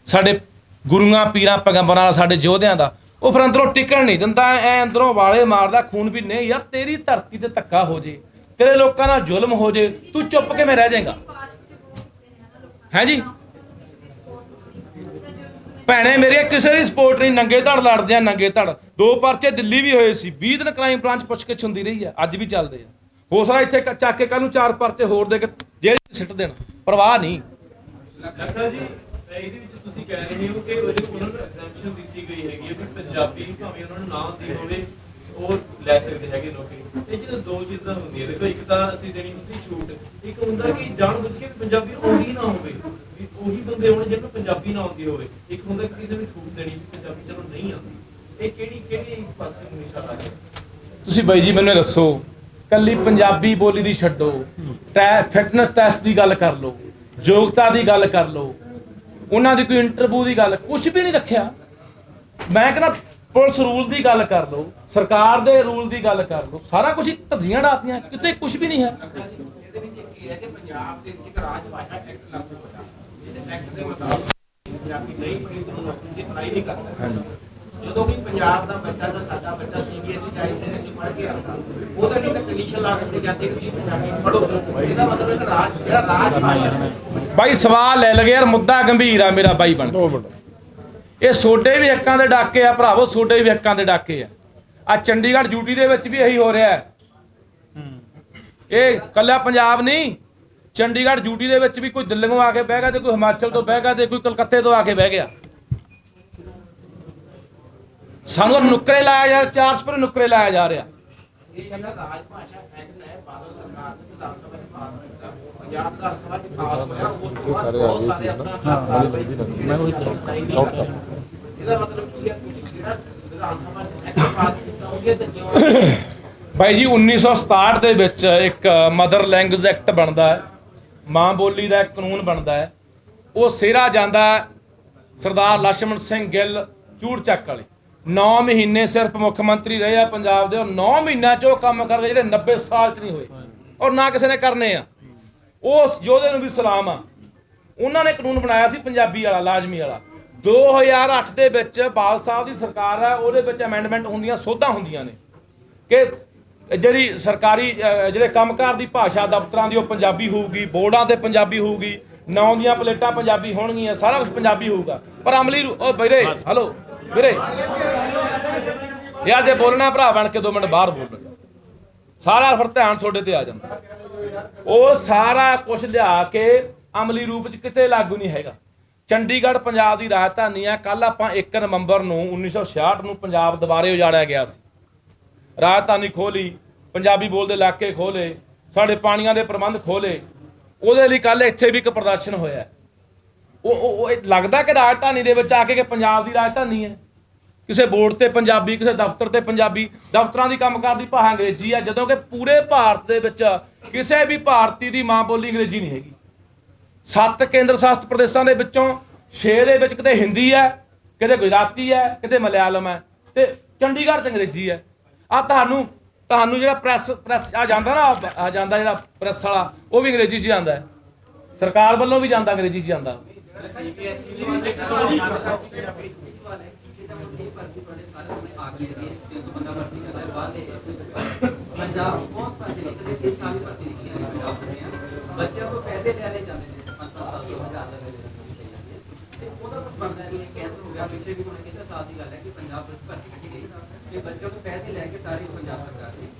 ਸਾਡੇ ਗੁਰੂਆਂ ਪੀਰਾਂ ਪੈਗੰਬਰਾਂ ਦਾ, ਸਾਡੇ ਯੋਧਿਆਂ ਦਾ, ਉਹ ਫਿਰ ਅੰਦਰੋਂ ਟਿਕਣ ਨਹੀਂ ਦਿੰਦਾ। ਐ ਅੰਦਰੋਂ ਵਾਲੇ ਮਾਰਦਾ ਖੂਨ ਵੀ। ਨਹੀਂ ਯਾਰ, ਤੇਰੀ ਧਰਤੀ ਤੇ ਧੱਕਾ ਹੋ ਜੇ, ਤੇਰੇ ਲੋਕਾਂ ਨਾਲ ਜ਼ੁਲਮ ਹੋ ਜੇ, ਤੂੰ ਚੁੱਪ ਕਿਵੇਂ ਰਹਿ ਜਾਏਗਾ? ਹੈ ਜੀ ਭੈਣੇ ਮੇਰੀਆਂ, ਕਿਸੇ ਦੀ ਸਪੋਰਟ ਨਹੀਂ। ਨੰਗੇ ਧੜ ਲੜਦੇ ਆ, ਨੰਗੇ ਧੜ। 2 ਪਰਚੇ ਦਿੱਲੀ ਵੀ ਹੋਏ ਸੀ, 20 ਦਿਨ ਕ੍ਰਾਈਮ ਬ੍ਰਾਂਚ ਪੁੱਛਗਿੱਛ ਹੁੰਦੀ ਰਹੀ ਆ, ਅੱਜ ਵੀ ਚੱਲਦੇ ਆ। ਹੋ ਸਕਦਾ ਇੱਥੇ ਚੱਕ ਕੇ ਕੱਲ ਨੂੰ 4 ਪਰਚੇ ਹੋਰ ਦੇ ਕੇ ਜੇਲ੍ਹ 'ਚ ਸਿੱਟ ਦੇਣ, ਪਰਵਾਹ ਨਹੀਂ। ਲੱਖਾ ਜੀ, ਇਹਦੇ ਵਿੱਚ ਤੁਸੀਂ ਕਹਿ ਰਹੇ ਹੋ ਕਿ ਉਹਨਾਂ ਨੂੰ ਐਗਜ਼ੈਂਪਸ਼ਨ ਦਿੱਤੀ ਗਈ ਹੈਗੀ ਹੈ ਕਿ ਪੰਜਾਬੀ ਭਾਵੇਂ ਉਹਨਾਂ ਨੂੰ ਨਾ ਆਉਂਦੀ ਹੋਵੇ, ਉਹ ਲੈ ਸਕਦੇ ਹੈਗੇ ਲੋਕੀ। ਇਹ 'ਚ 2 ਚੀਜ਼ਾਂ ਹੁੰਦੀਆਂ। ਦੇਖੋ, ਇੱਕ ਤਾਂ ਅਸੀਂ ਦੇਣੀ ਹੁੰਦੀ ਛੂਟ, ਇੱਕ ਹੁੰਦਾ ਕਿ ਜਾਣ ਬੁੱਝ ਕੇ ਪੰਜਾਬੀ ਆਉਂਦੀ ਨਾ ਹੋਵੇ, ਉਹੀ ਬੰਦੇ ਹੋਣ ਜਿਹਨੂੰ ਪੰਜਾਬੀ ਨਾ ਆਉਂਦੀ ਹੋਵੇ। ਇੱਕ ਹੁੰਦਾ ਕਿਸੇ ਨੂੰ ਛੂਟ ਦੇਣੀ, ਪੰਜਾਬੀ ਚਲੋ ਨਹੀਂ ਆਉਂਦੀ। ਇਹ ਕਿਹੜੀ ਪਾਸੇ ਨੂੰ ਇਸ਼ਾਰਾ ਹੈ? ਤੁਸੀਂ ਬਾਈ ਜੀ ਮੈਨੂੰ ਦੱਸੋ, ਕੱਲੀ ਪੰਜਾਬੀ ਬੋਲੀ ਦੀ ਛੱਡੋ, ਫਿਟਨੈਸ ਟੈਸਟ ਦੀ ਗੱਲ ਕਰ ਲਓ, ਯੋਗਤਾ ਦੀ ਗੱਲ ਕਰ ਲਓ, ਉਹਨਾਂ ਦੀ ਕੋਈ ਇੰਟਰਵਿਊ ਦੀ ਗੱਲ, ਕੁਝ ਵੀ ਨਹੀਂ ਰੱਖਿਆ। ਮੈਂ ਕਹਿੰਦਾ ਪੁਲਿਸ ਰੂਲ ਦੀ ਗੱਲ ਕਰ ਲਓ, ਸਰਕਾਰ ਦੇ ਰੂਲ ਦੀ ਗੱਲ ਕਰ ਲਓ, ਸਾਰਾ ਕੁਝ ਧੱਜੀਆਂ ਡਾਤੀਆਂ, ਕਿਤੇ ਕੁਝ ਵੀ ਨਹੀਂ ਹੈ। ਇਹਦੇ ਵਿੱਚ ਕੀ ਹੈ ਕਿ ਪੰਜਾਬ ਦੇ ਵਿੱਚ ਇੱਕ ਰਾਜ ਭਾਸ਼ਾ ਐਕਟ ਲਾਗੂ ਹੋਇਆ, ਜਿਹਦੇ ਐਕਟ ਦੇ ਮੁਤਾਬਕ ਪੰਜਾਬੀ ਨਹੀਂ ਪੜ੍ਹੀ ਤਾਂ ਨੌਕਰੀ ਦੀ ਅਪਲਾਈ ਨਹੀਂ ਕਰ ਸਕਦਾ। ਜਦੋਂ ਵੀ ਪੰਜਾਬ ਦਾ ਬੱਚਾ ਜਾਂ ਸਾਡਾ ਬੱਚਾ CBSE ਜਾਂ ICSE ਚ ਪੜ੍ਹ ਕੇ ਆਉਂਦਾ, ਉਹਦੇ ਲਈ ਤਾਂ ਕੰਡੀਸ਼ਨ ਲਾ ਦਿੱਤੀ ਜਾਂਦੀ ਕਿ ਪੰਜਾਬੀ ਪੜ੍ਹੋ। ਇਹਦਾ ਮਤਲਬ ਹੈ ਕਿ ਜਿਹੜਾ ਰਾਜ ਭਾਸ਼ਾ ਹੈ। ਬਾਈ ਸਵਾਲ ਲੈ ਲਗੇ ਯਾਰ, ਮੁੱਦਾ ਗੰਭੀਰ ਆ ਮੇਰਾ ਬਾਈ ਬਣ। ਇਹ ਸੋਡੇ ਵੀ ਹੱਕਾਂ ਦੇ ਡਾਕੇ ਆ ਭਰਾਵੋ, ਸੋਡੇ ਵੀ ਹੱਕਾਂ ਦੇ ਡਾਕੇ ਆ ਚੰਡੀਗੜ੍ਹ ਯੂਟੀ ਦੇ ਵਿੱਚ ਵੀ ਇਹੀ ਹੋ ਰਿਹਾ ਹੈ। ਇਹ ਕੱਲਾ ਪੰਜਾਬ ਨਹੀਂ, ਚੰਡੀਗੜ੍ਹ ਯੂਟੀ ਦੇ ਵਿੱਚ ਵੀ ਕੋਈ ਦਿੱਲੀੋਂ ਆ ਕੇ ਬਹਿ ਗਿਆ ਤੇ ਕੋਈ ਹਿਮਾਚਲ ਤੋਂ ਬਹਿ ਗਿਆ ਤੇ ਕੋਈ ਕਲਕੱਤੇ ਤੋਂ ਆ ਕੇ ਬਹਿ ਗਿਆ। ਸਾਨੂੰ ਨੁਕਰੇ ਲਾਇਆ ਜਾ, ਚਾਰ ਸਪਰੇ ਨੁਕਰੇ ਲਾਇਆ ਜਾ ਰਿਹਾ। ਇਹ ਜਿਹੜਾ ਰਾਜ ਭਾਸ਼ਾ ਐਕਟ ਹੈ, ਬਾਦਲ ਸਰਕਾਰ ਨੇ ਵਿਧਾਨ ਸਭਾ ਚ ਪਾਸ ਕੀਤਾ, ਪੰਜਾਬ ਵਿਧਾਨ ਸਭਾ ਚ ਪਾਸ ਹੋਇਆ, ਉਸ ਤੋਂ ਬਾਅਦ ਬਹੁਤ ਸਾਰੇ ਆਪਣਾ ਕਾਰਵਾਈ ਇਹਦਾ ਮਤਲਬ ਕੀ ਹੈ? ਤੁਸੀਂ ਜਿਹੜਾ ਵਿਧਾਨ ਸਭਾ ਚ ਐਕਟ ਪਾਸ ਕੀਤਾ ਉਹਦੇ ਤੇ ਕਿਉਂ ਭਾਈ ਜੀ 1967 ਦੇ ਵਿੱਚ ਇੱਕ ਮਦਰ ਲੈਂਗੁਏਜ ਐਕਟ ਬਣਦਾ ਹੈ, ਮਾਂ ਬੋਲੀ ਦਾ ਇੱਕ ਕਾਨੂੰਨ ਬਣਦਾ ਹੈ। ਉਹ ਸਿਹਰਾ ਜਾਂਦਾ ਸਰਦਾਰ ਲਛਮਣ ਸਿੰਘ ਗਿੱਲ ਚੂੜ ਚੱਕ ਵਾਲੇ। 9 ਮਹੀਨੇ ਸਿਰਫ ਮੁੱਖ ਮੰਤਰੀ ਰਹੇ ਆ ਪੰਜਾਬ ਦੇ, ਔਰ 9 ਮਹੀਨਿਆਂ 'ਚ ਉਹ ਕੰਮ ਕਰ ਗਏ ਜਿਹੜੇ 90 ਸਾਲ 'ਚ ਨਹੀਂ ਹੋਏ, ਔਰ ਨਾ ਕਿਸੇ ਨੇ ਕਰਨੇ ਆ। ਉਸ ਯੋਧੇ ਨੂੰ ਵੀ ਸਲਾਮ ਆ। ਉਹਨਾਂ ਨੇ ਕਾਨੂੰਨ ਬਣਾਇਆ ਸੀ ਪੰਜਾਬੀ ਵਾਲਾ, ਲਾਜ਼ਮੀ ਵਾਲਾ। 2008 ਦੇ ਵਿੱਚ ਬਾਲ ਸਾਹਿਬ ਦੀ ਸਰਕਾਰ ਹੈ, ਉਹਦੇ ਵਿੱਚ ਅਮੈਂਡਮੈਂਟ ਹੁੰਦੀਆਂ, ਸੋਧਾਂ ਹੁੰਦੀਆਂ ਨੇ ਕਿ ਜਿਹੜੀ ਸਰਕਾਰੀ ਜਿਹੜੇ ਕੰਮਕਾਰ ਦੀ ਭਾਸ਼ਾ ਦਫ਼ਤਰਾਂ ਦੀ ਉਹ ਪੰਜਾਬੀ ਹੋਊਗੀ, ਬੋਰਡਾਂ ਤੇ ਪੰਜਾਬੀ ਹੋਊਗੀ, ਨਾਂ ਦੀਆਂ ਪਲੇਟਾਂ ਪੰਜਾਬੀ ਹੋਣਗੀਆਂ, ਸਾਰਾ ਕੁਝ ਪੰਜਾਬੀ ਹੋਊਗਾ। ਪਰ ਅਮਲੀ ਓ ਵੀਰੇ, ਹਲੋ ਵੀਰੇ ਯਾਰ, ਜੇ ਬੋਲਣਾ ਭਰਾ ਬਣ ਕੇ 2 ਮਿੰਟ ਬਾਹਰ ਬੋਲਣਾ, ਸਾਰਾ ਫਿਰ ਧਿਆਨ ਤੁਹਾਡੇ ਤੇ ਆ ਜਾਂਦਾ। ਉਹ ਸਾਰਾ ਕੁਝ ਲਿਆ ਕੇ ਅਮਲੀ ਰੂਪ 'ਚ ਕਿਤੇ ਲਾਗੂ ਨਹੀਂ ਹੈਗਾ। ਚੰਡੀਗੜ੍ਹ ਪੰਜਾਬ ਦੀ ਰਾਜਧਾਨੀ ਆ। ਕੱਲ ਆਪਾਂ 1 ਨਵੰਬਰ ਨੂੰ 1966 ਨੂੰ ਪੰਜਾਬ ਦੁਬਾਰੇ ਉਜਾੜਿਆ ਗਿਆ ਸੀ। ਰਾਜਧਾਨੀ ਖੋਲੀ, ਪੰਜਾਬੀ ਬੋਲਦੇ ਇਲਾਕੇ ਖੋਲੇ, ਸਾਡੇ ਪਾਣੀਆਂ ਦੇ ਪ੍ਰਬੰਧ ਖੋਲੇ। ਉਹਦੇ ਲਈ ਕੱਲ ਇੱਥੇ ਵੀ ਇੱਕ ਪ੍ਰਦਰਸ਼ਨ ਹੋਇਆ। ਉਹ ਲੱਗਦਾ ਕਿ ਰਾਜਧਾਨੀ ਦੇ ਵਿੱਚ ਆ ਕੇ ਕਿ ਪੰਜਾਬ ਦੀ ਰਾਜਧਾਨੀ ਹੈ, ਕਿਸੇ ਬੋਰਡ ਤੇ ਪੰਜਾਬੀ, ਕਿਸੇ ਦਫ਼ਤਰ ਤੇ ਪੰਜਾਬੀ, ਦਫ਼ਤਰਾਂ ਦੀ ਕੰਮਕਾਰ ਦੀ ਭਾਸ਼ਾ ਅੰਗਰੇਜ਼ੀ ਹੈ, ਜਦੋਂ ਕਿ ਪੂਰੇ ਭਾਰਤ ਦੇ ਵਿੱਚ ਕਿਸੇ ਵੀ ਭਾਰਤੀ ਦੀ ਮਾਂ ਬੋਲੀ ਅੰਗਰੇਜ਼ੀ ਨਹੀਂ ਹੈਗੀ। 7 ਕੇਂਦਰ ਸ਼ਾਸਿਤ ਪ੍ਰਦੇਸ਼ਾਂ ਦੇ ਵਿੱਚੋਂ 6 ਦੇ ਵਿੱਚ ਕਿਤੇ ਹਿੰਦੀ ਹੈ, ਕਿਤੇ ਗੁਜਰਾਤੀ ਹੈ, ਕਿਤੇ ਮਲਿਆਲਮ ਹੈ, ਤੇ ਚੰਡੀਗੜ੍ਹ 'ਚ ਅੰਗਰੇਜ਼ੀ ਹੈ। ਆ ਤੁਹਾਨੂੰ ਜਿਹੜਾ ਪ੍ਰੈਸ ਆ ਜਾਂਦਾ ਨਾ, ਆ ਜਾਂਦਾ ਜਿਹੜਾ ਪ੍ਰੈਸ ਵਾਲਾ, ਉਹ ਵੀ ਅੰਗਰੇਜ਼ੀ 'ਚ ਜਾਂਦਾ ਹੈ। ਸਰਕਾਰ ਵੱਲੋਂ ਵੀ ਜਾਂਦਾ, ਅੰਗਰੇਜ਼ੀ 'ਚ ਜਾਂਦਾ। CBSE ਦੇ ਵਿੱਚ ਪੰਜਾਬੀ ਪੰਜਾਬ ਬਹੁਤ ਪਾਸੇ ਨਿਕਲੇ ਤੇ ਸਾਰੀ ਭਰਤੀ ਨਿਕਲੀ ਹੈ। ਪੰਜਾਬ ਦੇ ਬੱਚਿਆਂ ਤੋਂ ਪੈਸੇ ਲੈ ਜਾਂਦੇ ਨੇ 500-700 ਤੇ ਉਹਦਾ ਕੁਝ ਬਣਦਾ ਨਹੀਂ ਹੈ। ਕੈਂਸਲ ਹੋ ਗਿਆ ਪਿੱਛੇ ਵੀ ਉਹਨੇ ਕਿਸੇ ਸਾਲ ਦੀ ਗੱਲ ਹੈ ਕਿ ਪੰਜਾਬ ਵਿੱਚ ਭਰਤੀ ਕੱਢੀ ਗਈ ਕਿ ਬੱਚਿਆਂ ਤੋਂ ਪੈਸੇ ਲੈ ਕੇ ਸਾਰੀ ਪੰਜਾਬ ਸਰਕਾਰ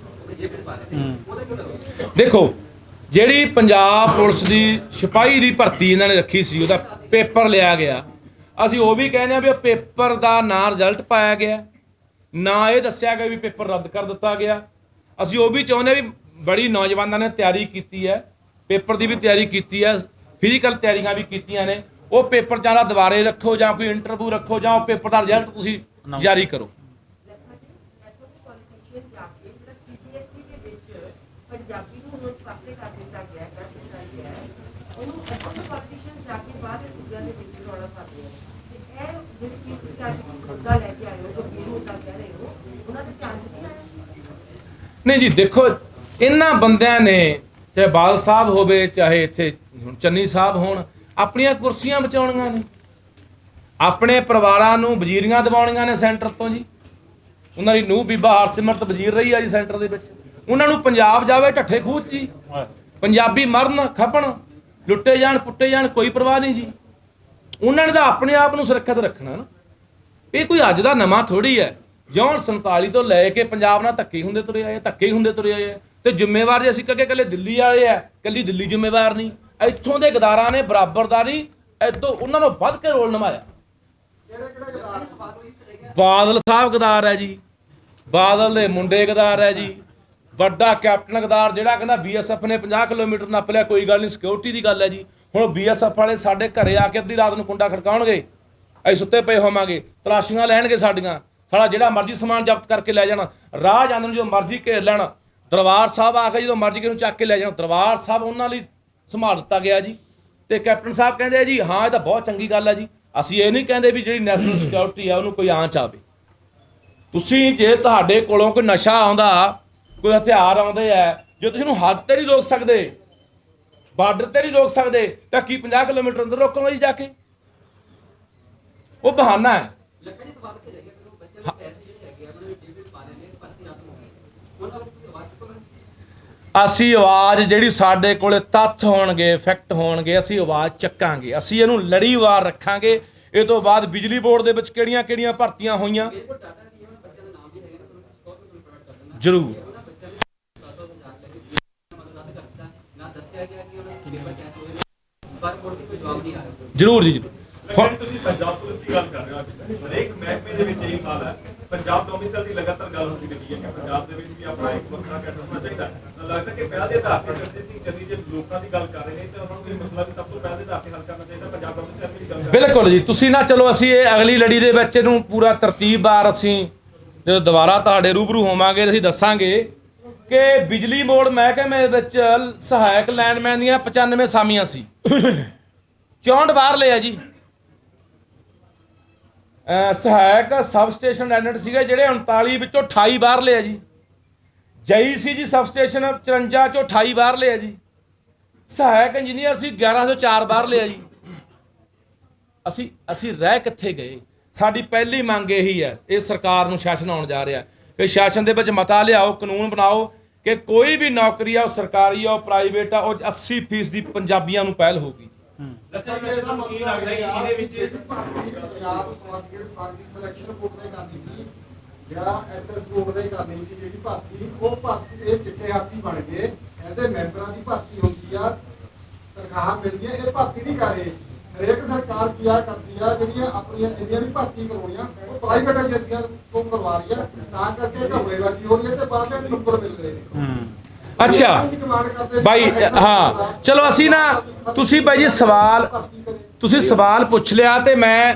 ਨੇ ਜੇਬ ਵਿੱਚ ਪਾ ਦਿੱਤੇ। ਉਹਦਾ ਕਿਉਂ ਲੱਗਦਾ? ਦੇਖੋ, ਜਿਹੜੀ ਪੰਜਾਬ ਪੁਲਿਸ ਦੀ ਸਿਪਾਹੀ ਦੀ ਭਰਤੀ ਇਹਨਾਂ ਨੇ ਰੱਖੀ ਸੀ, ਉਹਦਾ ਪੇਪਰ ਲਿਆ ਗਿਆ। ਅਸੀਂ ਉਹ ਵੀ ਕਹਿੰਦੇ ਆ ਵੀ ਉਹ ਪੇਪਰ ਦਾ ਨਾ ਰਿਜ਼ਲਟ ਪਾਇਆ ਗਿਆ, ਨਾ ਇਹ ਦੱਸਿਆ ਗਿਆ ਵੀ ਪੇਪਰ ਰੱਦ ਕਰ ਦਿੱਤਾ ਗਿਆ। ਅਸੀਂ ਉਹ ਵੀ ਚਾਹੁੰਦੇ ਵੀ ਬੜੀ ਨੌਜਵਾਨਾਂ ਨੇ ਤਿਆਰੀ ਕੀਤੀ ਹੈ, ਪੇਪਰ ਦੀ ਵੀ ਤਿਆਰੀ ਕੀਤੀ ਹੈ, ਫਿਜ਼ੀਕਲ ਤਿਆਰੀਆਂ ਵੀ ਕੀਤੀਆਂ ਨੇ। ਉਹ ਪੇਪਰ ਜਾਂ ਦੁਬਾਰੇ ਰੱਖੋ ਜਾਂ ਕੋਈ ਇੰਟਰਵਿਊ ਰੱਖੋ ਜਾਂ ਉਹ ਪੇਪਰ ਦਾ ਰਿਜ਼ਲਟ ਤੁਸੀਂ ਜਾਰੀ ਕਰੋ। ਪੰਜਾਬੀ ਨੂੰ ਪਾਸੇ ਕਰ ਦਿੱਤਾ ਗਿਆ ਹੈ, ਉਹਨੂੰ ਪੋਲੀਟੀਸ਼ੀਅਨ ਜਾ ਕੇ ਬਾਹਰ ਦੇ ਸੂਬਿਆਂ ਦੇ ਵਿੱਚ ਰੌਲਾ ਪਾਉਂਦੇ ਆ। ਤੇ ਇਹ ਜਿਹੜੀ ਚੀਜ਼ ਤੁਸੀਂ ਅੱਜ ਮੁੱਦਾ ਲੈ ਕੇ ਆਏ ਹੋ, ਜੋ ਵੀ ਮੁੱਦਾ ਕਹਿ ਰਹੇ ਹੋ, ਉਹਨਾਂ ਦੇ ਧਿਆਨ 'ਚ ਨਹੀਂ ਆਇਆ? ਨਹੀਂ ਜੀ, ਦੇਖੋ ਇਹਨਾਂ ਬੰਦਿਆਂ ਨੇ, ਚਾਹੇ ਬਾਲ ਸਾਹਿਬ ਹੋਵੇ, ਚਾਹੇ ਇੱਥੇ ਹੁਣ ਚੰਨੀ ਸਾਹਿਬ ਹੋਣ, ਆਪਣੀਆਂ ਕੁਰਸੀਆਂ ਬਚਾਉਣੀਆਂ ਨੇ, ਆਪਣੇ ਪਰਿਵਾਰਾਂ ਨੂੰ ਵਜ਼ੀਰੀਆਂ ਦਿਵਾਉਣੀਆਂ ਨੇ ਸੈਂਟਰ ਤੋਂ ਜੀ। ਉਹਨਾਂ ਦੀ ਨੂੰਹ ਬੀਬਾ ਹਰਸਿਮਰਤ ਵਜ਼ੀਰ ਰਹੀ ਆ ਜੀ ਸੈਂਟਰ ਦੇ ਵਿੱਚ। ਉਹਨਾਂ ਨੂੰ ਪੰਜਾਬ ਜਾਵੇ ਢੱਠੇ ਖੂਹ 'ਚ ਜੀ, ਪੰਜਾਬੀ ਮਰਨ ਖਪਣ, ਲੁੱਟੇ ਜਾਣ, ਪੁੱਟੇ ਜਾਣ, ਕੋਈ ਪਰਵਾਹ ਨਹੀਂ ਜੀ। ਉਹਨਾਂ ਨੇ ਤਾਂ ਆਪਣੇ ਆਪ ਨੂੰ ਸੁਰੱਖਿਅਤ ਰੱਖਣਾ ਨਾ। ਇਹ ਕੋਈ ਅੱਜ ਦਾ ਨਵਾਂ ਥੋੜੀ ਹੈ। ਜਿਉਂ 47 ਤੋਂ ਲੈ ਕੇ ਪੰਜਾਬ ਨਾਲ ਧੱਕੇ ਹੁੰਦੇ ਤੁਰੇ ਆਏ, ਧੱਕੇ ਹੁੰਦੇ ਤੁਰੇ ਆਏ। ਤੇ ਜ਼ਿੰਮੇਵਾਰ ਜੇ ਅਸੀਂ ਕਹੇ ਇਕੱਲੇ ਦਿੱਲੀ ਵਾਲੇ ਆ, ਇਕੱਲੀ ਦਿੱਲੀ ਜ਼ਿੰਮੇਵਾਰ ਨਹੀਂ, ਇੱਥੋਂ ਦੇ ਗਦਾਰਾਂ ਨੇ ਬਰਾਬਰ ਦਾ ਨਹੀਂ, ਇੱਥੋਂ ਉਹਨਾਂ ਨੂੰ ਵੱਧ ਕੇ ਰੋਲ ਨਿਭਾਇਆ। ਬਾਦਲ ਸਾਹਿਬ ਗਦਾਰ ਹੈ ਜੀ, ਬਾਦਲ ਦੇ ਮੁੰਡੇ ਗਦਾਰ ਹੈ ਜੀ, ਵੱਡਾ ਕੈਪਟਨ ਗਦਾਰ ਜਿਹੜਾ ਕਹਿੰਦਾ BSF ਨੇ 50 ਕਿਲੋਮੀਟਰ ਨੱਪ ਲਿਆ, ਕੋਈ ਗੱਲ ਨਹੀਂ, ਸਿਕਿਉਰਿਟੀ ਦੀ ਗੱਲ ਹੈ ਜੀ। ਹੁਣ BSF ਵਾਲੇ ਸਾਡੇ ਘਰੇ ਆ ਕੇ ਅੱਧੀ ਰਾਤ ਨੂੰ ਕੁੰਡਾ ਖੜਕਾਉਣਗੇ, ਅਸੀਂ ਸੁੱਤੇ ਪਏ ਹੋਵਾਂਗੇ, ਤਲਾਸ਼ੀਆਂ ਲੈਣਗੇ ਸਾਡੀਆਂ, ਸਾਡਾ ਜਿਹੜਾ ਮਰਜ਼ੀ ਸਮਾਨ ਜ਼ਬਤ ਕਰਕੇ ਲੈ ਜਾਣਾ, ਰਾਹ ਜਾਂਦੇ ਨੂੰ ਜੋ ਮਰਜ਼ੀ ਘੇਰ ਲੈਣਾ, ਦਰਬਾਰ ਸਾਹਿਬ ਆ ਕੇ ਜਦੋਂ ਮਰਜ਼ੀ ਕਿਨੂੰ ਚੱਕ ਕੇ ਲੈ ਜਾਣ, ਦਰਬਾਰ ਸਾਹਿਬ ਉਹਨਾਂ ਲਈ ਸੰਭਾਲ ਦਿੱਤਾ ਗਿਆ ਜੀ। ਤੇ ਕੈਪਟਨ ਸਾਹਿਬ ਕਹਿੰਦੇ ਆ ਜੀ ਹਾਂ ਇਹ ਤਾਂ ਬਹੁਤ ਚੰਗੀ ਗੱਲ ਆ ਜੀ, ਅਸੀਂ ਇਹ ਨਹੀਂ ਕਹਿੰਦੇ ਵੀ ਜਿਹੜੀ ਨੈਸ਼ਨਲ ਸਿਕਿਉਰਿਟੀ ਆ ਉਹਨੂੰ ਕੋਈ ਆਂਚ ਆਵੇ। ਤੁਸੀਂ ਜੇ ਤੁਹਾਡੇ ਕੋਲੋਂ ਕੋਈ ਨਸ਼ਾ ਆਉਂਦਾ, ਕੋਈ ਹਥਿਆਰ ਆਉਂਦੇ ਆ, ਜੇ ਤੁਸੀਂ ਉਹਨੂੰ ਹੱਦ ਤੇ ਨਹੀਂ ਰੋਕ ਸਕਦੇ, ਬਾਰਡਰ ਤੇ ਨਹੀਂ ਰੋਕ ਸਕਦੇ, ਤਾਂ ਕੀ 50 ਕਿਲੋਮੀਟਰ ਅੰਦਰ ਰੋਕੋਗੇ ਜੀ ਜਾ ਕੇ? ਉਹ ਬਹਾਨਾ ਹੈ। ਲੱਕੜੀ ਸਵਾਲ ਤੇ ਰਹਿ ਗਿਆ ਕਿ ਬੱਚੇ ਦੇ ਪੈਸੇ ਜਿਹੜੇ ਹੈਗੇ ਆ ਉਹਨਾਂ ਦੇ ਜੇਬ ਪਾ ਲੈਂਦੇ ਆ, ਪਾਸੇ ਹੱਥ ਹੋ ਗਏ ਉਹਨਾਂ ਵਿੱਚ ਆਵਾਜ਼ ਚੁੱਕਣਾ। ਅਸੀਂ ਆਵਾਜ਼ ਜਿਹੜੀ ਸਾਡੇ ਕੋਲੇ ਤੱਥ ਹੋਣਗੇ, ਫੈਕਟ ਹੋਣਗੇ, ਅਸੀਂ ਆਵਾਜ਼ ਚੱਕਾਂਗੇ, ਅਸੀਂ ਇਹਨੂੰ ਲੜੀਵਾਰ ਰੱਖਾਂਗੇ। ਇਹ ਤੋਂ ਬਾਅਦ ਬਿਜਲੀ ਬੋਰਡ ਦੇ ਵਿੱਚ ਕਿਹੜੀਆਂ ਕਿਹੜੀਆਂ ਭਰਤੀਆਂ ਹੋਈਆਂ ਮੇਰੇ ਕੋਲ ਡਾਟਾ ਵੀ ਹੈ, ਉਹਨਾਂ ਬੱਚਿਆਂ ਦੇ ਨਾਮ ਵੀ ਹੈਗੇ ਨੇ, ਤੁਹਾਨੂੰ ਸਟੋਰ ਵਿੱਚ ਪ੍ਰੋਵਾਈਡ ਕਰ ਦਿੰਦਾ। ਜ਼ਰੂਰ ਉਹਨਾਂ ਬੱਚਿਆਂ ਦੇ 10,000 ਲੈ ਕੇ ਮਤਲਬ ਰੱਦ ਕਰ ਦਿੱਤਾ, ਨਾ ਦੱਸਿਆ ਗਿਆ ਕਿ ਉਹਨਾਂ ਦੇ ਪੇਪਰ ਕੈਂਸਲ ਹੋਏ ਨੇ, ਪਰ ਕੋਲ ਕੋਈ ਜਵਾਬ ਨਹੀਂ ਆ ਰਿਹਾ। ਜ਼ਰੂਰ ਜੀ ਜ਼ਰੂਰ। ਲੇਕਿਨ ਤੁਸੀਂ ਪੰਜਾਬ ਪੁਲਿਸ ਦੀ ਗੱਲ ਕਰ ਰਹੇ ਹੋ ਅੱਜ, ਹਰੇਕ ਮਹਿਕਮੇ ਦੇ ਵਿੱਚ ਇਹ ਹਾਲ ਹੈ। ਪੰਜਾਬ ਡੋਮਿਸਾਈਲ ਦੀ ਲਗਾਤਾਰ ਗੱਲ ਹੁੰਦੀ ਰਹੀ ਹੈ ਕਿ ਪੰਜਾਬ ਦੇ ਵਿੱਚ ਵੀ ਆਪਣਾ ਇੱਕ ਵੱਖਰਾ ਕੈਡਰ ਹੋਣਾ ਚਾਹੀਦਾ ਹੈ। ਲੱਗਦਾ ਕਿ ਪਹਿਲ ਦੇ ਆਧਾਰ ਤੇ ਜਗਜੀਤ ਸਿੰਘ ਚੰਨੀ ਜੇ ਲੋਕਾਂ ਦੀ ਗੱਲ ਕਰ ਰਹੇ ਨੇ ਤਾਂ ਉਹਨਾਂ ਨੂੰ ਇਹ ਮਸਲਾ ਵੀ ਸਭ ਤੋਂ ਪਹਿਲ ਦੇ ਆਧਾਰ ਤੇ ਹੱਲ ਕਰਨਾ ਚਾਹੀਦਾ। ਪੰਜਾਬ ਡੋਮਿਸਾਈਲ ਦੀ ਗੱਲ ਬਿਲਕੁਲ ਜੀ। ਤੁਸੀਂ ਨਾ ਚਲੋ ਅਸੀਂ ਇਹ ਅਗਲੀ ਲੜੀ ਦੇ ਵਿੱਚ ਇਹਨੂੰ ਪੂਰਾ ਤਰਤੀਬਵਾਰ ਅਸੀਂ ਜਦੋਂ ਦੁਬਾਰਾ ਤੁਹਾਡੇ ਰੂਬਰੂ ਹੋਵਾਂਗੇ ਅਸੀਂ ਦੱਸਾਂਗੇ ਕਿ ਬਿਜਲੀ ਬੋਰਡ ਮਹਿਕਮੇ ਵਿੱਚ ਸਹਾਇਕ ਲੈਂਡਮੈਨ ਦੀਆਂ 95 ਅਸਾਮੀਆਂ ਸੀ, 64 ਬਾਹਰ ਲਿਆ ਜੀ। ਸਹਾਇਕ ਸਬ ਸਟੇਸ਼ਨ ਅਟੈਂਡੈਂਟ ਸੀਗੇ ਜਿਹੜੇ 39 ਵਿੱਚੋਂ 28 ਬਾਹਰ ਲਿਆ ਜੀ। ਜਈ ਸੀ ਜੀ ਸਬ ਸਟੇਸ਼ਨ 54 ਚੋਂ 28 ਬਾਹਰ ਲਿਆ ਜੀ। ਸਹਾਇਕ ਇੰਜੀਨੀਅਰ ਸੀ 1104 ਬਾਹਰ ਲਿਆ ਜੀ। ਅਸੀਂ ਰਹਿ ਕਿੱਥੇ ਗਏ? ਸਾਡੀ ਪਹਿਲੀ ਮੰਗ ਇਹੀ ਹੈ, ਇਹ ਸਰਕਾਰ ਨੂੰ ਸ਼ਾਸਨ ਆਉਣ ਜਾ ਰਿਹਾ ਕਿ ਸ਼ਾਸਨ ਦੇ ਵਿੱਚ ਮਤਾ ਲਿਆਓ, ਕਾਨੂੰਨ ਬਣਾਓ ਕਿ ਕੋਈ ਵੀ ਨੌਕਰੀ ਆ ਉਹ ਸਰਕਾਰੀ ਆ ਉਹ ਪ੍ਰਾਈਵੇਟ ਆ ਉਹ 80% ਦੀ ਪੰਜਾਬੀਆਂ ਨੂੰ ਪਹਿਲ ਹੋਊਗੀ। ਲੱਗਦਾ ਕਿ ਇਹਦੇ ਵਿੱਚ ਪੰਜਾਬ ਸਮਾਜ ਜਿਹੜੀ ਸਾਡੀ ਸਿਲੈਕਸ਼ਨ ਬੋਰਡ ਨੇ ਕਰਨੀ ਸੀ ਜਾਂ ਐਸਐਸ ਬੋਰਡ ਨੇ ਕਰਨੀ ਸੀ ਜਿਹੜੀ ਭਰਤੀ, ਉਹ ਭਰਤੀ ਇਹ ਚਿੱਟੇ ਹਾਥੀ ਬਣ ਗਏ। ਇਹਦੇ ਮੈਂਬਰਾਂ ਦੀ ਭਰਤੀ ਹੁੰਦੀ ਆ, ਤਨਖਾਹਾਂ ਮਿਲਦੀਆਂ, ਇਹ ਭਰਤੀ ਨਹੀਂ ਕਰ ਰਹੇ। ਹਰੇਕ ਸਰਕਾਰ ਕੀਆ ਕਰਦੀ ਆ ਜਿਹੜੀਆਂ ਆਪਣੀਆਂ ਜਿੰਨੀਆਂ ਵੀ ਭਰਤੀ ਕਰਵਾਉਣੀਆਂ ਉਹ ਪ੍ਰਾਈਵੇਟ ਏਜੰਸੀਆਂ ਤੋਂ ਕਰਵਾ ਰਹੀ ਆ, ਤਾਂ ਕਰਕੇ ਢੋਲੇਬਾਜ਼ੀ ਹੋ ਰਹੀ ਹੈ ਤੇ ਬਾਅਦ ਵਿੱਚ ਨੰਬਰ ਮਿਲ ਰਹੇ ਨੇ। ਅੱਛਾ ਬਾਈ, ਹਾਂ ਚਲੋ ਅਸੀਂ ਨਾ ਤੁਸੀਂ ਬਾਈ ਜੀ ਤੁਸੀਂ ਸਵਾਲ ਪੁੱਛ ਲਿਆ ਤੇ ਮੈਂ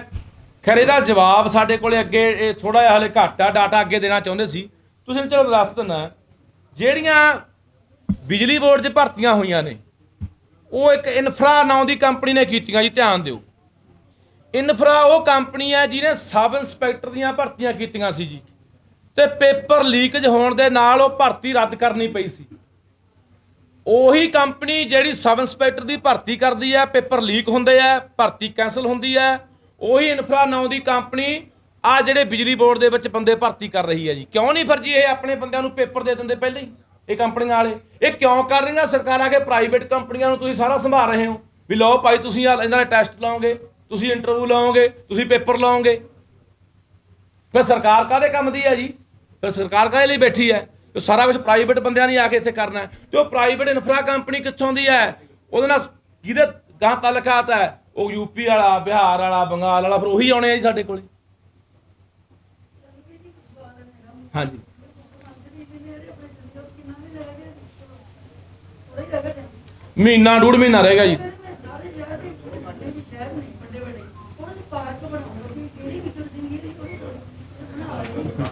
ਖੈਰ ਇਹਦਾ ਜਵਾਬ ਸਾਡੇ ਕੋਲੇ ਅੱਗੇ ਇਹ ਥੋੜਾ ਜਿਹਾ ਹਲੇ ਘੱਟ ਆ, ਡਾਟਾ ਅੱਗੇ ਦੇਣਾ ਚਾਹੁੰਦੇ ਸੀ। ਤੁਸੀਂ ਚਲੋ ਦੱਸ ਦਿੰਦਾ, ਜਿਹੜੀਆਂ ਬਿਜਲੀ ਬੋਰਡ 'ਚ ਭਰਤੀਆਂ ਹੋਈਆਂ ਨੇ ਉਹ ਇੱਕ ਇਨਫਰਾ ਨਾਂ ਦੀ ਕੰਪਨੀ ਨੇ ਕੀਤੀਆਂ ਜੀ, ਧਿਆਨ ਦਿਓ। ਇਨਫਰਾ ਉਹ ਕੰਪਨੀ ਹੈ ਜਿਹਨੇ ਸਬ ਇੰਸਪੈਕਟਰ ਦੀਆਂ ਭਰਤੀਆਂ ਕੀਤੀਆਂ ਸੀ ਜੀ, ਤੇ ਪੇਪਰ ਲੀਕੇਜ ਹੋਣ ਦੇ ਨਾਲ ਉਹ ਭਰਤੀ ਰੱਦ ਕਰਨੀ ਪਈ ਸੀ। ਉਹੀ ਕੰਪਨੀ ਜਿਹੜੀ ਸਬ ਇੰਸਪੈਕਟਰ ਦੀ ਭਰਤੀ ਕਰਦੀ ਹੈ, ਪੇਪਰ ਲੀਕ ਹੁੰਦੇ ਆ, ਭਰਤੀ ਕੈਂਸਲ ਹੁੰਦੀ ਹੈ, ਉਹੀ ਇਨਫਰਾ ਨਾਂ ਦੀ ਕੰਪਨੀ ਆ ਜਿਹੜੇ ਬਿਜਲੀ ਬੋਰਡ ਦੇ ਵਿੱਚ ਬੰਦੇ ਭਰਤੀ ਕਰ ਰਹੀ ਹੈ ਜੀ। ਕਿਉਂ ਨਹੀਂ ਫਿਰ ਜੀ ਇਹ ਆਪਣੇ ਬੰਦਿਆਂ ਨੂੰ ਪੇਪਰ ਦੇ ਦਿੰਦੇ ਪਹਿਲਾਂ ਹੀ ਇਹ ਕੰਪਨੀਆਂ ਵਾਲੇ? ਇਹ ਕਿਉਂ ਕਰ ਰਹੀਆਂ ਸਰਕਾਰਾਂ ਕਿ ਪ੍ਰਾਈਵੇਟ ਕੰਪਨੀਆਂ ਨੂੰ ਤੁਸੀਂ ਸਾਰਾ ਸੰਭਾਲ ਰਹੇ ਹੋ ਵੀ ਲਓ ਭਾਈ ਤੁਸੀਂ ਇਹਨਾਂ ਦੇ ਟੈਸਟ ਲਾਓਗੇ, ਤੁਸੀਂ ਇੰਟਰਵਿਊ ਲਾਓਗੇ, ਤੁਸੀਂ ਪੇਪਰ ਲਾਓਗੇ। ਫਿਰ ਸਰਕਾਰ ਕਾਹਦੇ ਕੰਮ ਦੀ ਹੈ ਜੀ? ਫਿਰ ਸਰਕਾਰ ਕਾਹਦੇ ਲਈ ਬੈਠੀ ਹੈ? ਤੇ ਸਾਰਾ ਕੁਝ ਪ੍ਰਾਈਵੇਟ ਬੰਦਿਆਂ ਨੇ ਆ ਕੇ ਇੱਥੇ ਕਰਨਾ ਹੈ। ਤੇ ਉਹ ਪ੍ਰਾਈਵੇਟ ਇਨਫਰਾ ਕੰਪਨੀ ਕਿੱਥੋਂ ਦੀ ਹੈ? ਉਹਦੇ ਨਾਲ ਜਿਹਦੇ ਗਾਂ ਤਾਲੁਕਾਤ ਹੈ ਉਹ ਯੂਪੀ ਵਾਲਾ, ਬਿਹਾਰ ਵਾਲਾ, ਬੰਗਾਲ ਵਾਲਾ, ਫਿਰ ਉਹੀ ਆਉਣੇ ਆ ਜੀ ਸਾਡੇ ਕੋਲੇ। ਹਾਂਜੀ ਮਹੀਨਾ ਡੂਢ ਮਹੀਨਾ ਰਹੇਗਾ ਜੀ।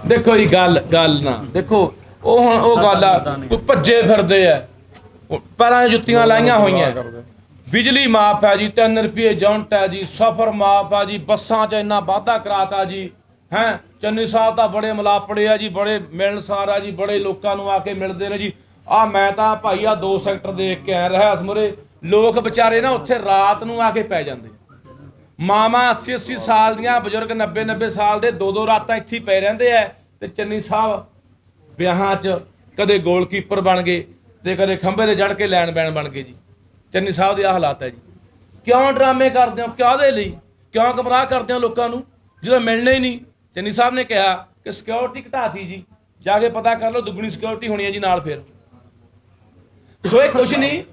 ਦੇਖੋ ਜੀ ਗੱਲ ਨਾ ਦੇਖੋ, ਉਹ ਹੁਣ ਉਹ ਗੱਲ ਆ ਕੋਈ ਭੱਜੇ ਫਿਰਦੇ ਆ, ਪੈਰਾਂ 'ਚ ਜੁੱਤੀਆਂ ਲਾਈਆਂ ਹੋਈਆਂ। ਬਿਜਲੀ ਮਾਫ ਹੈ ਜੀ, 3 ਰੁਪਏ ਜੌਂਟ ਹੈ ਜੀ, ਸਫ਼ਰ ਮਾਫ ਆ ਜੀ, ਬੱਸਾਂ 'ਚ ਇੰਨਾ ਵਾਧਾ ਕਰਾਤਾ ਜੀ। ਹੈਂ ਚੰਨੀ ਸਾਹਿਬ ਤਾਂ ਬੜੇ ਮਲਾਪੜੇ ਆ ਜੀ, ਬੜੇ ਮਿਲਣਸਾਰ ਆ ਜੀ, ਬੜੇ ਲੋਕਾਂ ਨੂੰ ਆ ਕੇ ਮਿਲਦੇ ਨੇ ਜੀ। ਆ ਮੈਂ ਤਾਂ ਭਾਈ ਆ 2 ਸੈਕਟਰ ਦੇਖ ਕੇ ਆਇਆ ਰਹਿਸ ਮੁਰੇ, ਲੋਕ ਵਿਚਾਰੇ ਨਾ ਉੱਥੇ ਰਾਤ ਨੂੰ ਆ ਕੇ ਪੈ ਜਾਂਦੇ। ਮਾਮਾ 80 ਸਾਲ ਦੀਆਂ, ਬਜ਼ੁਰਗ 90 ਸਾਲ ਦੇ 2 ਰਾਤਾਂ ਇੱਥੇ ਪੈ ਰਹਿੰਦੇ ਆ। ਤੇ ਚੰਨੀ ਸਾਹਿਬ ਵਿਆਹਾਂ 'ਚ ਕਦੇ ਗੋਲਕੀਪਰ ਬਣ ਗਏ ਤੇ ਕਦੇ ਖੰਭੇ ਤੇ ਚੜ੍ਹ ਕੇ ਲੈਣ ਬੈਣ ਬਣ ਗਏ ਜੀ। ਚੰਨੀ ਸਾਹਿਬ ਦੇ ਆਹ ਹਾਲਾਤ ਹੈ ਜੀ। ਕਿਉਂ ਡਰਾਮੇ ਕਰਦੇ ਹੋ? ਕਾਹਦੇ ਲਈ? ਕਿਉਂ ਗੁੰਮਰਾਹ ਕਰਦੇ ਹੋ ਲੋਕਾਂ ਨੂੰ ਜਦੋਂ ਮਿਲਣੇ ਹੀ ਨਹੀਂ? ਚੰਨੀ ਸਾਹਿਬ ਨੇ ਕਿਹਾ ਕਿ ਸਿਕਿਉਰਿਟੀ ਘਟਾਤੀ ਜੀ, ਜਾ ਕੇ ਪਤਾ ਕਰ ਲਓ, ਦੁੱਗਣੀ ਸਿਕਿਉਰਿਟੀ ਹੋਣੀ ਹੈ ਜੀ ਨਾਲ। ਫਿਰ ਸੋ ਇਹ ਕੁਛ ਨਹੀਂ,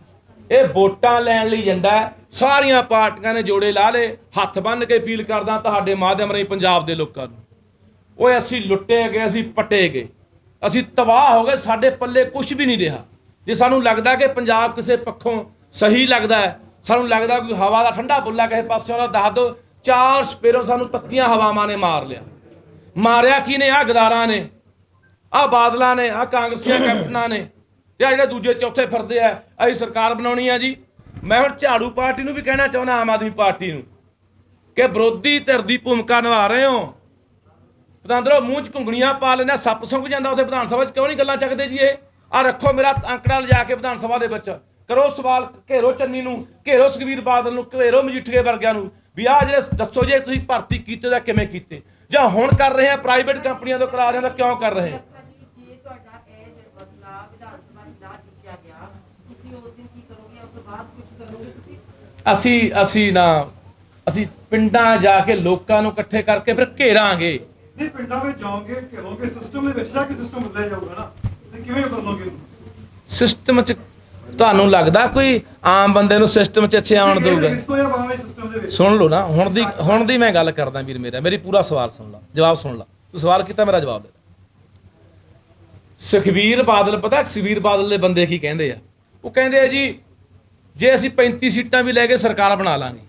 ਇਹ ਵੋਟਾਂ ਲੈਣ ਲਈ ਏਜੰਡਾ ਹੈ। ਸਾਰੀਆਂ ਪਾਰਟੀਆਂ ਨੇ ਜੋੜੇ ਲਾ ਲਏ। ਹੱਥ ਬੰਨ੍ਹ ਕੇ ਅਪੀਲ ਕਰਦਾ ਤੁਹਾਡੇ ਮਾਧਿਅਮ ਰਾਹੀਂ ਪੰਜਾਬ ਦੇ ਲੋਕਾਂ ਨੂੰ, ਓਏ ਅਸੀਂ ਲੁੱਟੇ ਗਏ, ਅਸੀਂ ਪੱਟੇ ਗਏ, ਅਸੀਂ ਤਬਾਹ ਹੋ ਗਏ, ਸਾਡੇ ਪੱਲੇ ਕੁਛ ਵੀ ਨਹੀਂ ਰਿਹਾ। ਜੇ ਸਾਨੂੰ ਲੱਗਦਾ ਕਿ ਪੰਜਾਬ ਕਿਸੇ ਪੱਖੋਂ ਸਹੀ ਲੱਗਦਾ ਹੈ, ਸਾਨੂੰ ਲੱਗਦਾ ਕੋਈ ਹਵਾ ਦਾ ਠੰਡਾ ਬੁੱਲਾ ਕਿਸੇ ਪਾਸਿਓਂ ਦਾ, ਦੱਸ ਦਿਓ। 4 ਸਪੇਰੋਂ ਸਾਨੂੰ ਤੱਤੀਆਂ ਹਵਾਵਾਂ ਨੇ ਮਾਰ ਲਿਆ। ਮਾਰਿਆ ਕੀ ਨੇ? ਆਹ ਗਦਾਰਾਂ ਨੇ, ਆਹ ਬਾਦਲਾਂ ਨੇ, ਆਹ ਕਾਂਗਰਸੀਆਂ ਕੈਪਟਨਾਂ ਨੇ, ਤੇ ਆ ਜਿਹੜੇ ਦੂਜੇ ਚੌਥੇ ਫਿਰਦੇ ਆ ਅਸੀਂ ਸਰਕਾਰ ਬਣਾਉਣੀ ਆ ਜੀ। ਮੈਂ ਹੁਣ ਝਾੜੂ ਪਾਰਟੀ ਨੂੰ ਵੀ ਕਹਿਣਾ ਚਾਹੁੰਦਾ, ਆਮ ਆਦਮੀ ਪਾਰਟੀ ਨੂੰ, ਕਿ ਵਿਰੋਧੀ ਧਿਰ ਦੀ ਭੂਮਿਕਾ ਨਿਭਾ ਰਹੇ ਹੋ। ਪਤੰਦਰੋਂ ਮੂੰਹ 'ਚ ਘੁੰਗਣੀਆਂ ਪਾ ਲੈਣਾ, ਸੱਪ ਸੁੰਘ ਜਾਂਦਾ ਉੱਥੇ ਵਿਧਾਨ ਸਭਾ 'ਚ, ਕਿਉਂ ਨਹੀਂ ਗੱਲਾਂ ਚੱਕਦੇ ਜੀ? ਇਹ ਆ ਰੱਖੋ ਮੇਰਾ ਅੰਕੜਾ ਲਿਜਾ ਕੇ ਵਿਧਾਨ ਸਭਾ ਦੇ ਵਿੱਚ, ਕਰੋ ਸਵਾਲ, ਘੇਰੋ ਚੰਨੀ ਨੂੰ, ਘੇਰੋ ਸੁਖਬੀਰ ਬਾਦਲ ਨੂੰ, ਘੇਰੋ ਮਜੀਠੀਏ ਵਰਗਿਆਂ ਨੂੰ, ਵੀ ਆਹ ਜਿਹੜੇ ਦੱਸੋ ਜੇ ਤੁਸੀਂ ਭਰਤੀ ਕੀਤੇ ਜਾਂ ਕਿਵੇਂ ਕੀਤੇ, ਜਾਂ ਹੁਣ ਕਰ ਰਹੇ ਆ ਪ੍ਰਾਈਵੇਟ ਕੰਪਨੀਆਂ ਤੋਂ ਕਰਾ ਰਹੇ ਆ ਤਾਂ ਕਿਉਂ ਕਰ ਰਹੇ ਆ? ਜੇ ਤੁਹਾਡਾ ਇਹ ਜਿਹੜਾ ਮਸਲਾ ਵਿਧਾਨ ਸਭਾ 'ਚ ਨਾ ਚੁੱਕਿਆ ਗਿਆ, ਤੁਸੀਂ ਉਸ ਦਿਨ ਕੀ ਕਰੋਗੇ? ਉਸ ਤੋਂ ਬਾਅਦ ਕੁਝ ਕਰੋਗੇ ਤੁਸੀਂ? ਅਸੀਂ ਪਿੰਡਾਂ ਜਾ ਕੇ ਲੋਕਾਂ ਨੂੰ ਇਕੱਠੇ ਕਰਕੇ ਫਿਰ ਘੇਰਾਂਗੇ। ਨਹੀਂ, ਪਿੰਡਾਂ ਵਿੱਚ ਜਾਓਗੇ, ਘੇਰੋਗੇ, ਸਿਸਟਮ ਦੇ ਵਿੱਚ ਜਾ ਕੇ ਸਿਸਟਮ ਬਦਲਿਆ ਜਾਊਗਾ ਨਾ, ਤੇ ਕਿਵੇਂ ਬਦਲੋਗੇ? ਸਿਸਟਮ 'ਚ ਤੁਹਾਨੂੰ ਲੱਗਦਾ ਕੋਈ ਆਮ ਬੰਦੇ ਨੂੰ ਸਿਸਟਮ 'ਚ ਅੱਛੇ ਆਉਣ ਦੇਊਗਾ? ਸਿਸਟਮ ਦੇ ਵਿੱਚ ਸੁਣ ਲਓ ਨਾ, ਹੁਣ ਦੀ ਮੈਂ ਗੱਲ ਕਰਦਾ ਵੀਰ ਮੇਰਾ, ਮੇਰੀ ਪੂਰਾ ਸਵਾਲ ਸੁਣ ਲਾ, ਜਵਾਬ ਸੁਣ ਲਾ। ਤੂੰ ਸਵਾਲ ਕੀਤਾ, ਮੇਰਾ ਜਵਾਬ ਦੇ। ਸੁਖਬੀਰ ਬਾਦਲ, ਪਤਾ ਸੁਖਬੀਰ ਬਾਦਲ ਦੇ ਬੰਦੇ ਕੀ ਕਹਿੰਦੇ ਆ? ਉਹ ਕਹਿੰਦੇ ਆ ਜੀ ਜੇ ਅਸੀਂ 35 ਸੀਟਾਂ ਵੀ ਲੈ ਕੇ ਸਰਕਾਰ ਬਣਾ ਲਾਂਗੇ।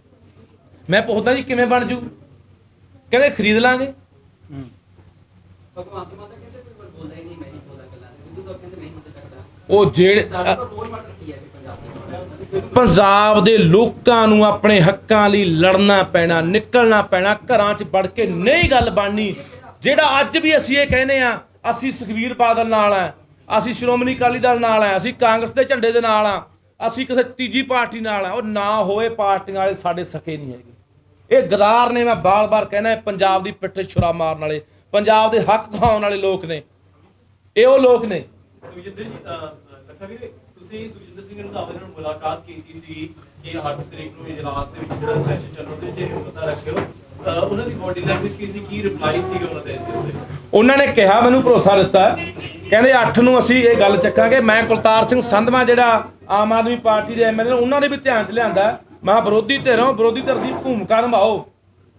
ਮੈਂ ਪੁੱਛਦਾ ਜੀ ਕਿਵੇਂ ਬਣ ਜੂ? ਕਹਿੰਦੇ ਖਰੀਦ ਲਾਂਗੇ। ਭਗਵੰਤ ਮਾਨ ਤਾਂ ਕਹਿੰਦੇ ਕੋਈ ਬੋਲਦਾ ਹੀ ਨਹੀਂ, ਮੈਂ ਹੀ ਬੋਲਦਾ ਗੱਲਾਂ ਸਿੱਧੂ ਤਾਂ ਕਹਿੰਦੇ ਨਹੀਂ ਹੋ ਸਕਦਾ। ਉਹ ਜਿਹੜੇ ਸਾਡਾ ਤਾਂ ਰੋਲ ਮਾਡਲ ਕੀ ਹੈ ਪੰਜਾਬ ਦੇ? ਪੰਜਾਬ ਦੇ ਲੋਕਾਂ ਨੂੰ ਆਪਣੇ ਹੱਕਾਂ ਲਈ ਲੜਨਾ ਪੈਣਾ, ਨਿਕਲਣਾ ਪੈਣਾ, ਘਰਾਂ 'ਚ ਵੜ ਕੇ ਨਹੀਂ ਗੱਲ ਬਣਨੀ। ਜਿਹੜਾ ਅੱਜ ਵੀ ਅਸੀਂ ਇਹ ਕਹਿੰਦੇ ਆ ਅਸੀਂ ਸੁਖਬੀਰ ਬਾਦਲ ਨਾਲ ਆ, ਅਸੀਂ ਸ਼੍ਰੋਮਣੀ ਅਕਾਲੀ ਦਲ ਨਾਲ ਆ, ਅਸੀਂ ਕਾਂਗਰਸ ਦੇ ਝੰਡੇ ਦੇ ਨਾਲ ਆ, ਅਸੀਂ ਕਿਸੇ ਤੀਜੀ ਪਾਰਟੀ ਨਾਲ ਆ, ਉਹ ਨਾ ਹੋਏ ਪਾਰਟੀਆਂ ਵਾਲੇ ਸਾਡੇ ਸਕੇ ਨਹੀਂ ਹੈਗੇ। ਇਹ ਗਦਾਰ ਨੇ, ਮੈਂ ਬਾਰ-ਬਾਰ ਕਹਿਣਾ, ਪੰਜਾਬ ਦੀ ਪਿੱਠ 'ਤੇ ਛੁਰਾ ਮਾਰਨ ਵਾਲੇ, ਪੰਜਾਬ ਦੇ ਹੱਕ ਖਾਉਣ ਵਾਲੇ ਲੋਕ ਨੇ। ਇਹ ਉਹ ਲੋਕ ਨੇ। ਸੁਖਜਿੰਦਰ ਜੀ, ਲੱਖਾ ਵੀਰੇ, ਤੁਸੀਂ ਸੁਖਜਿੰਦਰ ਸਿੰਘ ਰੰਧਾਵਾ ਨਾਲ ਮੁਲਾਕਾਤ ਕੀਤੀ ਸੀ ਕਿ 8 ਤਰੀਕ ਨੂੰ ਇਜਲਾਸ ਦੇ ਵਿੱਚ ਜਿਹੜਾ ਸੈਸ਼ਨ ਚੱਲਣ ਦੇ ਜੇ ਪਤਾ ਰੱਖਿਓ, ਉਹਨਾਂ ਦੀ ਬੋਡੀ ਲੈਂਗੁਏਜ ਕੀ ਸੀ, ਕੀ ਰਿਪਲਾਈ ਸੀ ਉਹਨਾਂ ਦੇ ਇਸ ਉੱਤੇ? ਉਹਨਾਂ ਨੇ ਕਿਹਾ, ਮੈਨੂੰ ਭਰੋਸਾ ਦਿੱਤਾ, ਕਹਿੰਦੇ 8 ਨੂੰ ਅਸੀਂ ਇਹ ਗੱਲ ਚੱਕਾਂਗੇ। ਮੈਂ ਕੁਲਤਾਰ ਸਿੰਘ ਸੰਧਵਾਂ ਜਿਹੜਾ ਆਮ ਆਦਮੀ ਪਾਰਟੀ ਦੇ ਐਮਐਲਏ, ਉਹਨਾਂ ਨੇ ਵੀ ਧਿਆਨ 'ਚ ਲਿਆਂਦਾ। ਮੈਂ ਵਿਰੋਧੀ ਧਿਰੋਂ ਵਿਰੋਧੀ ਧਿਰ ਦੀ ਭੂਮਿਕਾ ਨਿਭਾਓ,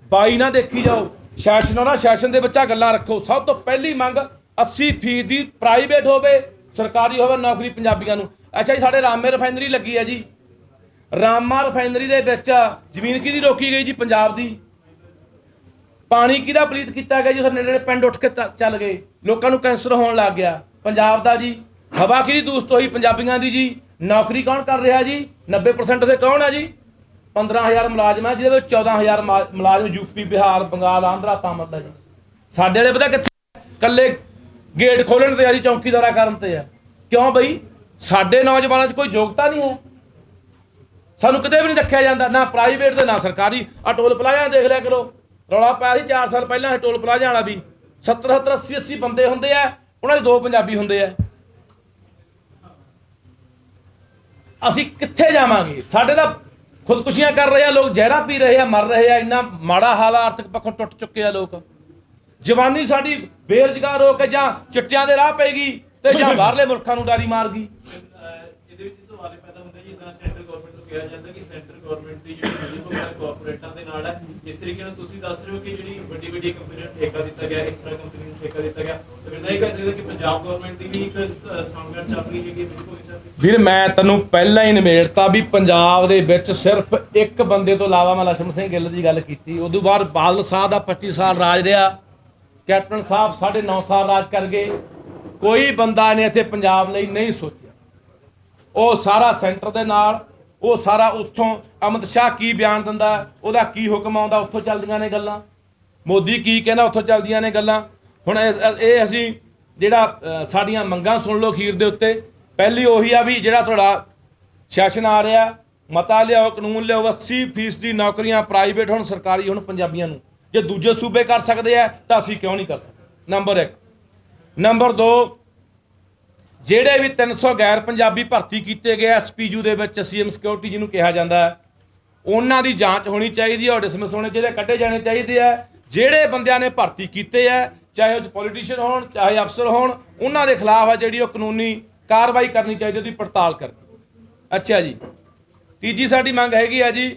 ਬਾਈ ਨਾ ਦੇਖੀ ਜਾਓ, ਸੈਸ਼ਨ ਉਹਦਾ ਸੈਸ਼ਨ ਦੇ ਵਿੱਚ ਆ ਗੱਲਾਂ ਰੱਖੋ। ਸਭ ਤੋਂ ਪਹਿਲੀ ਮੰਗ 80% ਦੀ ਪ੍ਰਾਈਵੇਟ ਹੋਵੇ, ਸਰਕਾਰੀ ਹੋਵੇ ਨੌਕਰੀ ਪੰਜਾਬੀਆਂ ਨੂੰ। ਅੱਛਾ ਜੀ, ਸਾਡੇ ਰਾਮੇ ਰਿਫਾਈਨਰੀ ਲੱਗੀ ਹੈ ਜੀ, ਰਾਮਾ ਰਿਫਾਈਨਰੀ ਦੇ ਵਿੱਚ ਜ਼ਮੀਨ ਕਿਹਦੀ ਰੋਕੀ ਗਈ ਜੀ? ਪੰਜਾਬ ਦੀ। ਪਾਣੀ ਕਿਹਦਾ ਪਲੀਤ ਕੀਤਾ ਗਿਆ ਜੀ? ਉਸ ਨੇੜੇ ਪਿੰਡ ਉੱਠ ਕੇ ਚੱਲ ਗਏ, ਲੋਕਾਂ ਨੂੰ ਕੈਂਸਰ ਹੋਣ ਲੱਗ ਗਿਆ, ਪੰਜਾਬ ਦਾ ਜੀ। ਹਵਾ ਕਿਹਦੀ ਦੂਸ਼ਿਤ ਹੋਈ? ਪੰਜਾਬੀਆਂ ਦੀ ਜੀ। ਨੌਕਰੀ ਕੌਣ ਕਰ ਰਿਹਾ ਜੀ? 90% ਦੇ ਕੌਣ ਹੈ ਜੀ? 15,000 ਮੁਲਾਜ਼ਮ ਹੈ, ਜਿਹਦੇ ਵਿੱਚ 14,000 ਮੁਲਾਜ਼ਮ ਯੂਪੀ, ਬਿਹਾਰ, ਬੰਗਾਲ, ਆਂਧਰਾ, ਤਾਮਿਲ ਦਾ ਜੀ। ਸਾਡੇ ਵਾਲੇ ਪਤਾ ਕਿੱਥੇ? ਕੱਲੇ ਗੇਟ ਖੋਲਣ ਤੇ ਆ ਜੀ, ਚੌਂਕੀਦਾਰਾ ਕਰਨ ਤੇ ਆ। ਕਿਉਂ ਬਈ? ਸਾਡੇ ਨੌਜਵਾਨਾਂ 'ਚ ਕੋਈ ਯੋਗਤਾ ਨਹੀਂ ਹੈ, ਸਾਨੂੰ ਕਿਤੇ ਵੀ ਨਹੀਂ ਰੱਖਿਆ ਜਾਂਦਾ, ਨਾ ਪ੍ਰਾਈਵੇਟ ਤੇ ਨਾ ਸਰਕਾਰੀ। ਆ ਟੋਲ ਪਲਾਜ਼ਾ ਦੇਖ ਲਿਆ ਕਰੋ, ਰੌਲਾ ਪਾਇਆ ਸੀ 4 ਸਾਲ ਪਹਿਲਾਂ ਟੋਲ ਪਲਾਜ਼ਾ ਵਾਲਾ ਵੀ। 70, 80, 80 ਬੰਦੇ ਹੁੰਦੇ ਆ, ਉਹਨਾਂ ਦੇ 2 ਪੰਜਾਬੀ ਹੁੰਦੇ ਆ। ਅਸੀਂ ਕਿੱਥੇ ਜਾਵਾਂਗੇ? ਸਾਡੇ ਤਾਂ ਖੁਦਕੁਸ਼ੀਆਂ ਕਰ ਰਹੇ ਆ ਲੋਕ, ਜ਼ਹਿਰਾਂ ਪੀ ਰਹੇ ਆ, ਮਰ ਰਹੇ ਆ। ਇੰਨਾ ਮਾੜਾ ਹਾਲ ਆ, ਆਰਥਿਕ ਪੱਖੋਂ ਟੁੱਟ ਚੁੱਕੇ ਆ ਲੋਕ। ਜਵਾਨੀ ਸਾਡੀ ਬੇਰੁਜ਼ਗਾਰ ਹੋ ਕੇ ਜਾਂ ਚਿੱਟਿਆਂ ਦੇ ਰਾਹ ਪਏਗੀ ਤੇ ਜਾਂ ਬਾਹਰਲੇ ਮੁਲਕਾਂ ਨੂੰ ਡਾਰੀ ਮਾਰ ਗਈ। ਇਹਦੇ ਵਿੱਚ ਸਵਾਲ ਪੈਦਾ ਹੁੰਦਾ ਜੀ, ਜਿੱਦਾਂ ਸੈਂਟਰ ਗਵਰਨਮੈਂਟ ਨੂੰ ਕਿਹਾ ਜਾਂਦਾ ਕਿ ਸੈਂਟਰ ਗਵਰਨਮੈਂਟ ਦੀ ਜਿਹੜੀ ਮਿਲੀਭਗਤ ਕਾਰਪੋਰੇਟਾਂ ਦੇ ਨਾਲ ਹੈ, ਇਸ ਤਰੀਕੇ ਨਾਲ ਤੁਸੀਂ ਦੱਸ ਰਹੇ ਹੋ ਕਿ ਜਿਹੜੀ ਵੱਡੀ ਕੰਪਨੀਆਂ ਨੂੰ ਠੇਕਾ ਦਿੱਤਾ ਗਿਆ, ਇੱਕ ਤਰ੍ਹਾਂ ਕੰਪਨੀ ਨੂੰ ਠੇਕਾ ਦਿੱਤਾ ਗਿਆ, ਤਾਂ ਫਿਰ ਤਾਂ ਇਹ ਕਹਿ ਸਕਦੇ ਕਿ ਪੰਜਾਬ ਗਵਰਨਮੈਂਟ ਦੀ ਵੀ ਇੱਕ ਸਾਂਗੜ ਚੱਲ ਰਹੀ ਹੈਗੀ ਮਿਲੀਭਗਤ। ਵੀਰ ਮੈਂ ਤੈਨੂੰ ਪਹਿਲਾਂ ਹੀ ਨਿਬੇੜਤਾ ਵੀ ਪੰਜਾਬ ਦੇ ਵਿੱਚ ਸਿਰਫ ਇੱਕ ਬੰਦੇ ਤੋਂ ਇਲਾਵਾ, ਮੈਂ ਲక్ష్మణ ਸਿੰਘ ਗਿੱਲ ਦੀ ਗੱਲ ਕੀਤੀ, ਉਦੋਂ ਬਾਅਦ ਬਾਦਲ ਸਾਹਿਬ ਦਾ 25 ਸਾਲ ਰਾਜ ਰਿਹਾ, ਕੈਪਟਨ ਸਾਹਿਬ 9.5 ਸਾਲ ਰਾਜ ਕਰ ਗਏ। ਕੋਈ ਬੰਦਾ ਨੇ ਇੱਥੇ ਪੰਜਾਬ ਲਈ ਨਹੀਂ ਸੋਚਿਆ। ਉਹ ਸਾਰਾ ਸੈਂਟਰ ਦੇ ਨਾਲ, ਉਹ ਸਾਰਾ ਉੱਥੋਂ ਅਮਿਤ ਸ਼ਾਹ ਕੀ ਬਿਆਨ ਦਿੰਦਾ, ਉਹਦਾ ਕੀ ਹੁਕਮ ਆਉਂਦਾ, ਉੱਥੋਂ ਚੱਲਦੀਆਂ ਨੇ ਗੱਲਾਂ। ਮੋਦੀ ਕੀ ਕਹਿੰਦਾ, ਉੱਥੋਂ ਚੱਲਦੀਆਂ ਨੇ ਗੱਲਾਂ। ਹੁਣ ਇਹ ਅਸੀਂ ਜਿਹੜਾ ਸਾਡੀਆਂ ਮੰਗਾਂ ਸੁਣ ਲਓ ਅਖੀਰ ਦੇ ਉੱਤੇ। ਪਹਿਲੀ ਉਹੀ ਆ ਵੀ ਜਿਹੜਾ ਤੁਹਾਡਾ ਸੈਸ਼ਨ ਆ ਰਿਹਾ, ਮਤਾ ਲਿਆਓ, ਕਾਨੂੰਨ ਲਿਆਓ, 80% ਦੀ ਨੌਕਰੀਆਂ ਪ੍ਰਾਈਵੇਟ ਹੋਣ, ਸਰਕਾਰੀ ਹੋਣ ਪੰਜਾਬੀਆਂ ਨੂੰ। ਜੇ ਦੂਜੇ ਸੂਬੇ ਕਰ ਸਕਦੇ ਆ ਤਾਂ ਅਸੀਂ ਕਿਉਂ ਨਹੀਂ ਕਰ ਸਕਦੇ? ਨੰਬਰ 1। ਨੰਬਰ 2, ਜਿਹੜੇ ਵੀ 300 ਗੈਰ ਪੰਜਾਬੀ ਭਰਤੀ ਕੀਤੇ ਗਏ ਐਸਪੀਯੂ ਦੇ ਵਿੱਚ, ਸੀਐਮ ਸਿਕਿਉਰਿਟੀ ਜਿਹਨੂੰ ਕਿਹਾ ਜਾਂਦਾ ਹੈ, ਉਹਨਾਂ ਦੀ ਜਾਂਚ ਹੋਣੀ ਚਾਹੀਦੀ ਹੈ, ਡਿਸਮਿਸ ਹੋਣੇ ਚਾਹੀਦੇ, ਕੱਢੇ ਜਾਣੇ ਚਾਹੀਦੇ ਆ। ਜਿਹੜੇ ਬੰਦਿਆਂ ਨੇ ਭਰਤੀ ਕੀਤੇ ਆ, ਚਾਹੇ ਉਹ ਪੋਲੀਟੀਸ਼ੀਅਨ ਹੋਣ, ਚਾਹੇ ਅਫਸਰ ਹੋਣ, ਉਹਨਾਂ ਦੇ ਖਿਲਾਫ ਆ ਜਿਹੜੀ ਉਹ ਕਾਨੂੰਨੀ ਕਾਰਵਾਈ ਕਰਨੀ ਚਾਹੀਦੀ, ਉਹਦੀ ਪੜਤਾਲ ਕਰਕੇ। ਅੱਛਾ ਜੀ, ਤੀਜੀ ਸਾਡੀ ਮੰਗ ਹੈਗੀ ਆ ਜੀ,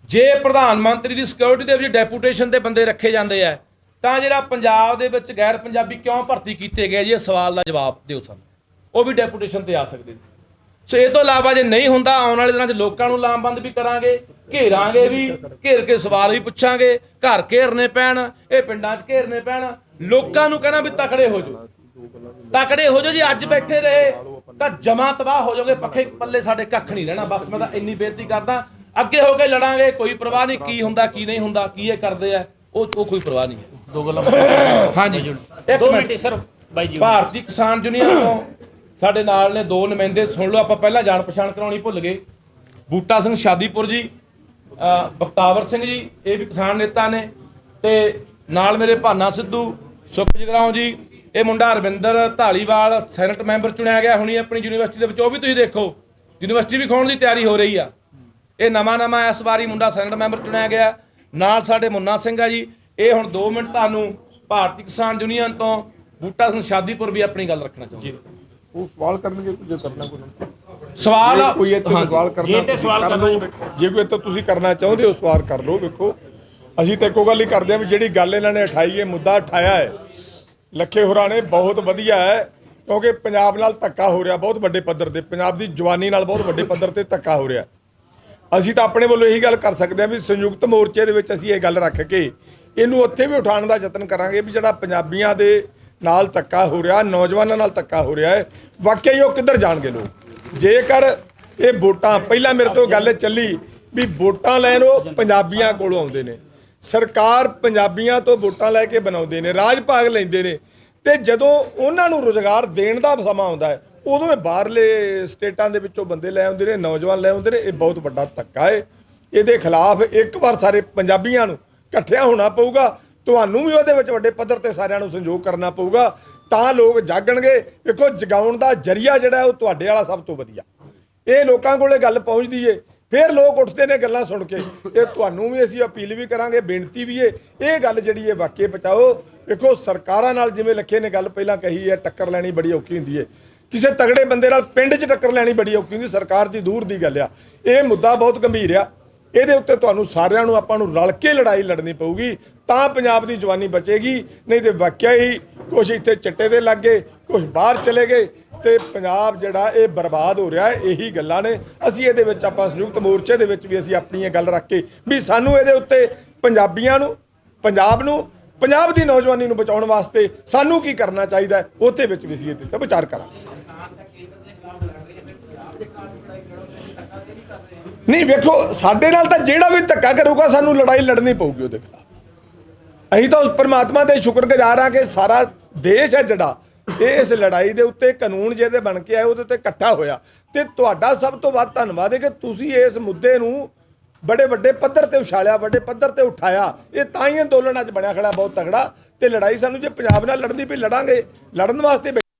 ਜੇ ਪ੍ਰਧਾਨ ਮੰਤਰੀ ਦੀ ਸਿਕਿਉਰਿਟੀ ਦੇ ਵਿੱਚ ਡੈਪੂਟੇਸ਼ਨ ਦੇ ਬੰਦੇ ਰੱਖੇ ਜਾਂਦੇ ਆ, ਤਾਂ ਜਿਹੜਾ ਪੰਜਾਬ ਦੇ ਵਿੱਚ ਗੈਰ ਪੰਜਾਬੀ ਕਿਉਂ ਭਰਤੀ ਕੀਤੇ ਗਏ ਜੀ? ਇਹ ਸਵਾਲ ਦਾ ਜਵਾਬ ਦਿਓ ਸਾਨੂੰ। ਉਹ ਵੀ ਡੈਪੂਟੇਸ਼ਨ ਤੇ ਆ ਸਕਦੇ ਸੀ। ਸੋ ਇਹ ਤੋਂ ਇਲਾਵਾ ਜੇ ਨਹੀਂ ਹੁੰਦਾ, ਆਉਣ ਵਾਲੇ ਦਿਨਾਂ 'ਚ ਲੋਕਾਂ ਨੂੰ ਲਾਮਬੰਦ ਵੀ ਕਰਾਂਗੇ, ਘੇਰਾਂਗੇ ਵੀ, ਘੇਰ ਕੇ ਸਵਾਲ ਵੀ ਪੁੱਛਾਂਗੇ, ਘਰ ਘੇਰਨੇ ਪੈਣ, ਇਹ ਪਿੰਡਾਂ 'ਚ ਘੇਰਨੇ ਪੈਣ, ਲੋਕਾਂ ਨੂੰ ਕਹਿਣਾ ਵੀ ਤਕੜੇ ਹੋ ਜਾਓ। ਤਕੜੇ ਹੋ ਜਾਓ ਜੀ, ਅੱਜ ਬੈਠੇ ਰਹੇ ਤਾਂ ਜਮਾ ਤਬਾਹ ਹੋ ਜਾਓਗੇ, ਪੱਖੇ ਪੱਲੇ ਸਾਡੇ ਕੱਖ ਨਹੀਂ ਰਹਿਣਾ। ਬਸ ਮੈਂ ਤਾਂ ਇੰਨੀ ਬੇਨਤੀ ਕਰਦਾ, ਅੱਗੇ ਹੋ ਕੇ ਲੜਾਂਗੇ, ਕੋਈ ਪਰਵਾਹ ਨਹੀਂ ਕੀ ਹੁੰਦਾ ਕੀ ਨਹੀਂ ਹੁੰਦਾ, ਕੀ ਇਹ ਕਰਦੇ ਆ ਉਹ ਕੋਈ ਪਰਵਾਹ ਨਹੀਂ ਹੈ। 2 ਗੱਲਾਂ ਹਾਂਜੀ 2 ਮਿੰਟ ਸਰ ਬਾਈ ਜੀ। ਭਾਰਤੀ ਕਿਸਾਨ ਯੂਨੀਅਨ ਤੋਂ ਸਾਡੇ ਨਾਲ ਨੇ 2 ਨੁਮਾਇੰਦੇ, ਸੁਣ ਲਓ। ਆਪਾਂ ਪਹਿਲਾਂ ਜਾਣ ਪਛਾਣ ਕਰਾਉਣੀ ਭੁੱਲ ਗਏ। ਬੂਟਾ ਸਿੰਘ ਸ਼ਾਦੀਪੁਰ ਜੀ, ਬਖਤਾਵਰ ਸਿੰਘ ਜੀ, ਇਹ ਵੀ ਕਿਸਾਨ ਨੇਤਾ ਨੇ, ਤੇ ਨਾਲ ਮੇਰੇ ਭਾਨਾ ਸਿੱਧੂ, ਸੁਖ ਜਗਰਾਉਂ ਜੀ, ਇਹ ਮੁੰਡਾ ਰਵਿੰਦਰ ਢਾਲੀਵਾਲ ਸੈਨੇਟ ਮੈਂਬਰ ਚੁਣਿਆ ਗਿਆ ਹੁਣੀ ਆਪਣੀ ਯੂਨੀਵਰਸਿਟੀ ਦੇ ਵਿੱਚ। ਉਹ ਵੀ ਤੁਸੀਂ ਦੇਖੋ ਯੂਨੀਵਰਸਿਟੀ ਵੀ ਖੋਣ ਦੀ ਤਿਆਰੀ ਹੋ ਰਹੀ ਆ। ਇਹ ਨਵਾਂ ਇਸ ਵਾਰੀ ਮੁੰਡਾ ਸੈਨੇਟ ਮੈਂਬਰ ਚੁਣਿਆ ਗਿਆ। ਨਾਲ ਸਾਡੇ ਮੁੰਨਾ ਸਿੰਘ ਆ ਜੀ, ਇਹ ਹੁਣ 2 ਮਿੰਟ ਤੁਹਾਨੂੰ ਭਾਰਤੀ ਕਿਸਾਨ ਯੂਨੀਅਨ ਤੋਂ ਬੂਟਾ ਸਿੰਘ ਸ਼ਾਦੀਪੁਰ ਵੀ ਆਪਣੀ ਗੱਲ ਰੱਖਣਾ ਚਾਹੁੰਦੇ। ਉਹ ਸਵਾਲ ਕਰਨਗੇ, ਜੇ ਕਰਨਾ ਕੋਈ ਸਵਾਲ ਕੋਈ ਇੱਥੇ ਸਵਾਲ ਕਰਨਾ, ਜੇ ਤੇ ਸਵਾਲ ਕਰਨਾ ਜੇ ਕੋਈ ਇੱਥੇ ਤੁਸੀਂ ਕਰਨਾ ਚਾਹੁੰਦੇ ਹੋ ਸਵਾਲ ਕਰ ਲਓ। ਵੇਖੋ ਅਸੀਂ ਤਾਂ ਇੱਕੋ ਗੱਲ ਹੀ ਕਰਦੇ ਹਾਂ ਵੀ ਜਿਹੜੀ ਗੱਲ ਇਹਨਾਂ ਨੇ ਉਠਾਈ ਹੈ, ਮੁੱਦਾ ਉਠਾਇਆ ਹੈ ਲੱਖੇ ਹੋਰਾਂ ਨੇ, ਬਹੁਤ ਵਧੀਆ ਹੈ। ਕਿਉਂਕਿ ਪੰਜਾਬ ਨਾਲ ਧੱਕਾ ਹੋ ਰਿਹਾ ਬਹੁਤ ਵੱਡੇ ਪੱਧਰ ਤੇ, ਪੰਜਾਬ ਦੀ ਜਵਾਨੀ ਨਾਲ ਬਹੁਤ ਵੱਡੇ ਪੱਧਰ ਤੇ ਧੱਕਾ ਹੋ ਰਿਹਾ। ਅਸੀਂ ਤਾਂ ਆਪਣੇ ਵੱਲੋਂ ਇਹੀ ਗੱਲ ਕਰ ਸਕਦੇ ਹਾਂ ਵੀ ਸੰਯੁਕਤ ਮੋਰਚੇ ਦੇ ਵਿੱਚ ਅਸੀਂ ਇਹ ਗੱਲ ਰੱਖ ਕੇ ਇਹਨੂੰ ਉੱਥੇ ਵੀ ਉਠਾਉਣ ਦਾ ਯਤਨ ਕਰਾਂਗੇ ਵੀ ਜਿਹੜਾ ਪੰਜਾਬੀਆਂ ਦੇ ਨਾਲ ਧੱਕਾ ਹੋ ਰਿਹਾ, ਨੌਜਵਾਨਾਂ ਨਾਲ ਧੱਕਾ ਹੋ ਰਿਹਾ ਹੈ, ਵਾਕਿਆ ਹੀ ਉਹ ਕਿੱਧਰ ਜਾਣਗੇ ਲੋਕ। ਜੇਕਰ ਇਹ ਵੋਟਾਂ, ਪਹਿਲਾਂ ਮੇਰੇ ਤੋਂ ਗੱਲ ਚੱਲੀ ਵੀ ਵੋਟਾਂ ਲੈਣ ਉਹ ਪੰਜਾਬੀਆਂ ਕੋਲੋਂ ਆਉਂਦੇ ਨੇ, ਸਰਕਾਰ ਪੰਜਾਬੀਆਂ ਤੋਂ ਵੋਟਾਂ ਲੈ ਕੇ ਬਣਾਉਂਦੇ ਨੇ, ਰਾਜ ਭਾਗ ਲੈਂਦੇ ਨੇ, ਤੇ ਜਦੋਂ ਉਹਨਾਂ ਨੂੰ ਰੁਜ਼ਗਾਰ ਦੇਣ ਦਾ ਸਮਾਂ ਆਉਂਦਾ ਹੈ ਉਦੋਂ ਇਹ ਬਾਹਰਲੇ ਸਟੇਟਾਂ ਦੇ ਵਿੱਚੋਂ ਬੰਦੇ ਲੈ ਆਉਂਦੇ ਨੇ, ਨੌਜਵਾਨ ਲੈ ਆਉਂਦੇ ਨੇ। ਇਹ ਬਹੁਤ ਵੱਡਾ ਧੱਕਾ ਹੈ। ਇਹਦੇ ਖਿਲਾਫ ਇੱਕ ਵਾਰ ਸਾਰੇ ਪੰਜਾਬੀਆਂ ਨੂੰ ਇਕੱਠਿਆਂ ਹੋਣਾ ਪਊਗਾ। ਤੁਹਾਨੂੰ ਵੀ ਉਹਦੇ ਵਿੱਚ ਵੱਡੇ ਪੱਧਰ ਤੇ ਸਾਰਿਆਂ ਨੂੰ ਸੰਯੋਗ ਕਰਨਾ ਪਊਗਾ, ਤਾਂ ਲੋਕ ਜਾਗਣਗੇ। ਵੇਖੋ ਜਗਾਉਣ ਦਾ ਜਰੀਆ ਜਿਹੜਾ ਉਹ ਤੁਹਾਡੇ ਵਾਲਾ ਸਭ ਤੋਂ ਵਧੀਆ। ਇਹ ਲੋਕਾਂ ਕੋਲੇ ਗੱਲ ਪਹੁੰਚਦੀ ਏ, ਫਿਰ ਲੋਕ ਉੱਠਦੇ ਨੇ ਗੱਲਾਂ ਸੁਣ ਕੇ। ਇਹ ਤੁਹਾਨੂੰ ਵੀ ਅਸੀਂ ਅਪੀਲ ਵੀ ਕਰਾਂਗੇ, ਬੇਨਤੀ ਵੀ ਏ, ਇਹ ਗੱਲ ਜਿਹੜੀ ਹੈ ਵਾਕਈ ਬਚਾਓ। ਵੇਖੋ ਸਰਕਾਰਾਂ ਨਾਲ ਜਿਵੇਂ ਲੱਖੇ ਨੇ ਗੱਲ ਪਹਿਲਾਂ ਕਹੀ ਹੈ, ਟੱਕਰ ਲੈਣੀ ਬੜੀ ਔਖੀ ਹੁੰਦੀ ਹੈ। ਕਿਸੇ ਤਗੜੇ ਬੰਦੇ ਨਾਲ ਪਿੰਡ 'ਚ ਟੱਕਰ ਲੈਣੀ ਬੜੀ ਔਖੀ ਹੁੰਦੀ, ਸਰਕਾਰ ਦੀ ਦੂਰ ਦੀ ਗੱਲ ਆ। ਇਹ ਮੁੱਦਾ ਬਹੁਤ ਗੰਭੀਰ ਆ, ਇਹਦੇ ਉੱਤੇ ਤੁਹਾਨੂੰ ਸਾਰਿਆਂ ਨੂੰ ਆਪਾਂ ਨੂੰ ਰਲ ਕੇ ਲੜਾਈ ਲੜਨੀ ਪਊਗੀ, ਤਾਂ ਪੰਜਾਬ ਦੀ ਜਵਾਨੀ ਬਚੇਗੀ। ਨਹੀਂ ਤੇ ਵਾਕਿਆ ਹੀ ਕੁਛ ਇੱਥੇ ਚੱਟੇ ਦੇ ਲੱਗ ਗਏ, ਕੁਛ ਬਾਹਰ ਚਲੇ ਗਏ, ਤੇ ਪੰਜਾਬ ਜਿਹੜਾ ਇਹ ਬਰਬਾਦ ਹੋ ਰਿਹਾ ਹੈ। ਇਹੀ ਗੱਲਾਂ ਨੇ। ਅਸੀਂ ਇਹਦੇ ਵਿੱਚ ਆਪਾਂ ਸੰਯੁਕਤ ਮੋਰਚੇ ਦੇ ਵਿੱਚ ਵੀ ਅਸੀਂ ਆਪਣੀ ਇਹ ਗੱਲ ਰੱਖ ਕੇ ਵੀ ਸਾਨੂੰ ਇਹਦੇ ਉੱਤੇ ਪੰਜਾਬੀਆਂ ਨੂੰ, ਪੰਜਾਬ ਨੂੰ, ਪੰਜਾਬ ਦੀ ਨੌਜਵਾਨੀ ਨੂੰ ਬਚਾਉਣ ਵਾਸਤੇ ਸਾਨੂੰ ਕੀ ਕਰਨਾ ਚਾਹੀਦਾ ਹੈ, ਉਹਦੇ ਵਿੱਚ ਵੀ ਅਸੀਂ ਇਹਦੇ ਤੇ ਵਿਚਾਰ ਕਰਾਂਗੇ। ਨਹੀਂ ਵੇਖੋ, ਸਾਡੇ ਨਾਲ ਤਾਂ ਜਿਹੜਾ ਵੀ ਧੱਕਾ ਕਰੂਗਾ ਸਾਨੂੰ ਲੜਾਈ ਲੜਨੀ ਪਊਗੀ ਉਹਦੇ ਖਿਲਾਫ। ਅਸੀਂ ਤਾਂ ਉਸ ਪਰਮਾਤਮਾ ਦੇ ਸ਼ੁਕਰਗੁਜ਼ਾਰ ਹਾਂ ਕਿ ਸਾਰਾ ਦੇਸ਼ ਹੈ ਜਿਹੜਾ ਇਹ ਇਸ ਲੜਾਈ ਦੇ ਉੱਤੇ ਕਾਨੂੰਨ ਜਿਹਦੇ ਬਣ ਕੇ ਆਏ ਉਹਦੇ ਤੇ ਇਕੱਠਾ ਹੋਇਆ। ਤੇ ਤੁਹਾਡਾ ਸਭ ਤੋਂ ਵੱਧ ਧੰਨਵਾਦ ਹੈ ਕਿ ਤੁਸੀਂ ਇਸ ਮੁੱਦੇ ਨੂੰ ਬੜੇ ਵੱਡੇ ਪੱਧਰ ਤੇ ਉਛਾਲਿਆ, ਵੱਡੇ ਪੱਧਰ ਤੇ ਉਠਾਇਆ। ਇਹ ਤਾਂ ਹੀ ਅੰਦੋਲਨ ਅੱਜ ਬਣਿਆ ਖੜਾ ਬਹੁਤ ਤਗੜਾ। ਤੇ ਲੜਾਈ ਸਾਨੂੰ ਜੇ ਪੰਜਾਬ ਨਾਲ ਲੜਨੀ ਪਈ ਲੜਾਂਗੇ, ਲੜਨ ਵਾਸਤੇ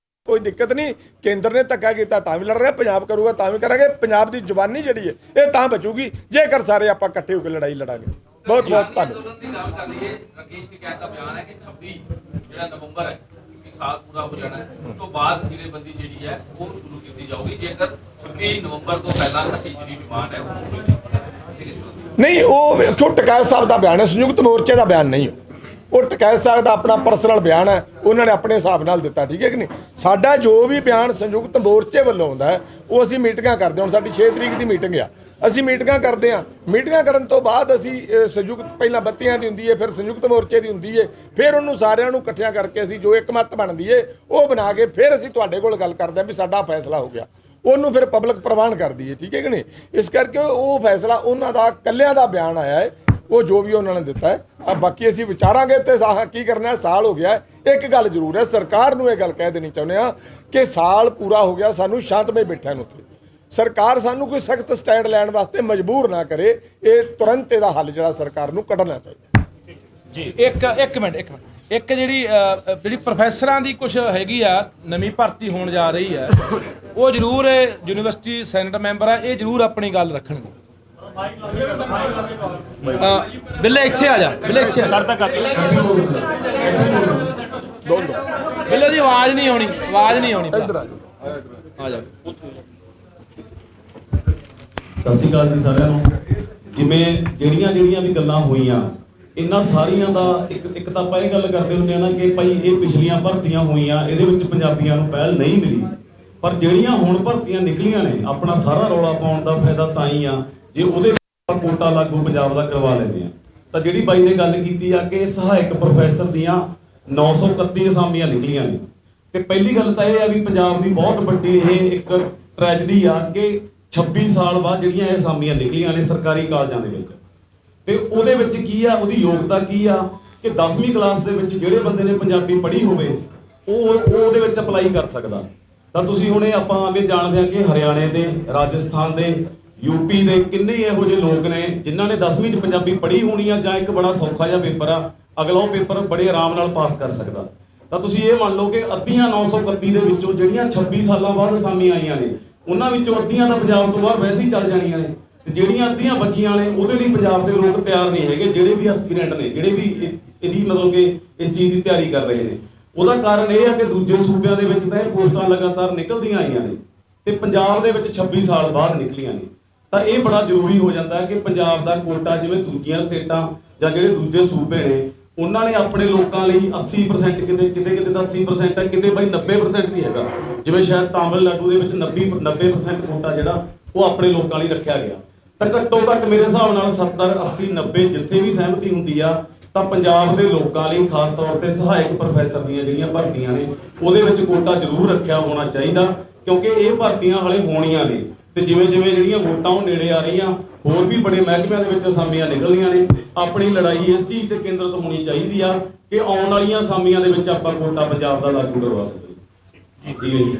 ਕੋਈ ਦਿੱਕਤ ਨਹੀਂ। ਕੇਂਦਰ ਨੇ ਧੱਕਾ ਕੀਤਾ ਤਾਂ ਵੀ ਲੜ ਰਿਹਾ, ਪੰਜਾਬ ਕਰੂਗਾ ਤਾਂ ਵੀ ਕਰਾਂਗੇ। ਪੰਜਾਬ ਦੀ ਜਵਾਨੀ ਜਿਹੜੀ ਹੈ ਇਹ ਤਾਂ ਬਚੂਗੀ ਜੇਕਰ ਸਾਰੇ ਆਪਾਂ ਇਕੱਠੇ ਹੋ ਕੇ ਲੜਾਈ ਲੜਾਂਗੇ। ਬਹੁਤ ਬਹੁਤ ਧੰਨਵਾਦ। ਅੰਦੋਲਨ ਦੀ ਗੱਲ ਕਰ ਲਈਏ, ਰਾਕੇਸ਼ ਟਿਕੈਤ ਦਾ ਬਿਆਨ ਹੈ ਕਿ 26 ਜਿਹੜਾ ਨਵੰਬਰ ਹੈ, ਇੱਕ ਸਾਲ ਪੂਰਾ ਹੋ ਜਾਣਾ ਹੈ, ਉਸ ਤੋਂ ਬਾਅਦ ਗਿਰੇਬੰਦੀ ਜਿਹੜੀ ਹੈ ਉਹ ਸ਼ੁਰੂ ਕੀਤੀ ਜਾਊਗੀ। ਜੇਕਰ 26 ਨਵੰਬਰ ਤੋਂ ਪਹਿਲਾਂ ਸਾਡੀ ਜਿਹੜੀ ਡਿਮਾਂਡ ਹੈ ਉਹ ਨਹੀਂ, ਉਹ ਵੇਖੋ ਟਕੈਤ ਸਾਹਿਬ ਦਾ ਬਿਆਨ ਹੈ, ਸੰਯੁਕਤ ਮੋਰਚੇ ਦਾ ਬਿਆਨ ਨਹੀਂ। ਉਹ ਟਕੈਤ ਸਾਹਿਬ ਦਾ ਆਪਣਾ ਪਰਸਨਲ ਬਿਆਨ ਹੈ, ਉਹਨਾਂ ਨੇ ਆਪਣੇ ਹਿਸਾਬ ਨਾਲ ਦਿੱਤਾ, ਠੀਕ ਹੈ ਕਿ ਨਹੀਂ। ਸਾਡਾ ਜੋ ਵੀ ਬਿਆਨ ਸੰਯੁਕਤ ਮੋਰਚੇ ਵੱਲੋਂ ਆਉਂਦਾ ਹੈ ਉਹ ਅਸੀਂ ਮੀਟਿੰਗਾਂ ਕਰਦੇ ਹਾਂ। ਹੁਣ ਸਾਡੀ 6 ਤਰੀਕ ਦੀ ਮੀਟਿੰਗ ਆ, ਅਸੀਂ ਮੀਟਿੰਗਾਂ ਕਰਦੇ ਹਾਂ। ਮੀਟਿੰਗਾਂ ਕਰਨ ਤੋਂ ਬਾਅਦ ਅਸੀਂ ਸੰਯੁਕਤ, ਪਹਿਲਾਂ ਬੱਤੀਆਂ ਦੀ ਹੁੰਦੀ ਹੈ, ਫਿਰ ਸੰਯੁਕਤ ਮੋਰਚੇ ਦੀ ਹੁੰਦੀ ਹੈ, ਫਿਰ ਉਹਨੂੰ ਸਾਰਿਆਂ ਨੂੰ ਇਕੱਠਿਆਂ ਕਰਕੇ ਅਸੀਂ ਜੋ ਇੱਕ ਮੱਤ ਬਣਦੀ ਹੈ ਉਹ ਬਣਾ ਕੇ ਫਿਰ ਅਸੀਂ ਤੁਹਾਡੇ ਕੋਲ ਗੱਲ ਕਰਦੇ ਹਾਂ ਵੀ ਸਾਡਾ ਫੈਸਲਾ ਹੋ ਗਿਆ। ਉਹਨੂੰ ਫਿਰ ਪਬਲਿਕ ਪ੍ਰਵਾਨ ਕਰਦੀ ਹੈ, ਠੀਕ ਹੈ ਕਿ ਨਹੀਂ। ਇਸ ਕਰਕੇ ਉਹ ਫੈਸਲਾ ਉਹਨਾਂ ਦਾ ਇਕੱਲਿਆਂ ਦਾ ਬਿਆਨ ਆਇਆ ਹੈ, ਉਹ ਜੋ ਵੀ ਉਹਨਾਂ ਨੇ ਦਿੱਤਾ ਹੈ। ਬਾਕੀ ਅਸੀਂ ਵਿਚਾਰਾਂਗੇ ਤੇ ਕੀ ਕਰਨਾ ਹੈ। ਸਾਲ ਹੋ ਗਿਆ ਹੈ। ਇੱਕ ਗੱਲ ਜ਼ਰੂਰ ਹੈ, ਸਰਕਾਰ ਨੂੰ ਇਹ ਗੱਲ ਕਹਿ ਦੇਣੀ ਚਾਹੁੰਦੇ ਹਾਂ ਕਿ ਸਾਲ ਪੂਰਾ ਹੋ ਗਿਆ, ਸਾਨੂੰ ਸ਼ਾਂਤਮਈ ਬੈਠਿਆਂ ਨੂੰ ਉੱਥੇ। ਸਰਕਾਰ ਸਾਨੂੰ ਕੋਈ ਸਖਤ ਸਟੈਂਡ ਲੈਣ ਵਾਸਤੇ ਮਜਬੂਰ ਨਾ ਕਰੇ। ਇਹ ਤੁਰੰਤ ਇਹਦਾ ਹੱਲ ਜਿਹੜਾ ਸਰਕਾਰ ਨੂੰ ਕੱਢਣਾ ਚਾਹੀਦਾ ਜੀ। ਇੱਕ ਮਿੰਟ ਇੱਕ ਜਿਹੜੀ ਪ੍ਰੋਫੈਸਰਾਂ ਦੀ ਕੁਝ ਹੈਗੀ ਆ, ਨਵੀਂ ਭਰਤੀ ਹੋਣ ਜਾ ਰਹੀ ਹੈ, ਉਹ ਜ਼ਰੂਰ ਯੂਨੀਵਰਸਿਟੀ ਸੈਨੇਟ ਮੈਂਬਰ ਆ, ਇਹ ਜ਼ਰੂਰ ਆਪਣੀ ਗੱਲ ਰੱਖਣਗੇ। ਬਿੱਲੇ ਇੱਥੇ ਆ ਜਾ, ਬਿੱਲੇ ਇੱਥੇ ਕਰਦਾ ਬਿੱਲੇ ਦੀ ਆਵਾਜ਼ ਨਹੀਂ ਆਉਣੀ, ਆਵਾਜ਼ ਨਹੀਂ ਆਉਣੀ। ਇੱਧਰ ਆ ਜਾ। ਸਤਿ ਸ਼੍ਰੀ ਅਕਾਲ ਜੀ ਸਾਰਿਆਂ ਨੂੰ। ਜਿਵੇਂ ਜਿਹੜੀਆਂ ਵੀ ਗੱਲਾਂ ਹੋਈਆਂ, ਇਹਨਾਂ ਸਾਰੀਆਂ ਦਾ ਇੱਕ ਤਾਂ ਆਪਾਂ ਇਹ ਗੱਲ ਕਰਦੇ ਹੁੰਦੇ ਆ ਨਾ ਕਿ ਭਾਈ ਇਹ ਪਿਛਲੀਆਂ ਭਰਤੀਆਂ ਹੋਈਆਂ, ਇਹਦੇ ਵਿੱਚ ਪੰਜਾਬੀਆਂ ਨੂੰ ਪਹਿਲ ਨਹੀਂ ਮਿਲੀ। ਪਰ ਜਿਹੜੀਆਂ ਹੁਣ ਭਰਤੀਆਂ ਨਿਕਲੀਆਂ ਨੇ, ਆਪਣਾ ਸਾਰਾ ਰੌਲਾ ਪਾਉਣ ਦਾ ਫਾਇਦਾ ਤਾਂ ਹੀ ਆ ਜੇ ਉਹਦੇ ਕੋਟਾ ਲਾਗੂ ਪੰਜਾਬ ਦਾ ਕਰਵਾ ਲੈਂਦੇ ਆ। ਤਾਂ ਜਿਹੜੀ ਬਾਈ ਨੇ ਗੱਲ ਕੀਤੀ ਆ ਕਿ ਸਹਾਇਕ ਪ੍ਰੋਫੈਸਰ ਦੀਆਂ 931 ਅਸਾਮੀਆਂ ਨਿਕਲੀਆਂ ਨੇ, ਤੇ ਪਹਿਲੀ ਗੱਲ ਤਾਂ ਇਹ ਆ ਵੀ ਪੰਜਾਬ ਦੀ ਬਹੁਤ ਵੱਡੀ ਇਹ ਇੱਕ ਟ੍ਰੈਜਡੀ ਆ ਕਿ 26 ਸਾਲ ਬਾਅਦ ਜਿਹੜੀਆਂ ਇਹ ਅਸਾਮੀਆਂ ਨਿਕਲੀਆਂ ਨੇ ਸਰਕਾਰੀ ਕਾਲਜਾਂ ਦੇ ਵਿੱਚ, ਤੇ ਉਹਦੇ ਵਿੱਚ ਕੀ ਆ, ਉਹਦੀ ਯੋਗਤਾ ਕੀ ਆ ਕਿ 10ਵੀਂ ਕਲਾਸ ਦੇ ਵਿੱਚ ਜਿਹੜੇ ਬੰਦੇ ਨੇ ਪੰਜਾਬੀ ਪੜ੍ਹੀ ਹੋਵੇ ਉਹ ਉਹਦੇ ਵਿੱਚ ਅਪਲਾਈ ਕਰ ਸਕਦਾ। ਤਾਂ ਤੁਸੀਂ ਹੁਣੇ ਆਪਾਂ ਵੀ ਜਾਣਦੇ ਹਾਂ ਕਿ ਹਰਿਆਣੇ ਦੇ, ਰਾਜਸਥਾਨ ਦੇ, ਯੂਪੀ ਦੇ ਕਿੰਨੇ ਇਹੋ ਜਿਹੇ ਲੋਕ ਨੇ ਜਿਨ੍ਹਾਂ ਨੇ 10ਵੀਂ 'ਚ ਪੰਜਾਬੀ ਪੜ੍ਹੀ ਹੋਣੀ ਆ, ਜਾਂ ਇੱਕ ਬੜਾ ਸੌਖਾ ਜਿਹਾ ਪੇਪਰ ਆ, ਅਗਲਾ ਉਹ ਪੇਪਰ ਬੜੇ ਆਰਾਮ ਨਾਲ ਪਾਸ ਕਰ ਸਕਦਾ। ਤਾਂ ਤੁਸੀਂ ਇਹ ਮੰਨ ਲਓ ਕਿ ਅੱਧੀਆਂ 931 ਦੇ ਵਿੱਚੋਂ ਜਿਹੜੀਆਂ 26 ਸਾਲਾਂ ਬਾਅਦ ਅਸਾਮੀਆਂ ਆਈਆਂ ਨੇ, ਉਹਨਾਂ ਵਿੱਚੋਂ ਅੱਧੀਆਂ ਤਾਂ ਪੰਜਾਬ ਤੋਂ ਬਾਹਰ ਵੈਸੇ ਹੀ ਚੱਲ ਜਾਣੀਆਂ ਨੇ, ਤੇ ਜਿਹੜੀਆਂ ਅੱਧੀਆਂ ਬਚੀਆਂ ਨੇ ਉਹਦੇ ਲਈ ਪੰਜਾਬ ਦੇ ਲੋਕ ਤਿਆਰ ਨਹੀਂ ਹੈਗੇ, ਜਿਹੜੇ ਵੀ ਐਸਪੀਰੈਂਟ ਨੇ, ਜਿਹੜੇ ਵੀ ਇਹਦੀ ਮਤਲਬ ਕਿ ਇਸ ਚੀਜ਼ ਦੀ ਤਿਆਰੀ ਕਰ ਰਹੇ ਨੇ। ਉਹਦਾ ਕਾਰਨ ਇਹ ਆ ਕਿ ਦੂਜੇ ਸੂਬਿਆਂ ਦੇ ਵਿੱਚ ਤਾਂ ਇਹ ਪੋਸਟਾਂ ਲਗਾਤਾਰ ਨਿਕਲਦੀਆਂ ਆਈਆਂ ਨੇ ਤੇ ਪੰਜਾਬ ਦੇ ਵਿੱਚ 26 ਸਾਲ ਬਾਅਦ ਨਿਕਲੀਆਂ ਨੇ। ਤਾਂ ਇਹ ਬੜਾ ਜ਼ਰੂਰੀ ਹੋ ਜਾਂਦਾ ਕਿ ਪੰਜਾਬ ਦਾ ਕੋਟਾ, ਜਿਵੇਂ ਦੂਜੀਆਂ ਸਟੇਟਾਂ ਜਾਂ ਜਿਹੜੇ ਦੂਜੇ ਸੂਬੇ ਨੇ, ਉਹਨਾਂ ਨੇ ਆਪਣੇ ਲੋਕਾਂ ਲਈ 80% ਕਿਤੇ ਤਾਂ 80% ਹੈ, ਕਿਤੇ ਬਾਈ 90% ਵੀ ਹੈਗਾ। ਜਿਵੇਂ ਸ਼ਾਇਦ ਤਾਮਿਲਨਾਡੂ ਦੇ ਵਿੱਚ 90% ਕੋਟਾ ਜਿਹੜਾ ਉਹ ਆਪਣੇ ਲੋਕਾਂ ਲਈ ਰੱਖਿਆ ਗਿਆ। ਤਾਂ ਘੱਟੋ ਘੱਟ ਮੇਰੇ ਹਿਸਾਬ ਨਾਲ 70, 80, 90 ਜਿੱਥੇ ਵੀ ਸਹਿਮਤੀ ਹੁੰਦੀ ਆ, ਤਾਂ ਪੰਜਾਬ ਦੇ ਲੋਕਾਂ ਲਈ ਖਾਸ ਤੌਰ ਤੇ ਸਹਾਇਕ ਪ੍ਰੋਫੈਸਰ ਦੀਆਂ ਜਿਹੜੀਆਂ ਭਰਤੀਆਂ ਨੇ ਉਹਦੇ ਵਿੱਚ ਕੋਟਾ ਜ਼ਰੂਰ ਰੱਖਿਆ ਹੋਣਾ ਚਾਹੀਦਾ, ਕਿਉਂਕਿ ਇਹ ਭਰਤੀਆਂ ਹਲੇ ਹੋਣੀਆਂ ਨੇ। ਤੇ ਜਿਵੇਂ ਜਿਹੜੀਆਂ ਵੋਟਾਂ ਉਹ ਨੇੜੇ ਆ ਰਹੀਆਂ, ਹੋਰ ਵੀ ਬੜੇ ਮਹਿਕਮਿਆਂ ਦੇ ਵਿੱਚ ਅਸਾਮੀਆਂ ਨਿਕਲਣੀਆਂ ਨੇ। ਆਪਣੀ ਲੜਾਈ ਇਸ ਚੀਜ਼ ਤੇ ਕੇਂਦਰਿਤ ਹੋਣੀ ਚਾਹੀਦੀ ਆ ਕਿ ਆਉਣ ਵਾਲੀਆਂ ਅਸਾਮੀਆਂ ਦੇ ਵਿੱਚ ਆਪਾਂ ਕੋਟਾ ਪੰਜਾਬ ਦਾ ਲਾਗੂ ਕਰਵਾ ਸਕੀਏ। ਜੀ।